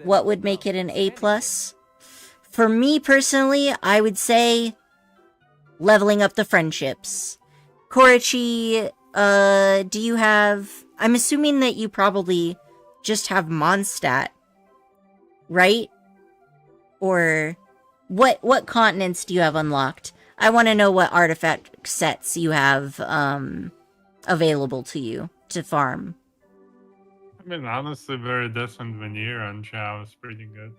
What would make it an A+? For me personally, I would say leveling up the friendships. Korochi, do you have... I'm assuming that you probably just have Mondstadt, right? Or what continents do you have unlocked? I want to know what artifact sets you have available to you to farm. I mean, honestly, Viridescent Veneer on Chao is pretty good.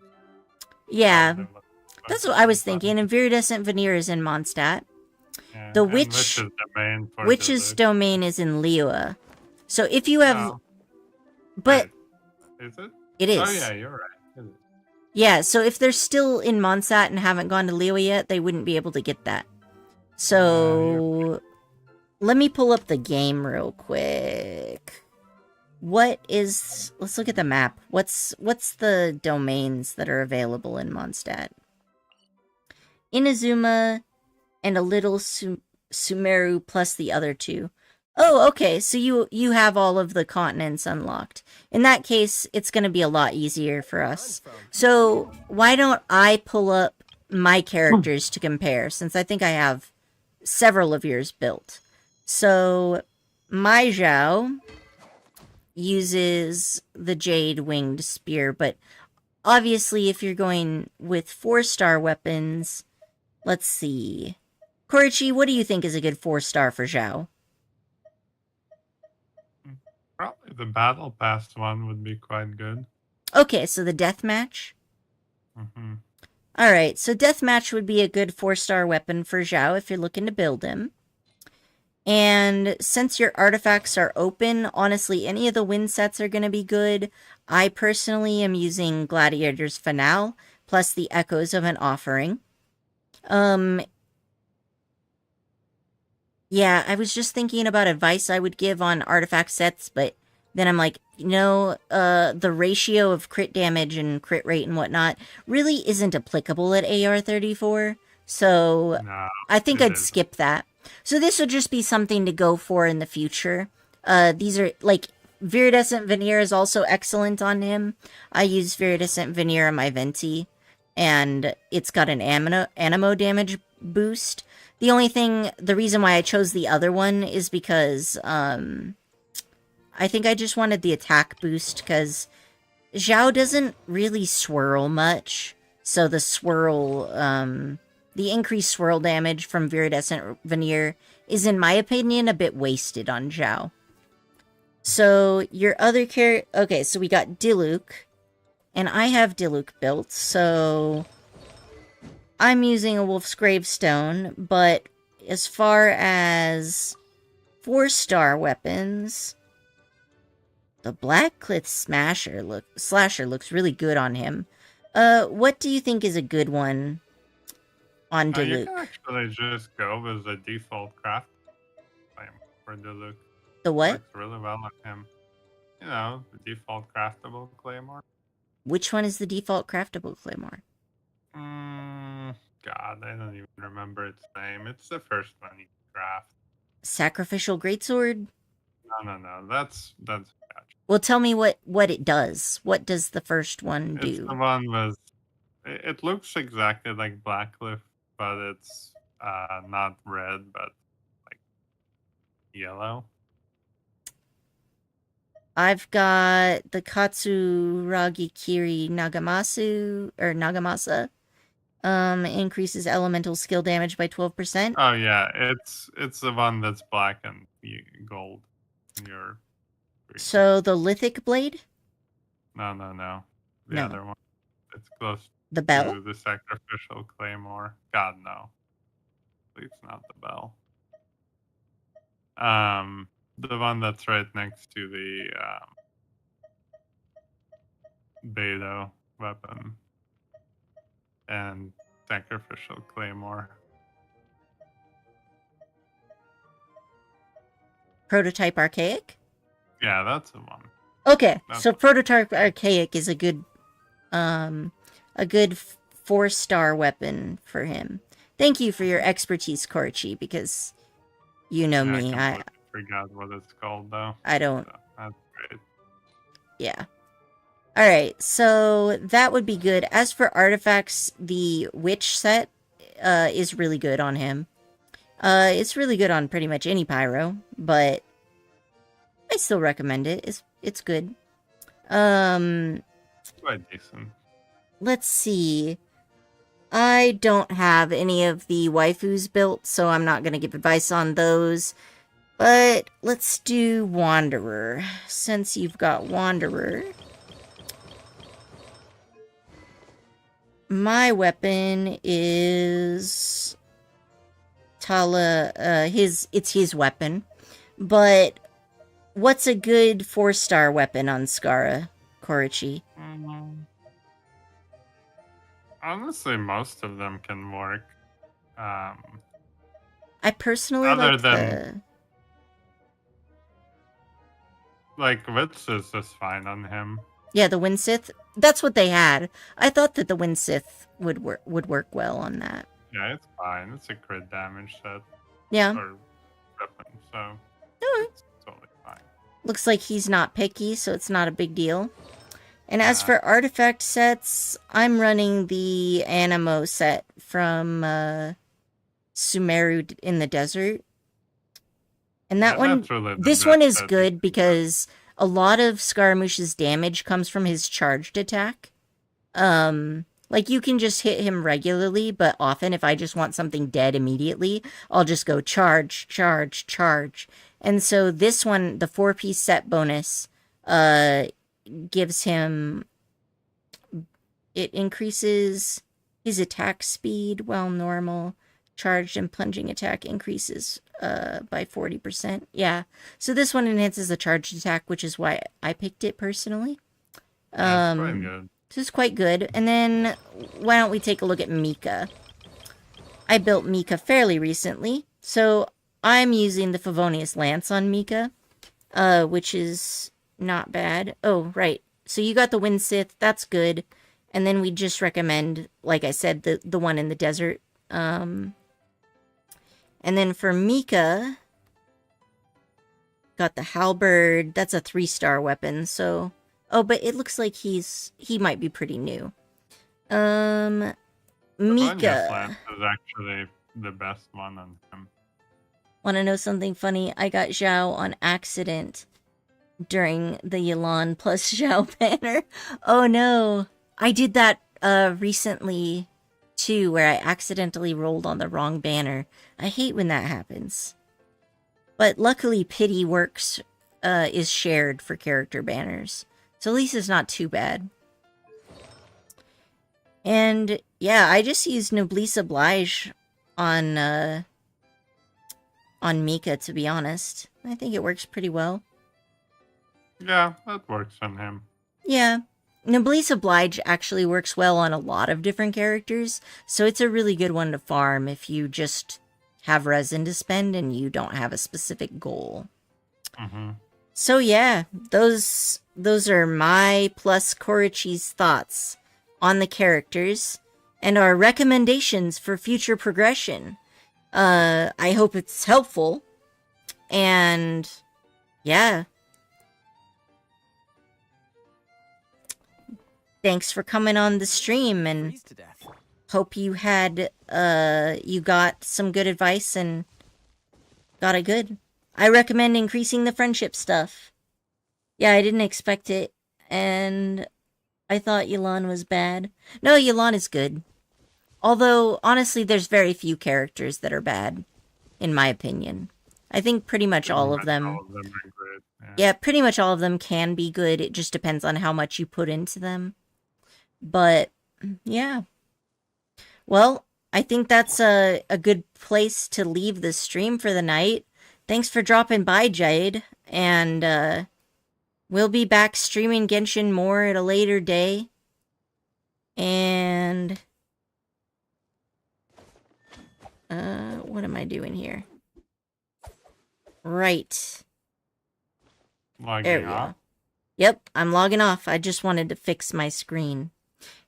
Yeah, that's what I was thinking. And Viridescent Veneer is in Mondstadt. Yeah, The and Witch's Witch's domain is in Liyue. So if you have... Oh. But... Wait, is it? It is. Oh, yeah, you're right. It is. Yeah, so if they're still in Mondstadt and haven't gone to Liyue yet, they wouldn't be able to get that. So... let me pull up the game real quick. What is... let's look at the map. What's the domains that are available in Mondstadt? Inazuma and a little Sumeru plus the other two. Oh, okay, so you have all of the continents unlocked. In that case, it's going to be a lot easier for us. So, why don't I pull up my characters to compare, since I think I have several of yours built. So, my Zhao uses the Jade Winged Spear, but obviously if you're going with 4-star weapons, let's see. Korochi, what do you think is a good 4-star for Zhao? Probably the Battle Pass one would be quite good. Okay, so the Deathmatch? Mm-hmm. Alright, so Deathmatch would be a good 4-star weapon for Zhao if you're looking to build him. And since your artifacts are open, honestly, any of the win sets are going to be good. I personally am using Gladiator's Finale, plus the Echoes of an Offering. Yeah, I was just thinking about advice I would give on artifact sets, but then I'm like, the ratio of crit damage and crit rate and whatnot really isn't applicable at AR-34, so No, I think I'd skip that. So this would just be something to go for in the future. These are, like, Viridescent Veneer is also excellent on him. I use Viridescent Veneer on my Venti, and it's got an Animo damage boost. The reason why I chose the other one is because, I think I just wanted the attack boost, because Zhao doesn't really swirl much, so the swirl, the increased swirl damage from Viridescent Veneer is, in my opinion, a bit wasted on Zhao. So, your other okay, so we got Diluc, and I have Diluc built, so I'm using a Wolf's Gravestone, but as far as 4-star weapons, the Blackcliff Slasher looks really good on him. What do you think is a good one on Diluc? You can actually just go with the default craft for Diluc. The what? Works really well on him. You know, the default craftable claymore. Which one is the default craftable claymore? God, I don't even remember its name. It's the first one you craft. Sacrificial Greatsword? No. That's Well, tell me what it does. What does the first one do? It's the one with... It looks exactly like Blackcliff, but it's not red, but like yellow. I've got the Katsuragi Kiri Nagamasa. Increases elemental skill damage by 12%. Oh yeah, it's the one that's black and gold. So the Lithic Blade? No. The other one. It's close. The bell? To the sacrificial claymore. God no. Please not the bell. The one that's right next to the Beto weapon and sacrificial claymore. Prototype Archaic? Yeah, that's the one. Okay, That's so Prototype Archaic is a good 4-star weapon for him. Thank you for your expertise, Korochi, because you know me. I forgot what it's called though. I don't. So that's great. Yeah. Alright, so that would be good. As for artifacts, the Witch set is really good on him. It's really good on pretty much any pyro, but I still recommend it. It's good. Quite decent. Let's see. I don't have any of the waifus built, so I'm not going to give advice on those. But let's do Wanderer, since you've got Wanderer. My weapon is Tala, it's his weapon. But what's a good 4-star weapon on Skara, Korochi? Honestly, most of them can work. I personally Other like than like Wits is just fine on him. Yeah, the Windsith. That's what they had. I thought that the Windsith would work well on that. Yeah, it's fine. It's a crit damage set. Yeah. Or weapon, so it's totally fine. Looks like he's not picky, so it's not a big deal. And as for artifact sets, I'm running the Animo set from Sumeru in the Desert. And that one, really this one is good because a lot of Scaramouche's damage comes from his charged attack. Like, you can just hit him regularly, but often if I just want something dead immediately, I'll just go charge, charge, charge. And so this one, the 4-piece set bonus, gives him... It increases his attack speed while normal. Charged and plunging attack increases by 40%. Yeah. So this one enhances the charged attack, which is why I picked it personally. That's quite good. This is quite good. And then why don't we take a look at Mika? I built Mika fairly recently, so I'm using the Favonius Lance on Mika, which is not bad. Oh, right. So you got the Windsith. That's good. And then we just recommend, like I said, the one in the desert. And then for Mika, got the Halberd. That's a 3-star weapon, so... Oh, but it looks like he might be pretty new. Mika. Lance is actually the best one on him. Want to know something funny? I got Zhao on accident during the Yelan plus Zhao banner. Oh no. I did that recently too, where I accidentally rolled on the wrong banner. I hate when that happens. But luckily Pity works is shared for character banners. So at least it's not too bad. And yeah, I just used Noblesse Oblige on Mika, to be honest. I think it works pretty well. Yeah, that works on him. Yeah. Noblesse Oblige actually works well on a lot of different characters, so it's a really good one to farm if you just have resin to spend and you don't have a specific goal. Mm-hmm. So yeah, those are my plus Korochi's thoughts on the characters and our recommendations for future progression. I hope it's helpful. And yeah. Thanks for coming on the stream, and hope you had you got some good advice and got it good. I recommend increasing the friendship stuff. Yeah, I didn't expect it, and I thought Yelan was bad. No, Yelan is good. Although, honestly, there's very few characters that are bad, in my opinion. I think pretty much all of them... All of them are good. Yeah, pretty much all of them can be good. It just depends on how much you put into them. But, yeah. Well, I think that's a good place to leave the stream for the night. thanks for dropping by, Jade. And we'll be back streaming Genshin more at a later day. And what am I doing here? Right. There we go. Yep, I'm logging off. I just wanted to fix my screen.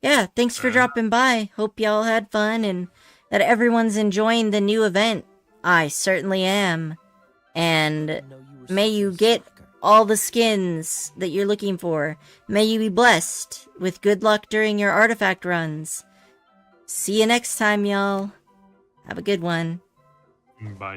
Yeah, thanks for dropping by. Hope y'all had fun and that everyone's enjoying the new event. I certainly am. And may you get all the skins that you're looking for. May you be blessed with good luck during your artifact runs. See you next time, y'all. Have a good one. Bye.